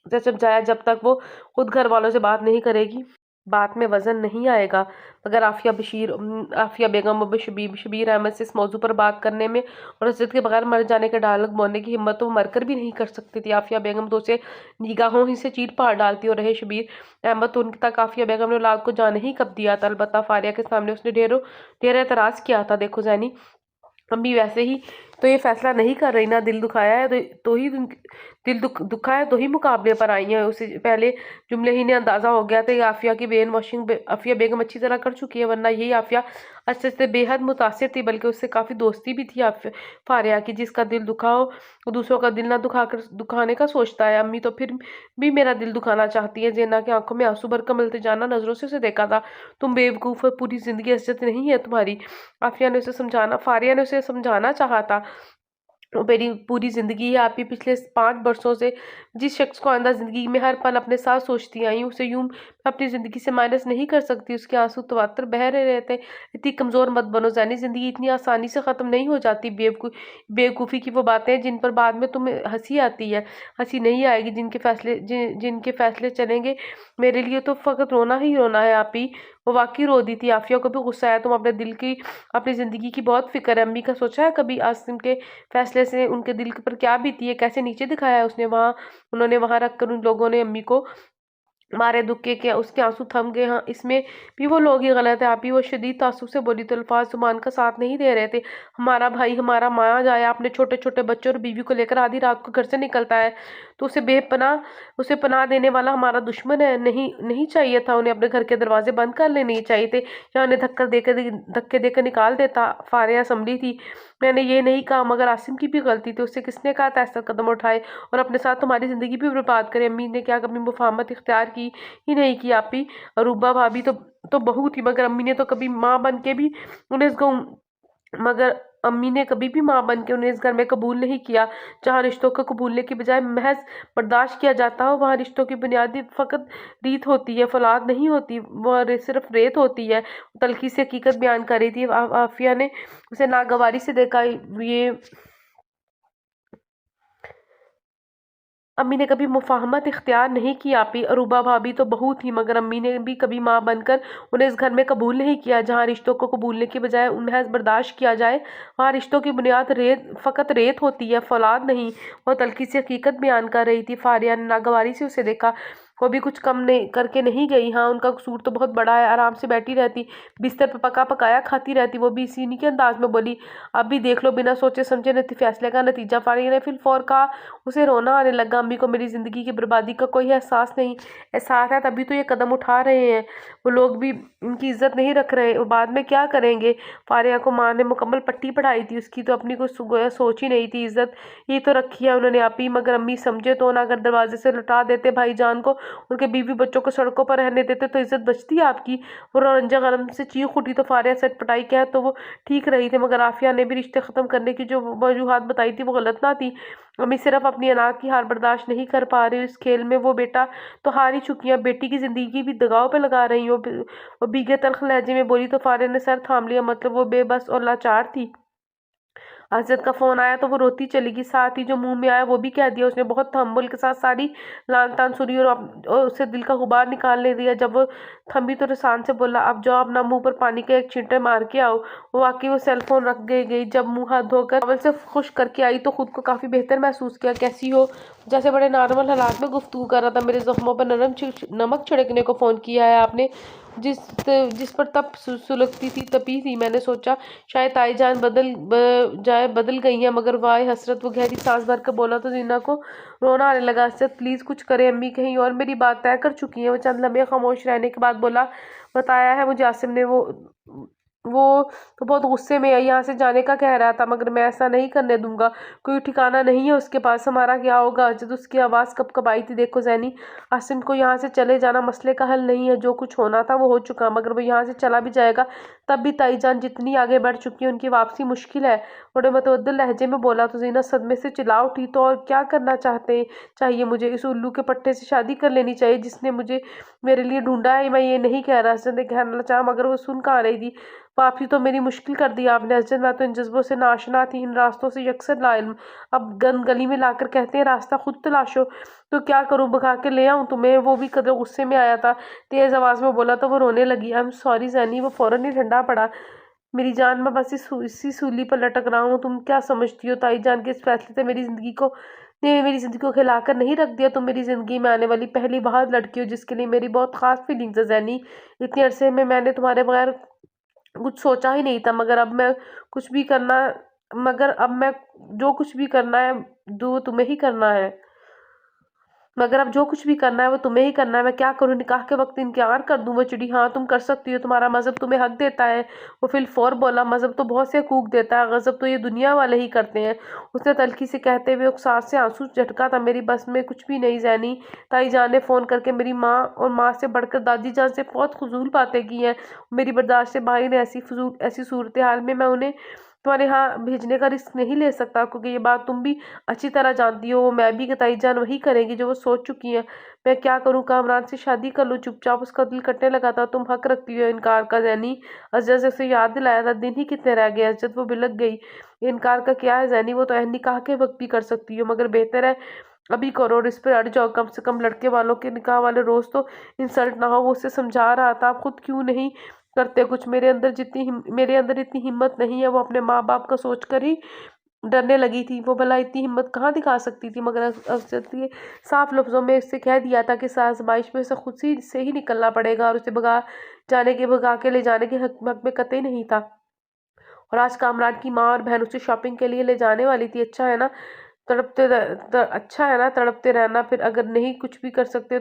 Speaker 2: जब जाया, जब तक वो खुद घर वालों से बात नहीं करेगी। बात में वज़न नहीं आएगा। मगर आफ़िया बेगम और शबीर अहमद से इस मौजू पर बात करने में और इज़्ज़त के बगैर मर जाने का डायलॉग बोलने की हिम्मत तो वो मरकर भी नहीं कर सकती थी। आफ़िया बेगम तो उसे निगाहों ही से चीर फाड़ डालती और रहे शबीर अहमद तो उनकी तक आफ़िया बेगम ने औलाद को जान ही कब दिया था। अलबत्ता फारिया के सामने उसने ढेर एतराज़ किया था। देखो ज़ैनी, अम्मी वैसे ही तो ये फैसला नहीं कर रही ना, दिल दुखाया है तो ही दुखा है तो ही मुकाबले पर आई है। उसे पहले जुमले ही ने अंदाजा हो गया था कि आफिया की ब्रेन वॉशिंग आफिया बेगम अच्छी तरह कर चुकी है, वरना यही आफिया अच्छे से बेहद मुतासिर थी, बल्कि उससे काफ़ी दोस्ती भी थी फारिया की। जिसका दिल दुखा हो वो दूसरों का दिल ना दुखाने का सोचता है। अम्मी तो फिर भी मेरा दिल दुखाना चाहती है। जेना की आंखों में आंसू भरकर मिलते जाना नजरों से उसे देखा था। तुम बेवकूफ़, पूरी जिंदगी इज्जत नहीं है तुम्हारी। फारिया ने उसे समझाना चाहा था। मेरी पूरी ज़िंदगी है, आप ही पिछले 5 बरसों से जिस शख्स को आइंदा ज़िंदगी में हर पल अपने साथ सोचती आई हूँ, उसे यूँ अपनी ज़िंदगी से माइनस नहीं कर सकती। उसके आंसू तवातर बह रहे रहते। इतनी कमज़ोर मत बनो ज़ैनी, ज़िंदगी इतनी आसानी से ख़त्म नहीं हो जाती। बेवकूफ़ी की वो बातें जिन पर बाद में तुम्हें हंसी आती है, हंसी नहीं आएगी। जिनके फैसले चलेंगे मेरे लिए तो फ़कत रोना ही रोना है। आप ही वो वाकई रो दी थी। आफिया को भी गुस्सा आया। तुम अपनी ज़िंदगी की बहुत फिक्र है। अम्मी का सोचा है कभी आसिम के फैसले से उनके दिल पर क्या बीती है, कैसे नीचे दिखाया है उन्होंने वहां रखकर उन लोगों ने अम्मी को मारे दुख के क्या उसके आंसू थम गए। हाँ, इसमें भी वो लोग ही गलत है। आप ही वो शदीद तासुब से बोली तो अल्फाज जुबान का साथ नहीं दे रहे थे। हमारा भाई हमारा माया जाए, आपने छोटे छोटे बच्चों और बीवी को लेकर आधी रात को घर से निकलता है तो उसे पनाह देने वाला हमारा दुश्मन है। नहीं नहीं चाहिए था उन्हें अपने घर के दरवाजे बंद कर लेने चाहिए थे, या उन्हें धक्के देकर निकाल देता। फारिया संभली थी। मैंने ये नहीं कहा, मगर आसिम की भी गलती थी। उससे किसने कहा था ऐसा कदम उठाए और अपने साथ तुम्हारी जिंदगी भी बर्बाद करे। अम्मी ने क्या कभी मुफाहमत इख्तियार की ही नहीं की। आप ही रूबा भाभी तो बहू थी, मगर अम्मी ने तो कभी माँ बन के भी उन्हें इस गाँव मगर अम्मी ने कभी भी माँ बन के उन्हें इस घर में कबूल नहीं किया। जहाँ रिश्तों को कबूलने की बजाय महज बर्दाश्त किया जाता हो, वहाँ रिश्तों की बुनियादी फ़कत रीत होती है, फौलाद नहीं होती। वह सिर्फ रेत होती है। तल्खी से हकीकत बयान कर रही थी। आफिया ने उसे नागवारी से देखा। ये अम्मी ने कभी मुफाहमत इख्तियार नहीं की। आप ही अरूबा भाभी तो बहू थी, मगर अम्मी ने भी कभी माँ बनकर उन्हें इस घर में कबूल नहीं किया। जहाँ रिश्तों को कबूलने की बजाय महज बर्दाश्त किया जाए, वहाँ रिश्तों की बुनियाद फ़कत रेत होती है, फौलाद नहीं। वो तल्खी से हकीकत बयान कर रही थी। फारिया ने नागवारी से उसे देखा। वो भी कुछ कम नहीं करके नहीं गई। हाँ, उनका कसूर तो बहुत बड़ा है। आराम से बैठी रहती, बिस्तर पर पका पकाया खाती रहती। वो भी इसी के अंदाज में बोली, अब भी देख लो, बिना सोचे समझे फैसले का नतीजा। फारिया ने फिर फौर कहा। उसे रोना आने लगा। अम्मी को मेरी ज़िंदगी की बर्बादी का कोई एहसास है, तभी तो ये कदम उठा रहे हैं। वो लोग भी इनकी इज्जत नहीं रख रहे, वो बाद में क्या करेंगे। फारिया को माँ ने मुकम्मल पट्टी पढ़ाई थी, उसकी तो अपनी कोई गोया सोच ही नहीं थी। इज्जत ये तो रखी है उन्होंने आप ही, मगर अम्मी समझे तो ना। अगर दरवाजे से लौटा देते भाईजान को, उनके बीवी बच्चों को सड़कों पर रहने देते, तो इज्जत बचती है आपकी। और रंजा गरम से चीख उठी तो फारिया सच पटाई क्या तो वो ठीक रही थी, मगर आफिया ने भी रिश्ते ख़त्म करने की जो वजूहात बताई थी वो गलत ना थी। अम्मी सिर्फ अपनी अनाज की हार बर्दाश्त नहीं कर पा रही। इस खेल में वो बेटा तो हार ही चुकी हैं, बेटी की जिंदगी भी दगाव पे लगा रही हो। वो भीगे तल्ख लहजे में बोली तो फारिया ने सर थाम लिया। मतलब वो बेबस और लाचार थी। असद का फोन आया तो वो रोती चली गई, साथ ही जो मुंह में आया वो भी कह दिया उसने। बहुत तहम्मुल के साथ सारी लान तान सुनी और उससे दिल का गुबार निकालने दिया। जब वो थमी तो रसान से बोला, अब जाओ अपना मुंह पर पानी का एक छींटे मार के आओ। वो वाकई वो सेल फोन रख गई। जब मुंह हाथ धोकर टॉवल से खुश करके आई तो खुद को काफी बेहतर महसूस किया। कैसी हो? जैसे बड़े नॉर्मल हालात में गुफ्तगू कर रहा था। मेरे जख्मों पर नमक छिड़कने को फोन किया है आपने? जिस पर तप सुलगती थी तपी थी। मैंने सोचा शायद ताईजान बदल गई हैं, मगर वाह हसरत। वो गहरी सांस भर कर बोला तो जीना को रोना आने लगा। हसरत प्लीज़ कुछ करें, अम्मी कहीं और मेरी बात तय कर चुकी हैं। वो चंद लम्हे खामोश रहने के बाद बोला, बताया है मुझे आसिम ने। वो तो बहुत गुस्से में है, यहाँ से जाने का कह रहा था, मगर मैं ऐसा नहीं करने दूंगा। कोई ठिकाना नहीं है उसके पास, हमारा क्या होगा। जब उसकी आवाज़ कब कब आई थी। देखो जैनी, आसिम को यहाँ से चले जाना मसले का हल नहीं है। जो कुछ होना था वो हो चुका, मगर वो यहाँ से चला भी जाएगा तब भी ताईजान जितनी आगे बढ़ चुकी है, उनकी वापसी मुश्किल है। बड़े मतवद्दल लहजे में बोला तो जीना सदमे से चिल्ला उठी, तो और क्या करना चाहिए मुझे? इस उल्लू के पट्टे से शादी कर लेनी चाहिए जिसने मुझे मेरे लिए ढूंढा है। मैं ये नहीं कह रहा, हसन ने कहना चाहा, मगर वो सुन कहाँ रही थी। वापसी तो मेरी मुश्किल कर दी आपने हसन। मैं तो इन जज्बों से नाशना थी, इन रास्तों से यकसर लाइल्म। अब गली में लाकर कहते हैं रास्ता खुद तलाशो। तो क्या करूँ, भगा के ले आऊँ तुम्हें? वो भी कदर गुस्से में आया था, तेज आवाज में बोला तो वो रोने लगी। I am sorry Jenny. वो फौरन ही ठंडा पड़ा। मेरी जान, मैं बस इसी सूली पर लटक रहा हूँ। तुम क्या समझती हो ताई जान के इस फैसले से मेरी जिंदगी को खिलाकर नहीं रख दिया? तुम मेरी जिंदगी में आने वाली पहली बाहर लड़की हो जिसके लिए मेरी बहुत खास फीलिंग्स है जैनी। इतने अरसे में मैंने तुम्हारे बगैर कुछ सोचा ही नहीं था, मगर अब मैं जो कुछ भी करना है वो तुम्हें ही करना है। मगर अब जो कुछ भी करना है वो तुम्हें ही करना है। मैं क्या करूँ? निकाह के वक्त इनकार कर दूँ? वो चिड़ी। हाँ तुम कर सकती हो, तुम्हारा मजहब तुम्हें हक देता है। वो फिलफौर बोला, मजहब तो बहुत से हकूक देता है, गजब तो ये दुनिया वाले ही करते हैं। उसने तल्खी से कहते हुए एक सांस से आंसू झटका था। मेरी बस में कुछ भी नहीं जैनी। ताई जान ने फोन करके मेरी माँ और माँ से बढ़कर दादी जान से बहुत फजूल बातें की हैं। मेरी बर्दाश्त से भाई ने ऐसी सूरत हाल में मैं उन्हें तुम्हारे यहाँ भेजने का रिस्क नहीं ले सकता, क्योंकि ये बात तुम भी अच्छी तरह जानती हो। मैं भी ताई जान वही करेंगी जो वो सोच चुकी हैं। मैं क्या करूँ? कामरान से शादी कर लूँ चुपचाप? उसका दिल कटने लगा था। तुम हक रखती हो इनकार का जैनी। अजय से उसे याद दिलाया था। दिन ही कितने रह गए अजय। वो बिलक गई। इनकार का क्या है जैनी? वो तो निकाह के वक्त भी कर सकती हो, मगर बेहतर है अभी करो और इस पर अड़ जाओ। कम से कम लड़के वालों के निकाह वाले रोज तो इंसल्ट ना हो। वो उससे समझा रहा था। आप खुद क्यों नहीं करते कुछ? मेरे अंदर इतनी हिम्मत नहीं है। वो अपने माँ बाप का सोचकर ही डरने लगी थी। वो भला इतनी हिम्मत कहाँ दिखा सकती थी, मगर अफसर ने साफ लफ्जों में उससे कह दिया था कि इस आजमाइश में उसे खुद से ही निकलना पड़ेगा और उसे भगा के ले जाने के हक में कतई नहीं था। और आज कामरान की माँ और बहन उसे शॉपिंग के लिए ले जाने वाली थी। अच्छा है ना तड़पते रहना। फिर अगर नहीं कुछ भी कर सकते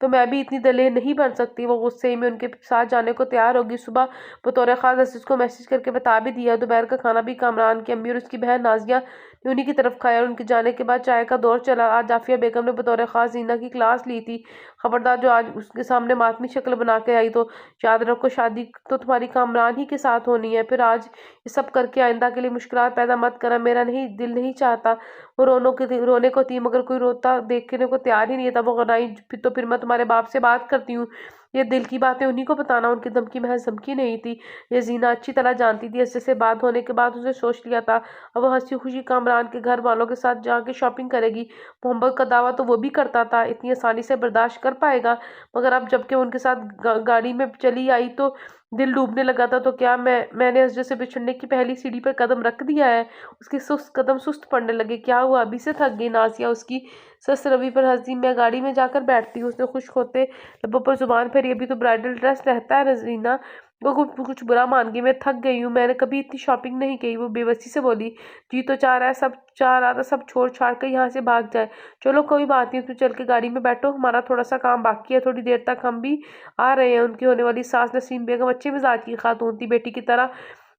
Speaker 2: तो मैं भी इतनी दलेर नहीं बन सकती। वो गुस्से में उनके साथ जाने को तैयार होगी। सुबह बतौर खास असीस को मैसेज करके बता भी दिया। दोपहर का खाना भी कामरान की अम्मी और उसकी बहन नाजिया ने उन्हीं की तरफ खाया और उनके जाने के बाद चाय का दौर चला। आज जाफिया बेगम ने बतौर खास जीना की क्लास ली थी। खबरदार जो आज उसके सामने मातमी शक्ल बना के आई तो याद रखो, शादी तो तुम्हारी कामरान ही के साथ होनी है। फिर आज ये सब करके आइंदा के लिए मुश्किलात पैदा मत करा। मेरा नहीं दिल नहीं चाहता। वो रोने को थी, मगर कोई रोता देखने को तैयार ही नहीं था। वो गनाई, फिर मैं तुम्हारे बाप से बात करती हूँ। ये दिल की बातें उन्हीं को बताना। उनकी धमकी महज धमकी नहीं थी, ये जीना अच्छी तरह जानती थी। ऐसे से बात होने के बाद उसने सोच लिया था अब वो हंसी खुशी कामरान के घर वालों के साथ जाके शॉपिंग करेगी। मोहब्बत का दावा तो वो भी करता था, इतनी आसानी से बर्दाश्त कर पाएगा? मगर अब जबकि उनके साथ गाड़ी में चली आई तो दिल डूबने लगा था। तो क्या मैंने अजय से बिछड़ने की पहली सीढ़ी पर कदम रख दिया है? उसके कदम सुस्त पड़ने लगे। क्या हुआ? अभी से थक गई नासिया? उसकी सस रवि पर हंसी। मैं गाड़ी में जाकर बैठती हूँ, उसने खुश होते लबों पर जुबान फेरी। अभी तो ब्राइडल ड्रेस रहता है रजीना। वो कुछ बुरा मान गई। मैं थक गई हूँ, मैंने कभी इतनी शॉपिंग नहीं की। वो बेबसी से बोली। जी तो चाह रहा था सब छोड़ छाड़ कर यहाँ से भाग जाए। चलो कोई बात नहीं, तुम चल के गाड़ी में बैठो, हमारा थोड़ा सा काम बाकी है। थोड़ी देर तक हम भी आ रहे हैं। उनकी होने वाली सास नसीम बेगम अच्छे मिजाज की खातून थी, बेटी की तरह।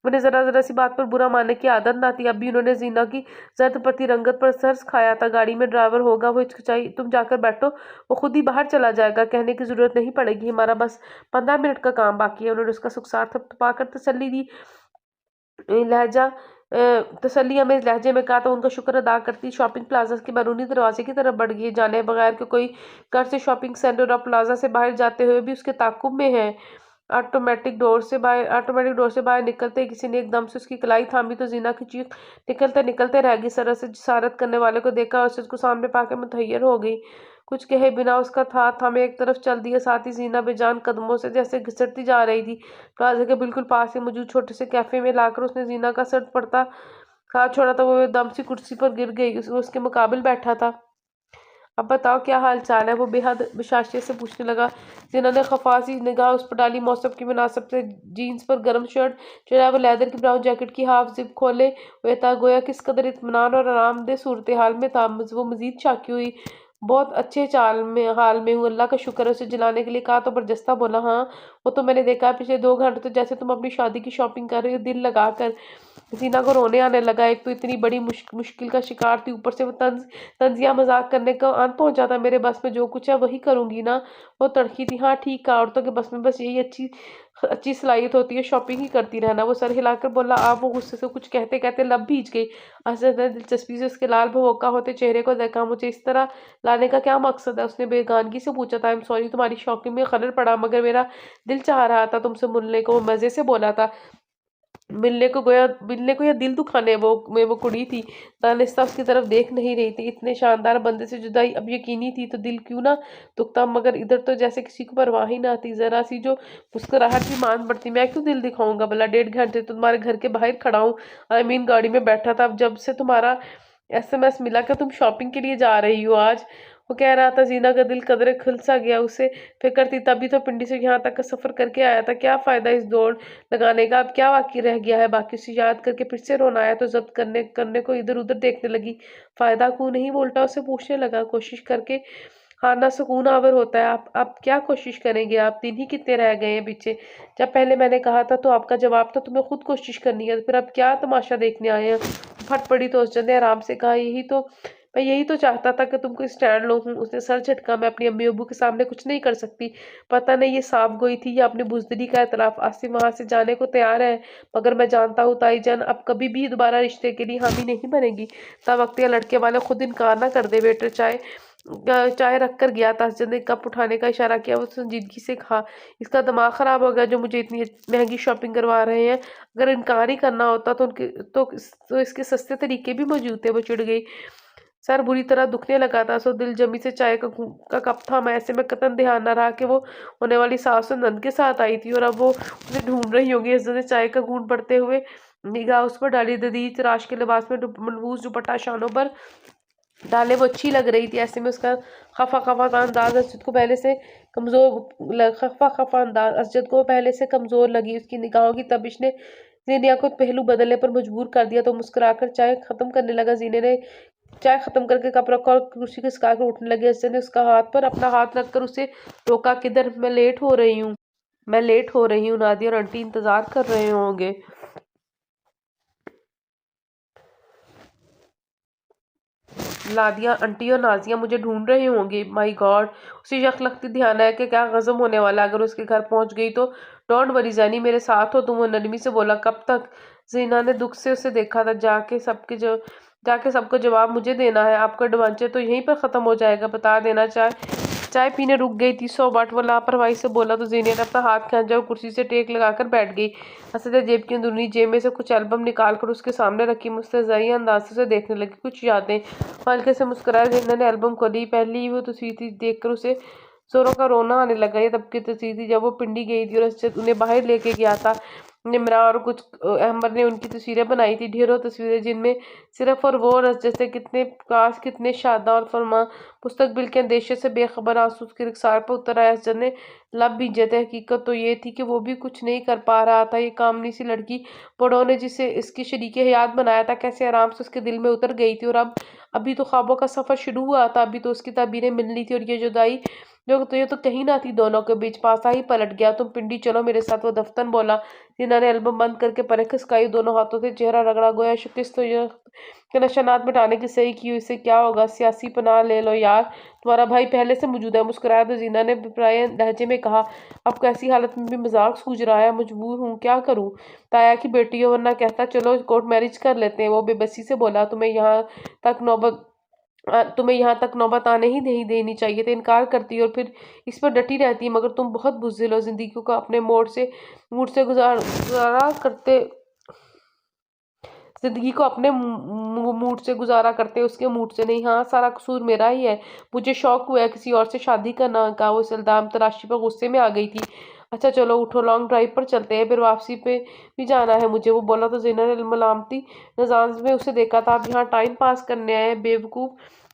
Speaker 2: उन्हें जरा जरा सी बात पर बुरा मानने की आदत ना थी। अब भी उन्होंने जीना की जर्द पड़ती रंगत पर सर्स खाया था। गाड़ी में ड्राइवर होगा, वो हिचकिचाई। तुम जाकर बैठो, वो खुद ही बाहर चला जाएगा, कहने की जरूरत नहीं पड़ेगी, हमारा बस 15 मिनट का काम बाकी है। उन्होंने उसका सुखसार थपथपाकर तसल्ली दी। लहजा तसल्ली हमें इस लहजे में कहा तो उनका शुक्र अदा करती। शॉपिंग प्लाजा के बैरूनी दरवाजे की तरफ बढ़ गई, जाने बगैर कि कोई घर से शॉपिंग सेंटर और प्लाजा से बाहर जाते हुए भी उसके ताकुब में है। ऑटोमेटिक डोर से बाहर निकलते ही किसी ने एकदम से उसकी कलाई थामी तो जीना की चीख निकलते निकलते रह गई। सरस से जिसारत करने वाले को देखा और उसको सामने पाकर मुतहैयर हो गई। कुछ कहे बिना उसका हाथ हमें एक तरफ चल दिया, साथ ही जीना बेजान कदमों से जैसे घिसटती जा रही थी। प्लाजा के बिल्कुल पास ही मौजूद छोटे से कैफे में लाकर उसने जीना का सर पड़ता हाथ छोड़ा था। वो एकदम से कुर्सी पर गिर गई। वो उसके मुकाबिल बैठा था। अब बताओ क्या हाल चाल है? वो बेहद बशाशियत से पूछने लगा। जिन्होंने खफासी निगाह उस पर डाली। मौसम की मुनासब से जीन्स पर गर्म शर्ट चढ़ा, वो लेदर की ब्राउन जैकेट की हाफ जिप खोले हुए था। गोया किस कदर इत्मीनान और आरामदेह सूरत हाल में था। वो मजीद चाकी हुई। बहुत अच्छे हाल में हूँ, अल्लाह का शुक्र है। उसे जलाने के लिए कहा तो बरजस्ता बोला। हाँ वो तो मैंने देखा है, पिछले 2 घंटे तो जैसे तुम अपनी शादी की शॉपिंग कर रही हो, दिल लगा कर। जीना को रोने आने लगा। एक तो इतनी बड़ी मुश्किल का शिकार थी, ऊपर से वो तंजिया मजाक करने का अंत पहुंचा था। मेरे बस में जो कुछ है वही करूंगी ना? वो तड़की थी। हाँ ठीक है, औरतों के बस में बस यही अच्छी अच्छी सलाहियत होती है, शॉपिंग ही करती रहना। वो सर हिलाकर बोला। आप? वो गुस्से से कुछ कहते कहते लब भीज गई। असद ने दिलचस्पी से उसके लाल भवोका होते चेहरे को देखा। मुझे इस तरह लाने का क्या मकसद है? उसने बेगानगी से पूछा था। आई एम सॉरी, तुम्हारी शॉपिंग में खलल पड़ा, मगर मेरा दिल चाह रहा था तुमसे मिलने को। वो मजे से बोला था। मिलने को या दिल दुखाने वो कुड़ी थी। दानिस्ता उसकी तरफ देख नहीं रही थी। इतने शानदार बंदे से जुदाई अब यकीनी थी तो दिल क्यों ना दुखता, मगर इधर तो जैसे किसी को परवाह ही ना थी। जरा सी जो मुस्कुराहट भी मान पड़ती। मैं क्यों दिल दिखाऊंगा भला, 1.5 घंटे तो तुम्हारे घर के बाहर खड़ा हूँ। आई मीन गाड़ी में बैठा था। अब जब से तुम्हारा SMS मिला कि तुम शॉपिंग के लिए जा रही हो आज, वो कह रहा था। जीना का दिल कदरे खुल सा गया। उसे फिक्र थी तभी तो पिंडी से यहाँ तक का सफर करके आया था। क्या फायदा इस दौड़ लगाने का, अब क्या बाकी रह गया है। बाकी उसे याद करके फिर से रोना आया तो जब्त करने करने को इधर उधर देखने लगी। फायदा क्यों नहीं, वो उल्टा उसे पूछने लगा। कोशिश करके हारना सुकून आवर होता है। आप क्या कोशिश करेंगे, आप दिन ही कितने रह गए हैं पीछे। जब पहले मैंने कहा था तो आपका जवाब था तुम्हें खुद कोशिश करनी है, तो फिर अब क्या तमाशा देखने आए हैं। फट पड़ी तो उस ने आराम से कहा, यही तो चाहता था कि तुमको स्टैंड लो हूँ। उसने सर झटका। मैं अपनी अम्मी अब्बू के सामने कुछ नहीं कर सकती। पता नहीं ये साफ गोई थी या अपनी बुजदरी का एतराफ। आसिम वहां से जाने को तैयार है, मगर मैं जानता हूँ ताईजान अब कभी भी दोबारा रिश्ते के लिए हामी नहीं बनेगी। तब वक्त या लड़के वाले खुद इनकार ना कर दे। वेटर चाय रख कर गया था। असजद ने कप उठाने का इशारा किया। वो संजीदगी से कहा, इसका दिमाग खराब हो गया जो मुझे इतनी महंगी शॉपिंग करवा रहे हैं। अगर इनकार ही करना होता तो इसके सस्ते तरीके भी मौजूद थे। वो चिढ़ गई। सर बुरी तरह दुखने लगा था। सो दिल जमी से चाय का कप था। मैं ऐसे में कतन ध्यान न रहा कि वो होने वाली सास और नंद के साथ आई थी और अब वो उन्हें ढूंढ रही होगी। असद ने चाय का घूंट पड़ते हुए निगाह उस पर डाली। ददीज तराश के लिबास में मनबूस दुपट्टा शानों पर डाले वो अच्छी लग रही थी। ऐसे में उसका खफा खफा का अंदाज असजद को पहले से कमजोर लगी। उसकी निगाहों की तपिश ने जीनिया को पहलू बदलने पर मजबूर कर दिया तो मुस्कुराकर चाय खत्म करने लगा। जीने ने चाय खत्म करके कप रखा और कुर्सी खिसका कर उठने लगे। असजद ने उसका हाथ पर अपना हाथ रखकर उसे रोका। किधर, मैं लेट हो रही हूँ। नादिया और आंटी इंतजार कर रहे होंगे। लादिया आंटी और नाजिया मुझे ढूंढ रहे होंगे। माय गॉड, उसी शक लगती ध्यान है कि क्या गजब होने वाला अगर उसके घर पहुंच गई तो। डोंट वरी जानी, मेरे साथ हो तुम, वो नरमी से बोला। कब तक? जीना ने दुख से उसे देखा था। जाके सबको जवाब मुझे देना है। आपका एडवेंचर तो यहीं पर खत्म हो जाएगा, बता देना। चाय पीने रुक गई थी। 100 वाट वो लापरवाही से बोला तो जीनिया ने अपना हाथ खींचा और कुर्सी से टेक लगाकर बैठ गई। हंसते जेब की अंदरूनी जेब में से कुछ एल्बम निकाल कर उसके सामने रखी। मुस्तज़ई अंदाज से देखने लगी। कुछ यादें। हल्के से मुस्कुराए जीनिया ने एल्बम खोली। पहली वो तस्वीर थी, देखकर उसे जोरों का रोना आने लगा। ये तब की तस्वीर थी जब वो पिंडी गई थी और उन्हें बाहर लेके गया था। निमरा और कुछ अहमद ने उनकी तस्वीरें बनाई थी। ढेरों तस्वीरें जिनमें सिर्फ और वो रस जैसे कितने काश, कितने शादा और फरमा। मुस्तकबिल के अंदेशे से बेखबर आंसू उसके रुखसार पर उतर आया। असजद ने लब भींचे थे। हकीकत तो ये थी कि वो भी कुछ नहीं कर पा रहा था। ये कामनी सी लड़की बड़ों ने जिसे इसकी शरीके हयात बनाया था, कैसे आराम से उसके दिल में उतर गई थी। और अभी तो ख्वाबों का सफर शुरू हुआ था। अभी तो उसकी तबीरें मिलनी थी और ये जुदाई ये तो कहीं ना थी दोनों के बीच। पासा ही पलट गया। तुम पिंडी चलो मेरे साथ, वो दफ्तन बोला। जिन्होंने एल्बम बंद करके परे खिसकाई। दोनों हाथों से चेहरा रगड़ा। गोया शिकस्त तो यह के नशानात मिटाने की सही की। इससे क्या होगा, सियासी पनाह ले लो यार, तुम्हारा भाई पहले से मौजूद है। मुस्कुराया तो जीना ने विप्राय लहजे में कहा। अब कैसी हालत में भी मजाक सूझ रहा है। मजबूर हूँ, क्या करूँ। ताया की बेटी हो, वरना कहता चलो कोर्ट मैरिज कर लेते हैं। वो बेबसी से बोला। तुम्हें यहाँ तक नौबत आने ही नहीं देनी चाहिए थी। इनकार करती और फिर इस पर डटी रहती। मगर तुम बहुत बुज़दिल हो। जिंदगी को अपने मूड से गुजारा करते जिंदगी को अपने मूड से गुजारा करते, उसके मूड से नहीं। हाँ, सारा कसूर मेरा ही है। मुझे शौक हुआ है किसी और से शादी करना का। वो इस इल्जाम तराशी पर गुस्से में आ गई थी। अच्छा चलो उठो, लॉन्ग ड्राइव पर चलते हैं, फिर वापसी पे भी जाना है मुझे, वो बोला तो ज़ैनब ने मलामती नजाज में उसे देखा था। आप यहाँ टाइम पास करने आए हैं बेवकूफ़।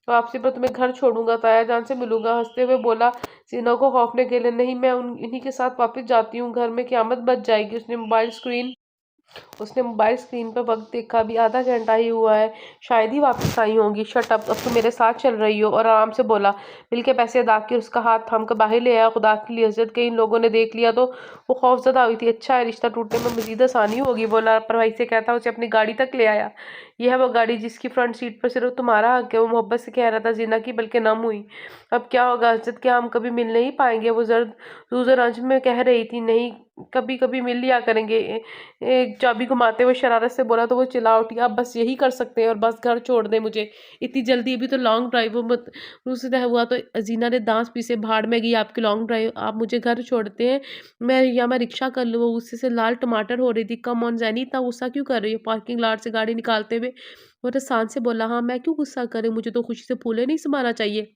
Speaker 2: वापसी पर तुम्हें घर छोड़ूंगा, ताया जान से मिलूंगा। हंसते हुए बोला जीना को खौफने के लिए। नहीं, मैं इन्हीं के साथ वापस जाती हूँ, घर में क़यामत बच जाएगी। उसने मोबाइल स्क्रीन पर वक्त देखा। अभी आधा घंटा ही हुआ है, शायद ही वापस आई होंगी। शट अप, अब तुम मेरे साथ चल रही हो। और आराम से बोला। बिल के पैसे अदा किए, उसका हाथ थाम कर बाहर ले आया। खुदा की इज्जत के इन लोगों ने देख लिया तो वो खौफजदा हुई थी। अच्छा है, रिश्ता टूटने में मजीद आसानी होगी। वो लापरवाही से कहता उसे अपनी गाड़ी तक ले आया। यह है वो गाड़ी जिसकी फ्रंट सीट पर सिर्फ तुम्हारा हक है। वो मोहब्बत से कह रहा था जीना की, बल्कि नम हुई। अब क्या होगा इज्जत, क्या हम कभी मिल नहीं पाएंगे। वो जर्द रंज में कह रही थी। नहीं, कभी कभी मिल लिया करेंगे। एक चाबी घुमाते हुए शरारत से बोला तो वो चिल्ला उठी, आप बस यही कर सकते हैं और बस घर छोड़ दें मुझे, इतनी जल्दी, अभी तो लॉन्ग ड्राइव हो मत। उससे हुआ तो अजीना ने दांत पीसे, भाड़ में गई आपकी लॉन्ग ड्राइव, आप मुझे घर छोड़ते हैं, मैं रिक्शा कर लूँ। वो गुस्से से लाल टमाटर हो रही थी। कम ऑन जैनी, इतना गुस्सा क्यों कर रही हो? पार्किंग लॉट से गाड़ी निकालते हुए वो तो शान से बोला, हाँ मैं क्यों गुस्सा करे, मुझे तो खुशी से फूले नहीं समाना चाहिए।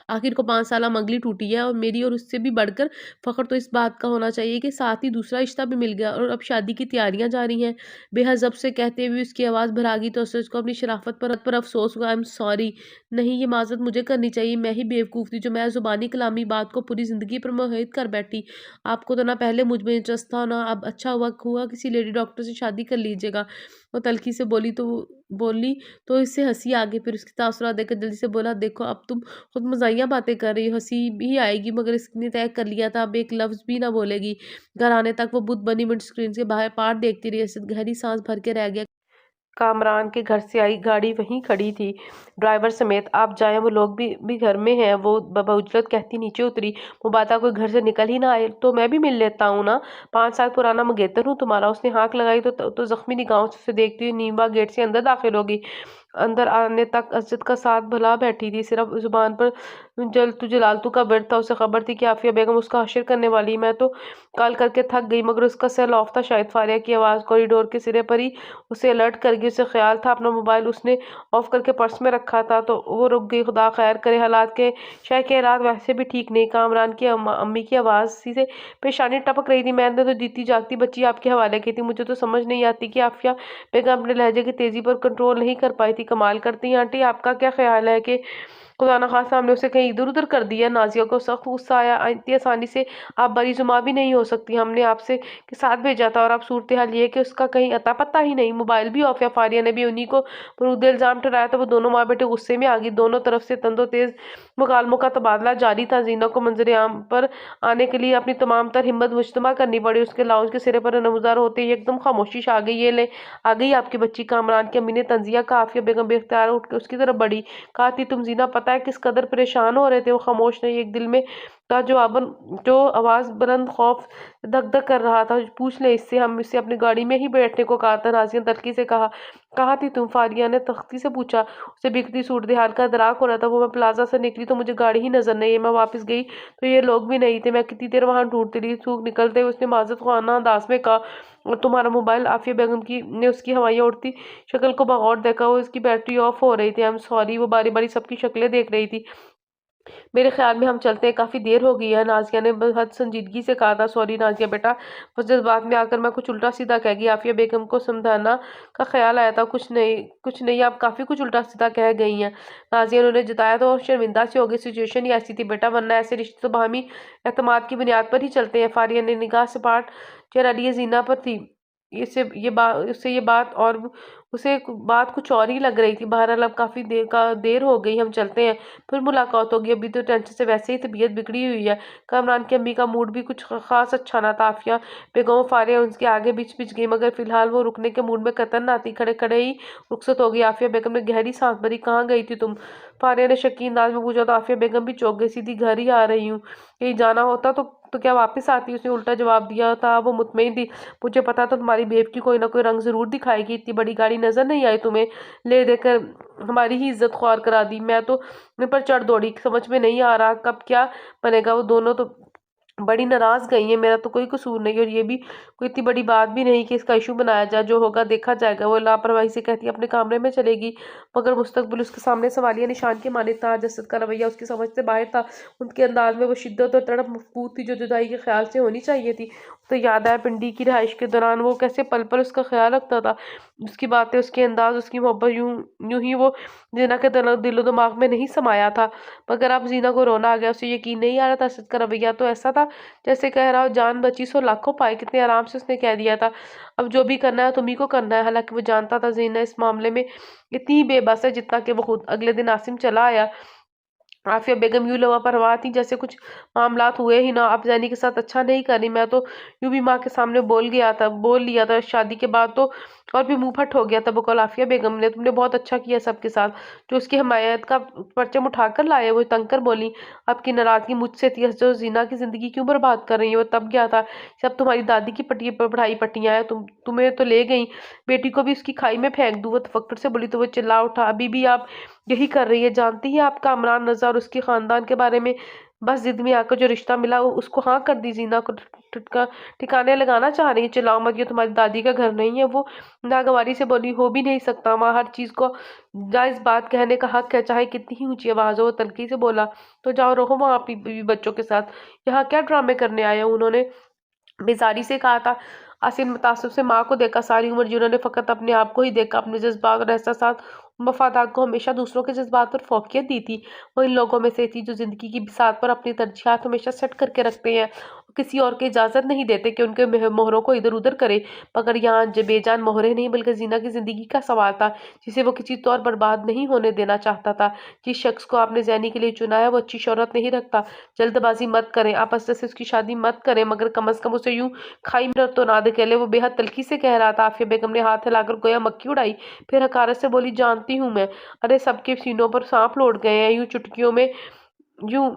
Speaker 2: आखिर को 5 साला मंगली टूटी है और मेरी, और उससे भी बढ़कर फ़ख्र तो इस बात का होना चाहिए कि साथ ही दूसरा रिश्ता भी मिल गया और अब शादी की तैयारियां जारी हैं। बेहज़ब से कहते हुए उसकी आवाज़ भरा गई तो असद को अपनी शराफत पर अफसोस हुआ। आई एम सॉरी। नहीं, ये माज़रत मुझे करनी चाहिए, मैं ही बेवकूफ़ थी जो मैं ज़ुबानी कलामी बात को पूरी ज़िंदगी पर मोहित कर बैठी। आपको तो ना पहले मुझ में इंटरेस्ट था ना अब, अच्छा हुआ किसी लेडी डॉक्टर से शादी कर लीजिएगा। वो तल्खी से बोली तो इससे हंसी आ गई। फिर उसकी तासुरात देखकर जल्दी से बोला, देखो अब तुम खुद मज़ाहिया बातें कर रही हो, हँसी भी आएगी मगर इसने तय कर लिया था अब एक लफ्ज़ भी ना बोलेगी। घर आने तक वो बुत बनी विंड स्क्रीन के बाहर पार देखती रही। असद गहरी सांस भर के रह गया। कामरान के घर से आई गाड़ी वहीं खड़ी थी, ड्राइवर समेत। आप जाएं, वो लोग भी घर में हैं। वो बउजलत कहती नीचे उतरी। मुबाता कोई घर से निकल ही ना आए तो मैं भी मिल लेता हूँ ना, 5 साल पुराना मंगेतर हूँ तुम्हारा। उसने हाँक लगाई तो जख्मी निगाहों से उसे देखती हुई नीमवा गेट से अंदर दाखिल होगी। अंदर आने तक असद का साथ भुला बैठी थी, सिर्फ जुबान पर जलालतू का वर्ड था। उसे खबर थी कि आफिया बेगम उसका हशर करने वाली। मैं तो कॉल करके थक गई, मगर उसका सेल ऑफ था। शायद फारिया की आवाज़ कॉरिडोर के सिरे पर ही उसे अलर्ट कर गई। उसे ख्याल था अपना मोबाइल उसने ऑफ करके पर्स में रखा था, तो वो रुक गई। खुदा खैर करे, शायद के हालात वैसे भी ठीक नहीं। कामरान की अम्मी की आवाज़ सी से पेशानी टपक रही थी। मैंने तो जीती जागती बच्ची आपके हवाले की थी। मुझे तो समझ नहीं आती कि आफिया बेगम अपने लहजे की तेज़ी पर कंट्रोल नहीं कर पाई थी। कमाल करती हैं आंटी, आपका क्या ख्याल है कि खुदा न खास्ता हमने उसे कहीं इधर उधर कर दिया? नाजिया को सख्त गुस्सा आया। इतनी आसानी से आप बरी जुमा भी नहीं हो सकती। हमने आपसे के साथ भेजा था और अब सूरत हाल ये है कि उसका कहीं अता पता ही नहीं, मोबाइल भी ऑफ है। फारिया ने भी उन्हीं को बरूद इल्ज़ाम ठहराया तो वो दोनों माँ बेटे गुस्से में आ गई। दोनों तरफ से तंदो तेज मुकालमों का तबादला जारी था। जीना को मंजर आम पर आने के लिए अपनी तमाम तर हिम्मत मुजतमा करनी पड़ी। उसके लाउंज के सिरे पर नमूदार होते ही एकदम खामोशी आ गई। ये ले आ गई आपकी बच्ची। कामरान की अम्मी ने तंजिया का। आफिया बेगम बेख्तियार उठ के उसकी तरफ बढ़ी। कहा थी, तुम जीना पता है किस कदर परेशान हो रहे थे? वो खामोश नहीं, एक दिल में था जो आवाज़ बुलंद खौफ धक धक कर रहा था। पूछ ले इससे, हम इसे अपनी गाड़ी में ही बैठने को कहा था। नाज़िया तल्खी से कहा थी तुम? फारिया ने तख्ती से पूछा। उसे बिखती सूरत हाल का दराक हो रहा था। वो मैं प्लाजा से निकली तो मुझे गाड़ी ही नजर नहीं है। मैं वापस गई तो ये लोग भी नहीं थे। मैं कितनी देर वहां ढूंढती रही। थूक निकलते हुए उसने माजत खाना अंदाज में कहा, और तुम्हारा मोबाइल? आफिया बेगम की ने उसकी हवाइयाँ उड़ती शक्ल को बगौर देखा। वो इसकी बैटरी ऑफ हो रही थी। आई एम सॉरी। वो बारी बारी सबकी शक्लें देख रही थी। मेरे ख्याल में हम चलते हैं, काफ़ी देर हो गई है। नाजिया ने बहुत संजीदगी से कहा था। सॉरी नाजिया बेटा, बस जज्बात में आकर मैं कुछ उल्टा सीधा कह गई। आफिया बेगम को समझाना का ख्याल आया था। कुछ नहीं, आप काफ़ी कुछ उल्टा सीधा कह गई हैं। नाजिया ने उन्हें जताया तो शर्मिंदा से हो गई। सिचुएशन ही ऐसी थी बेटा, वरना ऐसे रिश्ते तो बाहमी एतमाद की बुनियाद पर ही चलते हैं। फारिया ने निगाह से पाट चेहरा लिए जीना पर थी। ये बात और उसे बात कुछ और ही लग रही थी। बहरहाल अब काफ़ी देर हो गई, हम चलते हैं, फिर मुलाकात होगी। अभी तो टेंशन से वैसे ही तबीयत बिगड़ी हुई है। कामरान की अम्मी का मूड भी कुछ खास अच्छा ना था। आफिया बेगम फारिया उनके आगे बिछ गई, मगर फिलहाल वो रुकने के मूड में कतन ना थी। खड़े खड़े ही रुखसत हो गई। आफिया बेगम ने गहरी सांस भरी। कहाँ गई थी तुम? फारिया ने शकीन अंदाज में पूछा तो आफिया बेगम भी चौंक गई। सीधी घर ही आ रही हूँ, कहीं जाना होता तो क्या वापस आती? उसने उल्टा जवाब दिया था। वो मुतमईन थी, मुझे पता था तुम्हारी बेव की कोई ना कोई रंग जरूर दिखाएगी। इतनी बड़ी गाड़ी नजर नहीं आई तुम्हें? ले देकर हमारी ही इज्जत ख्वार करा दी। मैं तो मुझ पर चढ़ दौड़ी, समझ में नहीं आ रहा कब क्या बनेगा। वो दोनों तो बड़ी नाराज गई है। मेरा तो कोई कसूर नहीं, और ये भी कोई इतनी बड़ी बात भी नहीं कि इसका इशू बनाया जाए। जो होगा देखा जाएगा। वो लापरवाही से कहती अपने कमरे में चलेगी, मगर मुस्तकबिल उसके सामने सवालिया निशान के माने था। जसद का रवैया उसकी समझ से बाहर था। उनके अंदाज में वो शिद्दत और तड़प मफकूद थी जो जुदाई के ख्याल से होनी चाहिए थी। तो याद आया पिंडी की रिहाइश के दौरान वो कैसे पल पल उसका ख्याल रखता था। उसकी बातें, उसके अंदाज, उसकी मोहब्बत यूं ही वो जीना के दिलो दिमाग में नहीं समाया था। मगर अब जीना को रोना आ गया। उसे यकीन नहीं आ रहा था। असद का रवैया तो ऐसा था जैसे कह रहा हो, जान बची सो लाखों पाए। कितने आराम से उसने कह दिया था, अब जो भी करना है तुम्ही को करना है। हालांकि वो जानता था जीना इस मामले में इतनी ही बेबस है जितना कि वो खुद। अगले दिन आसिम चला आया। आफिया बेगम यूँ लापरवाह थी जैसे कुछ मामलात हुए ही ना। आप जैनी के साथ अच्छा नहीं कर रही, मैं तो यूँ भी माँ के सामने बोल लिया था शादी के बाद तो और भी मुंह फट हो गया था। बकौल आफिया बेगम ने तुमने बहुत अच्छा किया सबके साथ, जो उसकी हमायत का परचम उठाकर लाए। वो तंग कर बोली, आपकी नाराजगी मुझसे थी, जो जीना की जिंदगी क्यों बर्बाद कर रही है। वो तब गया था जब तुम्हारी दादी की पढ़ाई पट्टियां हैं, तुम्हें तो ले गई, बेटी को भी उसकी खाई में फेंक दूँ। वो तफक्कुर से बोली तो वो चिल्ला उठा, अभी भी आप यही कर रही है। जानती है आपका इमरान रजा और उसके खानदान के बारे में। बस जिद में आकर जो रिश्ता मिला वो उसको हाँ कर दी। जीना को ठिकाने लगाना चाह रही है। चिल्लाओ मत, ये तुम्हारी दादी का घर नहीं है। वो नागवारी से बोली, हो भी नहीं सकता, वहाँ हर चीज को जायज बात कहने का हक है, चाहे कितनी ही ऊंची आवाज हो। वो तलखी से बोला, तो जाओ रहो वहाँ अपनी बीवी बच्चों के साथ, यहाँ क्या ड्रामे करने आए हो। उन्होंने बेजारी से कहा था। आसिन मुतासिब से माँ को देखा। सारी उम्र जिन्होंने फ़कत अपने आप को ही देखा, अपने जज्बात और एहसासात मफादात को हमेशा दूसरों के जज्बात पर फोकियत दी थी। वो इन लोगों में से थी जो ज़िंदगी की बिसात पर अपनी तरजीहात हमेशा सेट करके रखते हैं, किसी और को इजाज़त नहीं देते कि उनके मोहरों को इधर उधर करे। मगर यहाँ बेजान मोहरे नहीं, बल्कि जीना की ज़िंदगी का सवाल था, जिसे वो किसी तौर बर्बाद नहीं होने देना चाहता था। जिस शख्स को आपने जैनी के लिए चुना है वो अच्छी शोहरत नहीं रखता। जल्दबाजी मत करें, आप असद से उसकी शादी मत करें, मगर कम अज कम उसे यूं खाई में तो ना धकेले। वो बेहद तल्खी से कह रहा था। आफिया बेगम ने हाथ हिलाकर गोया मक्खी उड़ाई, फिर हकारत से बोली, जानती हूँ मैं। अरे सबके सीनों पर सांप लौट गए हैं। यूं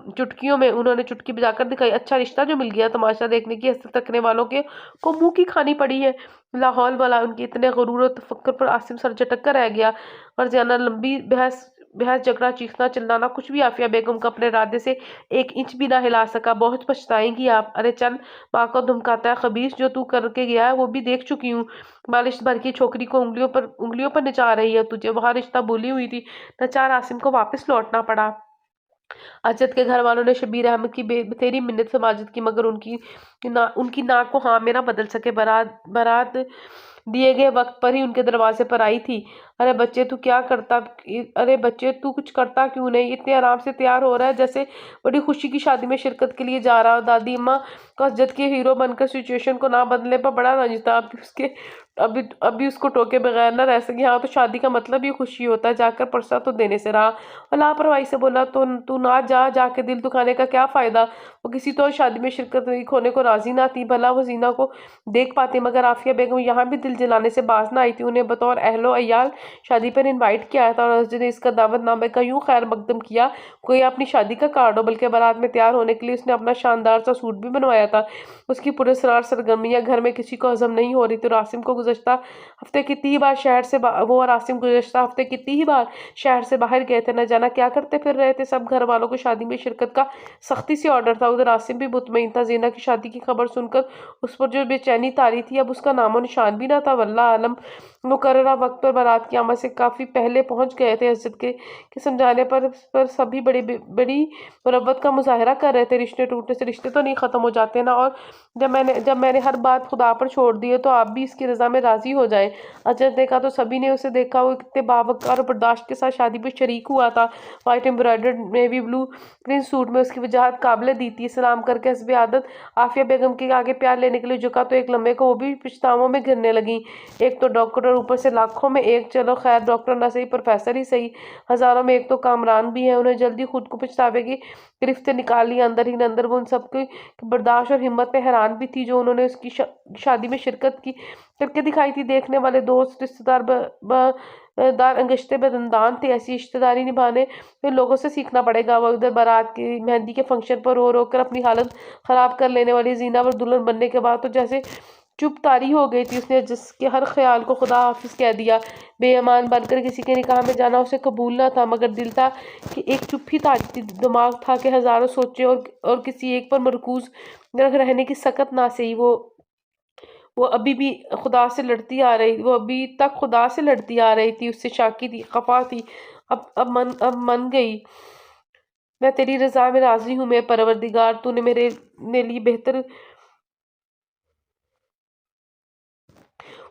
Speaker 2: चुटकियों में उन्होंने चुटकी बजाकर दिखाई। अच्छा रिश्ता जो मिल गया, तमाशा देखने की हसरत रखने वालों के को मुंह की खानी पड़ी है। लाहौल वाला उनके इतने गुरूर और तफक्कुर पर आसिम सर झटक कर रह गया। और ज्यादा लंबी बहस बहस झगड़ा, चीखना चिल्लाना, कुछ भी आफिया बेगम को अपने इरादे से एक इंच भी ना हिला सका। बहुत पछताएंगी आप। अरे चल, माँ को धमकाता है खबीस, जो तू करके गया है वो भी देख चुकी हूँ। मालिश भर की छोकरी को उंगलियों पर नचा रही है तुझे। वहां रिश्ता भूली हुई थी। नचार आसिम को वापस लौटना पड़ा। अजद के घर वालों ने शबीर अहमद की तेरी मिन्नत समाजत की, मगर उनकी नाक को हाँ में ना बदल सके। बारात दिए गए वक्त पर ही उनके दरवाजे पर आई थी। अरे बच्चे तू क्या करता अरे बच्चे तू कुछ करता क्यों नहीं? इतने आराम से तैयार हो रहा है जैसे बड़ी खुशी की शादी में शिरकत के लिए जा रहा हो। दादी अम्मा को अजद के हीरो बनकर सिचुएशन को ना बदलने पर बड़ा रंज था। अभी उसको टोके बगैर ना रह सकी। हाँ तो शादी का मतलब ही खुशी होता है। जाकर परसा तो देने से रहा। और लापरवाही से बोला, तो तू ना जाके दिल दुखाने का क्या फायदा। वो किसी तो शादी में शिरकत होने को राजी ना थी। भला वो जीना को देख पाती, मगर आफिया बेगम यहाँ भी दिल जलाने से बाज ना आई थी। उन्हें बतौर अहलो अयाल शादी पर इनवाइट किया था, और उसने इसका दावतनामे का यूं खैर मकदम किया कोई अपनी शादी का कार्ड हो। बल्कि बारात में तैयार होने के लिए उसने अपना शानदार सा सूट भी बनवाया था। उसकी पुरस्कार सरगर्मियां घर में किसी को हजम नहीं हो रही। तो रासिम को गुज़श्ता हफ्ते कितनी ही बार शहर से वो और आसिम गुज़श्ता हफ्ते कितनी ही बार शहर से बाहर गए थे। न जाना क्या करते फिर रहे थे। सब घर वालों को शादी में शिरकत का सख्ती से ऑर्डर था। उधर आसिम भी मुतमईन था। जीना की शादी की खबर सुनकर उस पर जो बेचैनी तारी थी, अब उसका नामो निशान भी ना था। वल्लाह आलम मुकर्ररा वक्त पर बारात की आमद से काफी पहले पहुंच गए थे। हजरत के समझाने पर सभी बड़ी बड़ी मुरब्बत का मुजाहरा कर रहे थे। रिश्ते टूटने से रिश्ते तो नहीं खत्म हो जाते ना। और जब मैंने हर बात खुदा पर छोड़ दी है, तो आप भी इसकी रजा में राजी हो जाए। अजय देखा तो सभी ने उसे देखा। वो कितने बावकार और बर्दाश्त के साथ शादी पर शरीक हुआ था। White embroidered navy blue Prince suit में उसकी वजाहत काबिल दी थी। सलाम करके हस्बे आदत आफिया बेगम के आगे प्यार लेने के लिए झुका तो एक लम्हे को वो भी पछतावों में गिरने लगी। एक तो डॉक्टर और ऊपर से लाखों में एक। चलो खैर, डॉक्टर ना सही, प्रोफेसर ही सही, हजारों में एक तो कामरान भी है। उन्हें जल्दी खुद को पछतावे की गिरफ्त से निकाल लिया। अंदर ही अंदर वो उन सबकी बर्दाश्त और हिम्मत पे हैरान भी थी, जो उन्होंने उसकी शादी में शिरकत की करके दिखाई थी। देखने वाले दोस्त रिश्तेदार दार अंगश्ते बदंदान थे। ऐसी रिश्तेदारी निभाने में लोगों से सीखना पड़ेगा। वो उधर बारात की मेहंदी के फंक्शन पर रो रो कर अपनी हालत खराब कर लेने वाली जीना पर दुल्हन बनने के बाद तो जैसे चुप तारी हो गई थी। उसने जिसके हर ख्याल को खुदा हाफिज कह दिया। बेईमान बनकर किसी के निकाह में जाना उसे कबूल ना था, मगर दिल था कि एक चुप ही तारी थी। दिमाग था कि हजारों सोचे और किसी एक पर मरकूज रहने की सकत ना सही। वो अभी भी खुदा से लड़ती आ रही वो अभी तक खुदा से लड़ती आ रही थी। उससे शाकी थी, खफा थी। अब मन गई। मैं तेरी रजा में राजी हूँ। मैं परवरदिगार, तूने मेरे लिए बेहतर।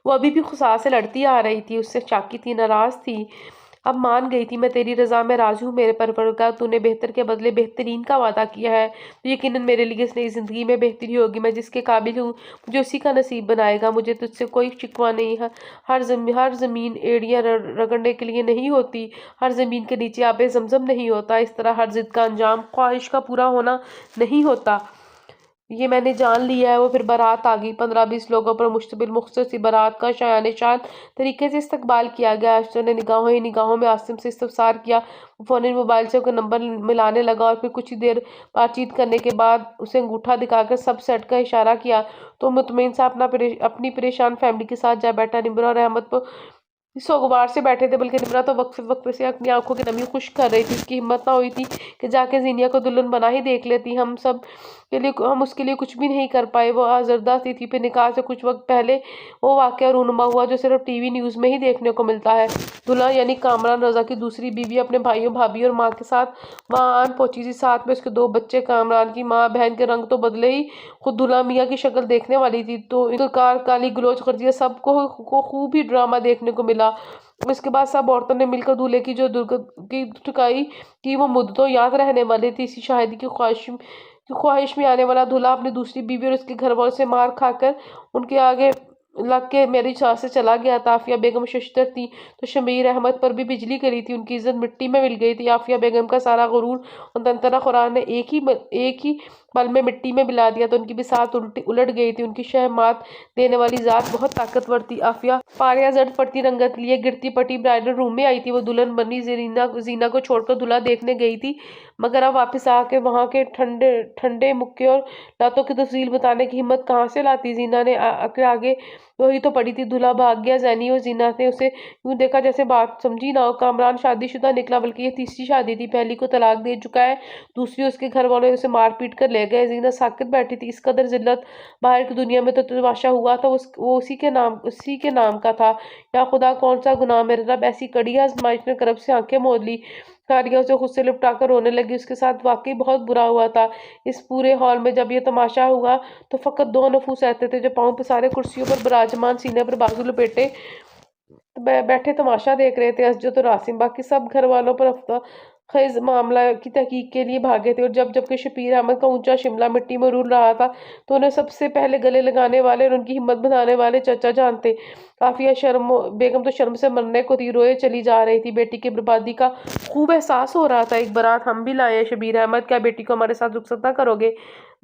Speaker 2: वो अभी भी खुदा से लड़ती आ रही थी, उससे शाकी थी, नाराज थी। अब मान गई थी, मैं तेरी रज़ा में राज़ी हूँ मेरे परवरदिगार, तूने बेहतर के बदले बेहतरीन का वादा किया है, तो यकीनन मेरे लिए इस नई ज़िंदगी में बेहतरी होगी। मैं जिसके काबिल हूँ मुझे उसी का नसीब बनाएगा। मुझे तुझसे कोई शिकवा नहीं है। हर ज़मीन एड़ियाँ रगड़ने के लिए नहीं होती, हर ज़मीन के नीचे आबे ज़मज़म नहीं होता, इस तरह हर ज़िद का अंजाम ख्वाहिश का पूरा होना नहीं होता। ये मैंने जान लिया है। वो फिर बारात आ गई। 15-20 लोगों पर मुश्तमिल मुख्तसर सी बारात का शायान शान तरीके से इस्तकबाल किया गया। अशरफ ने निगाहों ही निगाहों में आसिम से इस्तफसार किया। वो फ़ौरन मोबाइल से उसका नंबर मिलाने लगा और फिर कुछ ही देर बातचीत करने के बाद उसे अंगूठा दिखाकर सब सेट का इशारा किया तो मुतमईन सा अपनी परेशान फैमिली के साथ जा बैठा। निम्रा और अहमद को सोगवार से बैठे थे, बल्कि निम्रा तो वक्फे वक्फे से अपनी आंखों की नमी खुश कर रही थी। उसकी हिम्मत ना हुई थी कि जाके जीनिया को दुल्हन बना ही देख लेती। हम उसके लिए कुछ भी नहीं कर पाए। वो आजर्दा सी थी। फिर निकाह से कुछ वक्त पहले वो वाकया रूनुमा हुआ जो सिर्फ टीवी न्यूज़ में ही देखने को मिलता है। दुल्हा यानी कामरान रजा की दूसरी बीवी अपने भाइयों भाभी और माँ के साथ वहाँ आन पहुंची थी। साथ में उसके 2 बच्चे। कामरान की माँ बहन के रंग तो बदले ही, खुद दुल्हा मियाँ की शक्ल देखने वाली थी तो इनकार गाली गलौज कर दिया। सबको खूब ही ड्रामा देखने को मिला। इसके बाद सब औरतों ने मिलकर दूल्हे की जो की टुकाई की वो मुद्दतों याद रहने वाली थी। इसी शादी की ख्वाहिश में आने वाला दूल्हा अपनी दूसरी बीवी और उसके घर वालों से मार खाकर उनके आगे लग के मेरी चाह से चला गया था। आफिया बेगम शशतर थी तो शमीर अहमद पर भी बिजली गिरी थी। उनकी इज्जत मिट्टी में मिल गई थी। आफिया बेगम का सारा गुरूर और तंतना खुरान ने एक ही पल में मिट्टी में मिला दिया तो उनकी भी साथ उलट गई थी। उनकी शहमात देने वाली जात बहुत ताकतवर थी। आफिया पारिया जट पड़ती रंगत लिए गिरती पटी ब्राइडल रूम में आई थी। वो दुल्हन बनी जीना को छोड़कर दूल्हा देखने गई थी, मगर अब वापस आके वहां के ठंडे ठंडे मुक्के और लातों की तफसील बताने की हिम्मत कहाँ से लाती। जीना ने आके आगे वही तो पड़ी थी। दूल्हा भाग गया। जैनी और जीना ने उसे यूं देखा जैसे बात समझी ना हो। कामरान शादीशुदा निकला, बल्कि ये तीसरी शादी थी। पहली को तलाक दे चुका है, दूसरी उसके घर वालों ने उसे मार पीट कर ले गए। जीना साकित बैठी थी। इस कदर जिल्लत बाहर की दुनिया में तो तमाशा हुआ था वो उसी के नाम का था। या खुदा कौन सा गुनाह मेरे रब, ऐसी कड़ी आजमाइश ने करब से आंखें मोद ली। कारिया उसे खुद से लिपटाकर रोने लगी। उसके साथ वाकई बहुत बुरा हुआ था। इस पूरे हॉल में जब ये तमाशा हुआ तो फकत 2 नफूस रहते थे जो पांव पसारे कुर्सियों पर विराजमान, सीने पर बाजू लपेटे बैठे तमाशा देख रहे थे। असजद और आसिम बाकी सब घर वालों पर अफ्ता खैज मामला की तहकीक के लिए भागे थे। और जब के शबीर अहमद का ऊंचा शिमला मिट्टी में रुल रहा था तो उन्हें सबसे पहले गले लगाने वाले और उनकी हिम्मत बढ़ाने वाले चचा जान थे। काफिया बेगम तो शर्म से मरने को थी, रोए चली जा रही थी। बेटी की बर्बादी का खूब एहसास हो रहा था। एक बारात हम भी लाए हैं शबीर अहमद, क्या बेटी को हमारे साथ रुखसत ना करोगे?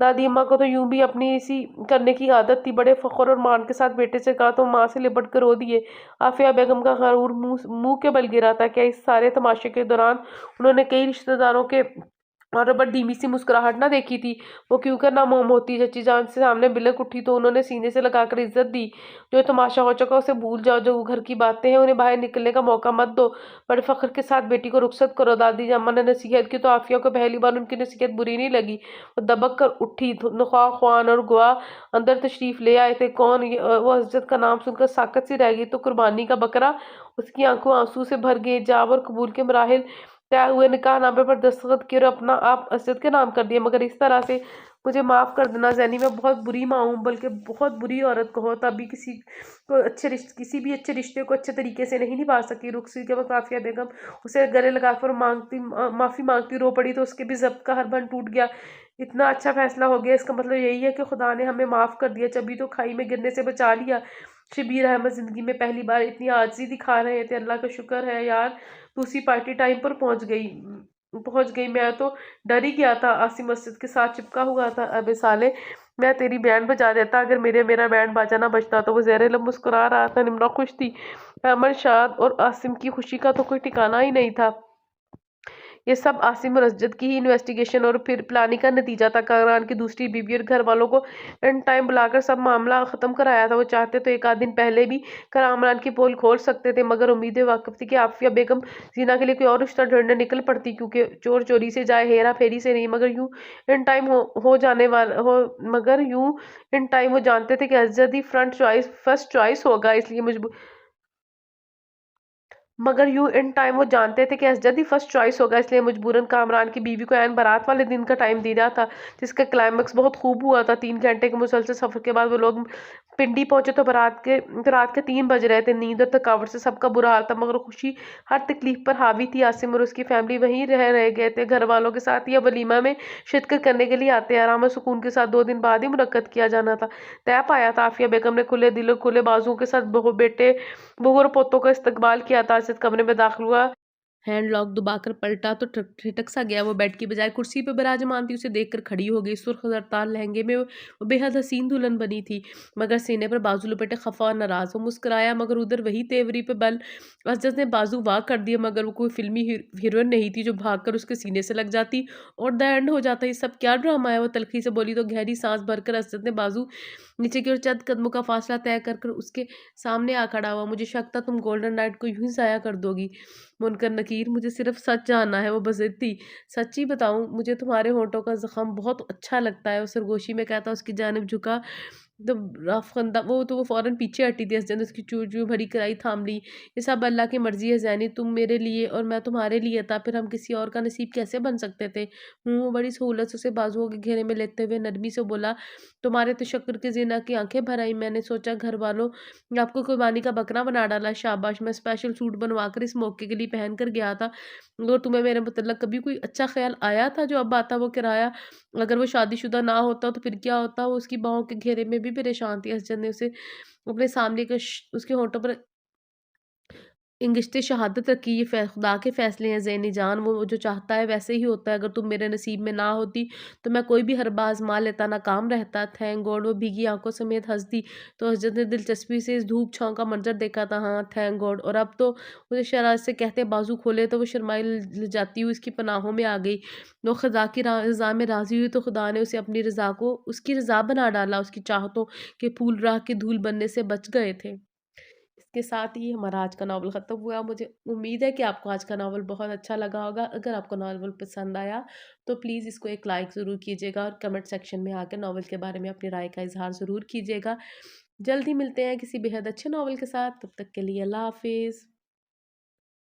Speaker 2: दादी अम्मा को तो यूं भी अपनी इसी करने की आदत थी। बड़े फख्र और मान के साथ बेटे से कहा तो माँ से लिपट कर रो दिए। आफिया बेगम का गरूर मुंह के बल गिरा था। क्या इस सारे तमाशे के दौरान उन्होंने कई रिश्तेदारों के और बड़ी धीमी सी मुस्कुराहट ना देखी थी? वो क्यों कर ना मोम होती। चची जान से सामने बिलक उठी तो उन्होंने सीने से लगाकर इज्जत दी। जो तमाशा हो चुका उसे भूल जाओ, जो घर की बातें हैं उन्हें बाहर निकलने का मौका मत दो। बड़े फख्र के साथ बेटी को रुखसत करो। दादी अम्मा ने नसीहत की तो आफिया को पहली बार उनकी नसीहत बुरी नहीं लगी। वो दबक कर उठी। नुखा ख्वान और गुआ अंदर तशरीफ ले आए थे। कौन? वो हजरत का नाम सुनकर साकत सी रह गई तो कुर्बानी का बकरा। उसकी आंखों आंसू से भर गई। जाब और कबूल के मराहिल तय हुए, निकाहनामे पर दस्तखत किए और अपना आप असद के नाम कर दिए। मगर इस तरह से मुझे माफ़ कर देना जैनी, मैं बहुत बुरी माँ हूँ, बल्कि बहुत बुरी औरत कहो। तभी किसी भी अच्छे रिश्ते को अच्छे तरीके से नहीं निभा सकी। रुखसी के वक्त आफिया बेगम उसे गले लगाकर माफ़ी मांगती रो पड़ी तो उसके भी जब्त का हर बन टूट गया। इतना अच्छा फैसला हो गया, इसका मतलब यही है कि खुदा ने हमें माफ़ कर दिया, तभी तो खाई में गिरने से बचा लिया। शबीर अहमद जिंदगी में पहली बार इतनी आजिज़ी दिखा रहे थे। अल्लाह का शुक्र है यार, दूसरी पार्टी टाइम पर पहुंच गई। मैं तो डर ही गया था। आसिम मस्जिद के साथ चिपका हुआ था। अबे साले, मैं तेरी बैंड बजा देता अगर मेरा बैंड बाजा ना बजता। तो वो ज़ेरे लब मुस्कुरा रहा था। निम्रा खुश थी। अमर शाद और आसिम की खुशी का तो कोई ठिकाना ही नहीं था। ये सब आसिम और असजद की ही इन्वेस्टिगेशन और फिर प्लानिंग का नतीजा था। कामरान की दूसरी बीवी और घर वालों को इन टाइम बुलाकर सब मामला ख़त्म कराया था। वो चाहते तो 1 आध दिन पहले भी कामरान की पोल खोल सकते थे, मगर उम्मीदें वाकिफ थी कि आफिया बेगम जीना के लिए कोई और रिश्ता ढूंढने निकल पड़ती, क्योंकि चोर चोरी से जाए, हेरा फेरी से नहीं। मगर यूं इन टाइम वो जानते थे कि असजद ही फर्स्ट चॉइस होगा, इसलिए मजबूरन कामरान की बीवी को ऐन बारात वाले दिन का टाइम दिया था, जिसका क्लाइमैक्स बहुत खूब हुआ था। 3 घंटे के मुसलसल सफर के बाद वो लोग पिंडी पहुंचे तो रात के 3 बज रहे थे। नींद और थकावट से सबका बुरा हाल था, मगर खुशी हर तकलीफ पर हावी थी। आसिम और उसकी फैमिली वहीं रह गए थे, घर वालों के साथ या वलीमा में शिरकत करने के लिए आते। आराम और सुकून के साथ 2 दिन बाद ही मुनक्कद किया जाना था, तय पाया था। आफिया बेगम ने खुले दिल और खुले बाजुओं के साथ बहू और पोतों का इस्तकबाल किया था। अरशद कमरे में दाखिल हुआ, हैंड लॉक दबाकर पलटा तो ठिठक सा गया। वो बेड की बजाय कुर्सी पर विराजमान थी, उसे देखकर खड़ी हो गई। सुर्ख जरतार लहंगे में वो बेहद हसीन दुल्हन बनी थी, मगर सीने पर बाजू लपेटे खफा और नाराज। वो मुस्कुराया, मगर उधर वही तेवरी पे बल। अजद ने बाजू वाह कर दिया, मगर वो कोई फिल्मी हीरोइन नहीं थी जो भागकर उसके सीने से लग जाती और द एंड हो जाता। ये सब क्या ड्रामा है? वो तलखी से बोली तो गहरी सांस भरकर अजद ने बाजू नीचे की ओर चंद कदमों का फासला तय कर उसके सामने आ खड़ा हुआ। मुझे शक था तुम गोल्डन नाइट को यूं ही जाया कर दोगी मुनकर नकीर, मुझे सिर्फ सच जानना है। वो बज़िद्दी, सच्ची बताऊं, मुझे तुम्हारे होठों का ज़ख्म बहुत अच्छा लगता है। वो सरगोशी में कहता उसकी जानिब झुका तो राफखंदा वो फ़ौरन पीछे हटी थी। हसन उसकी चू चू भरी कलाई थाम ली। ये सब अल्लाह की मर्जी है ज़ैनी, तुम मेरे लिए और मैं तुम्हारे लिए था, फिर हम किसी और का नसीब कैसे बन सकते थे? वो बड़ी सहूलत से उसे बाजुओं के घेरे में लेते हुए नरमी से बोला, तुम्हारे तशक्कुर की ज़िना की आंखें भर आई। मैंने सोचा घर वालों ने आपको कुर्बानी का बकरा बना डाला। शाबाश, मैं स्पेशल सूट बनवा कर इस मौके के लिए पहन कर गया था। और तुम्हें मेरे मुतल्लक कभी कोई अच्छा ख्याल आया था जो अब आता? वो किराया, अगर वो शादीशुदा ना होता तो फिर क्या होता? वो उसकी बाहों के घेरे में भी परेशान थी। असजद ने उसे अपने सामने उसके होठों पर इंगिश्ते शहादत रखी। ये खुदा के फ़ैसले हैं ज़ैनी जान, वो जो चाहता है वैसे ही होता है। अगर तुम मेरे नसीब में ना होती तो मैं कोई भी हरबा आज़मा लेता, नाकाम रहता। Thank God. वो भीगी आंखों समेत हंस दी तो हजरत ने दिलचस्पी से इस धूप छाँव का मंजर देखा था। हाँ, थैंक गॉड। और अब तो उसे शरारत से कहते बाजू खोले तो वो शर्माई जाती हुई उसकी पनाहों में आ गई। वो खुदा की रज़ा में राज़ी हुई तो खुदा ने उसे अपनी रज़ा को उसकी रज़ा बना डाला। उसकी चाहतों के फूल राह के धूल बनने से बच गए थे। इसके साथ ही हमारा आज का नावल ख़त्म हुआ। मुझे उम्मीद है कि आपको आज का नावल बहुत अच्छा लगा होगा। अगर आपको नावल पसंद आया तो प्लीज़ इसको एक लाइक ज़रूर कीजिएगा और कमेंट सेक्शन में आकर नावल के बारे में अपनी राय का इज़हार ज़रूर कीजिएगा। जल्द ही मिलते हैं किसी बेहद अच्छे नावल के साथ, तब तक के लिए अल्लाह हाफ़िज़।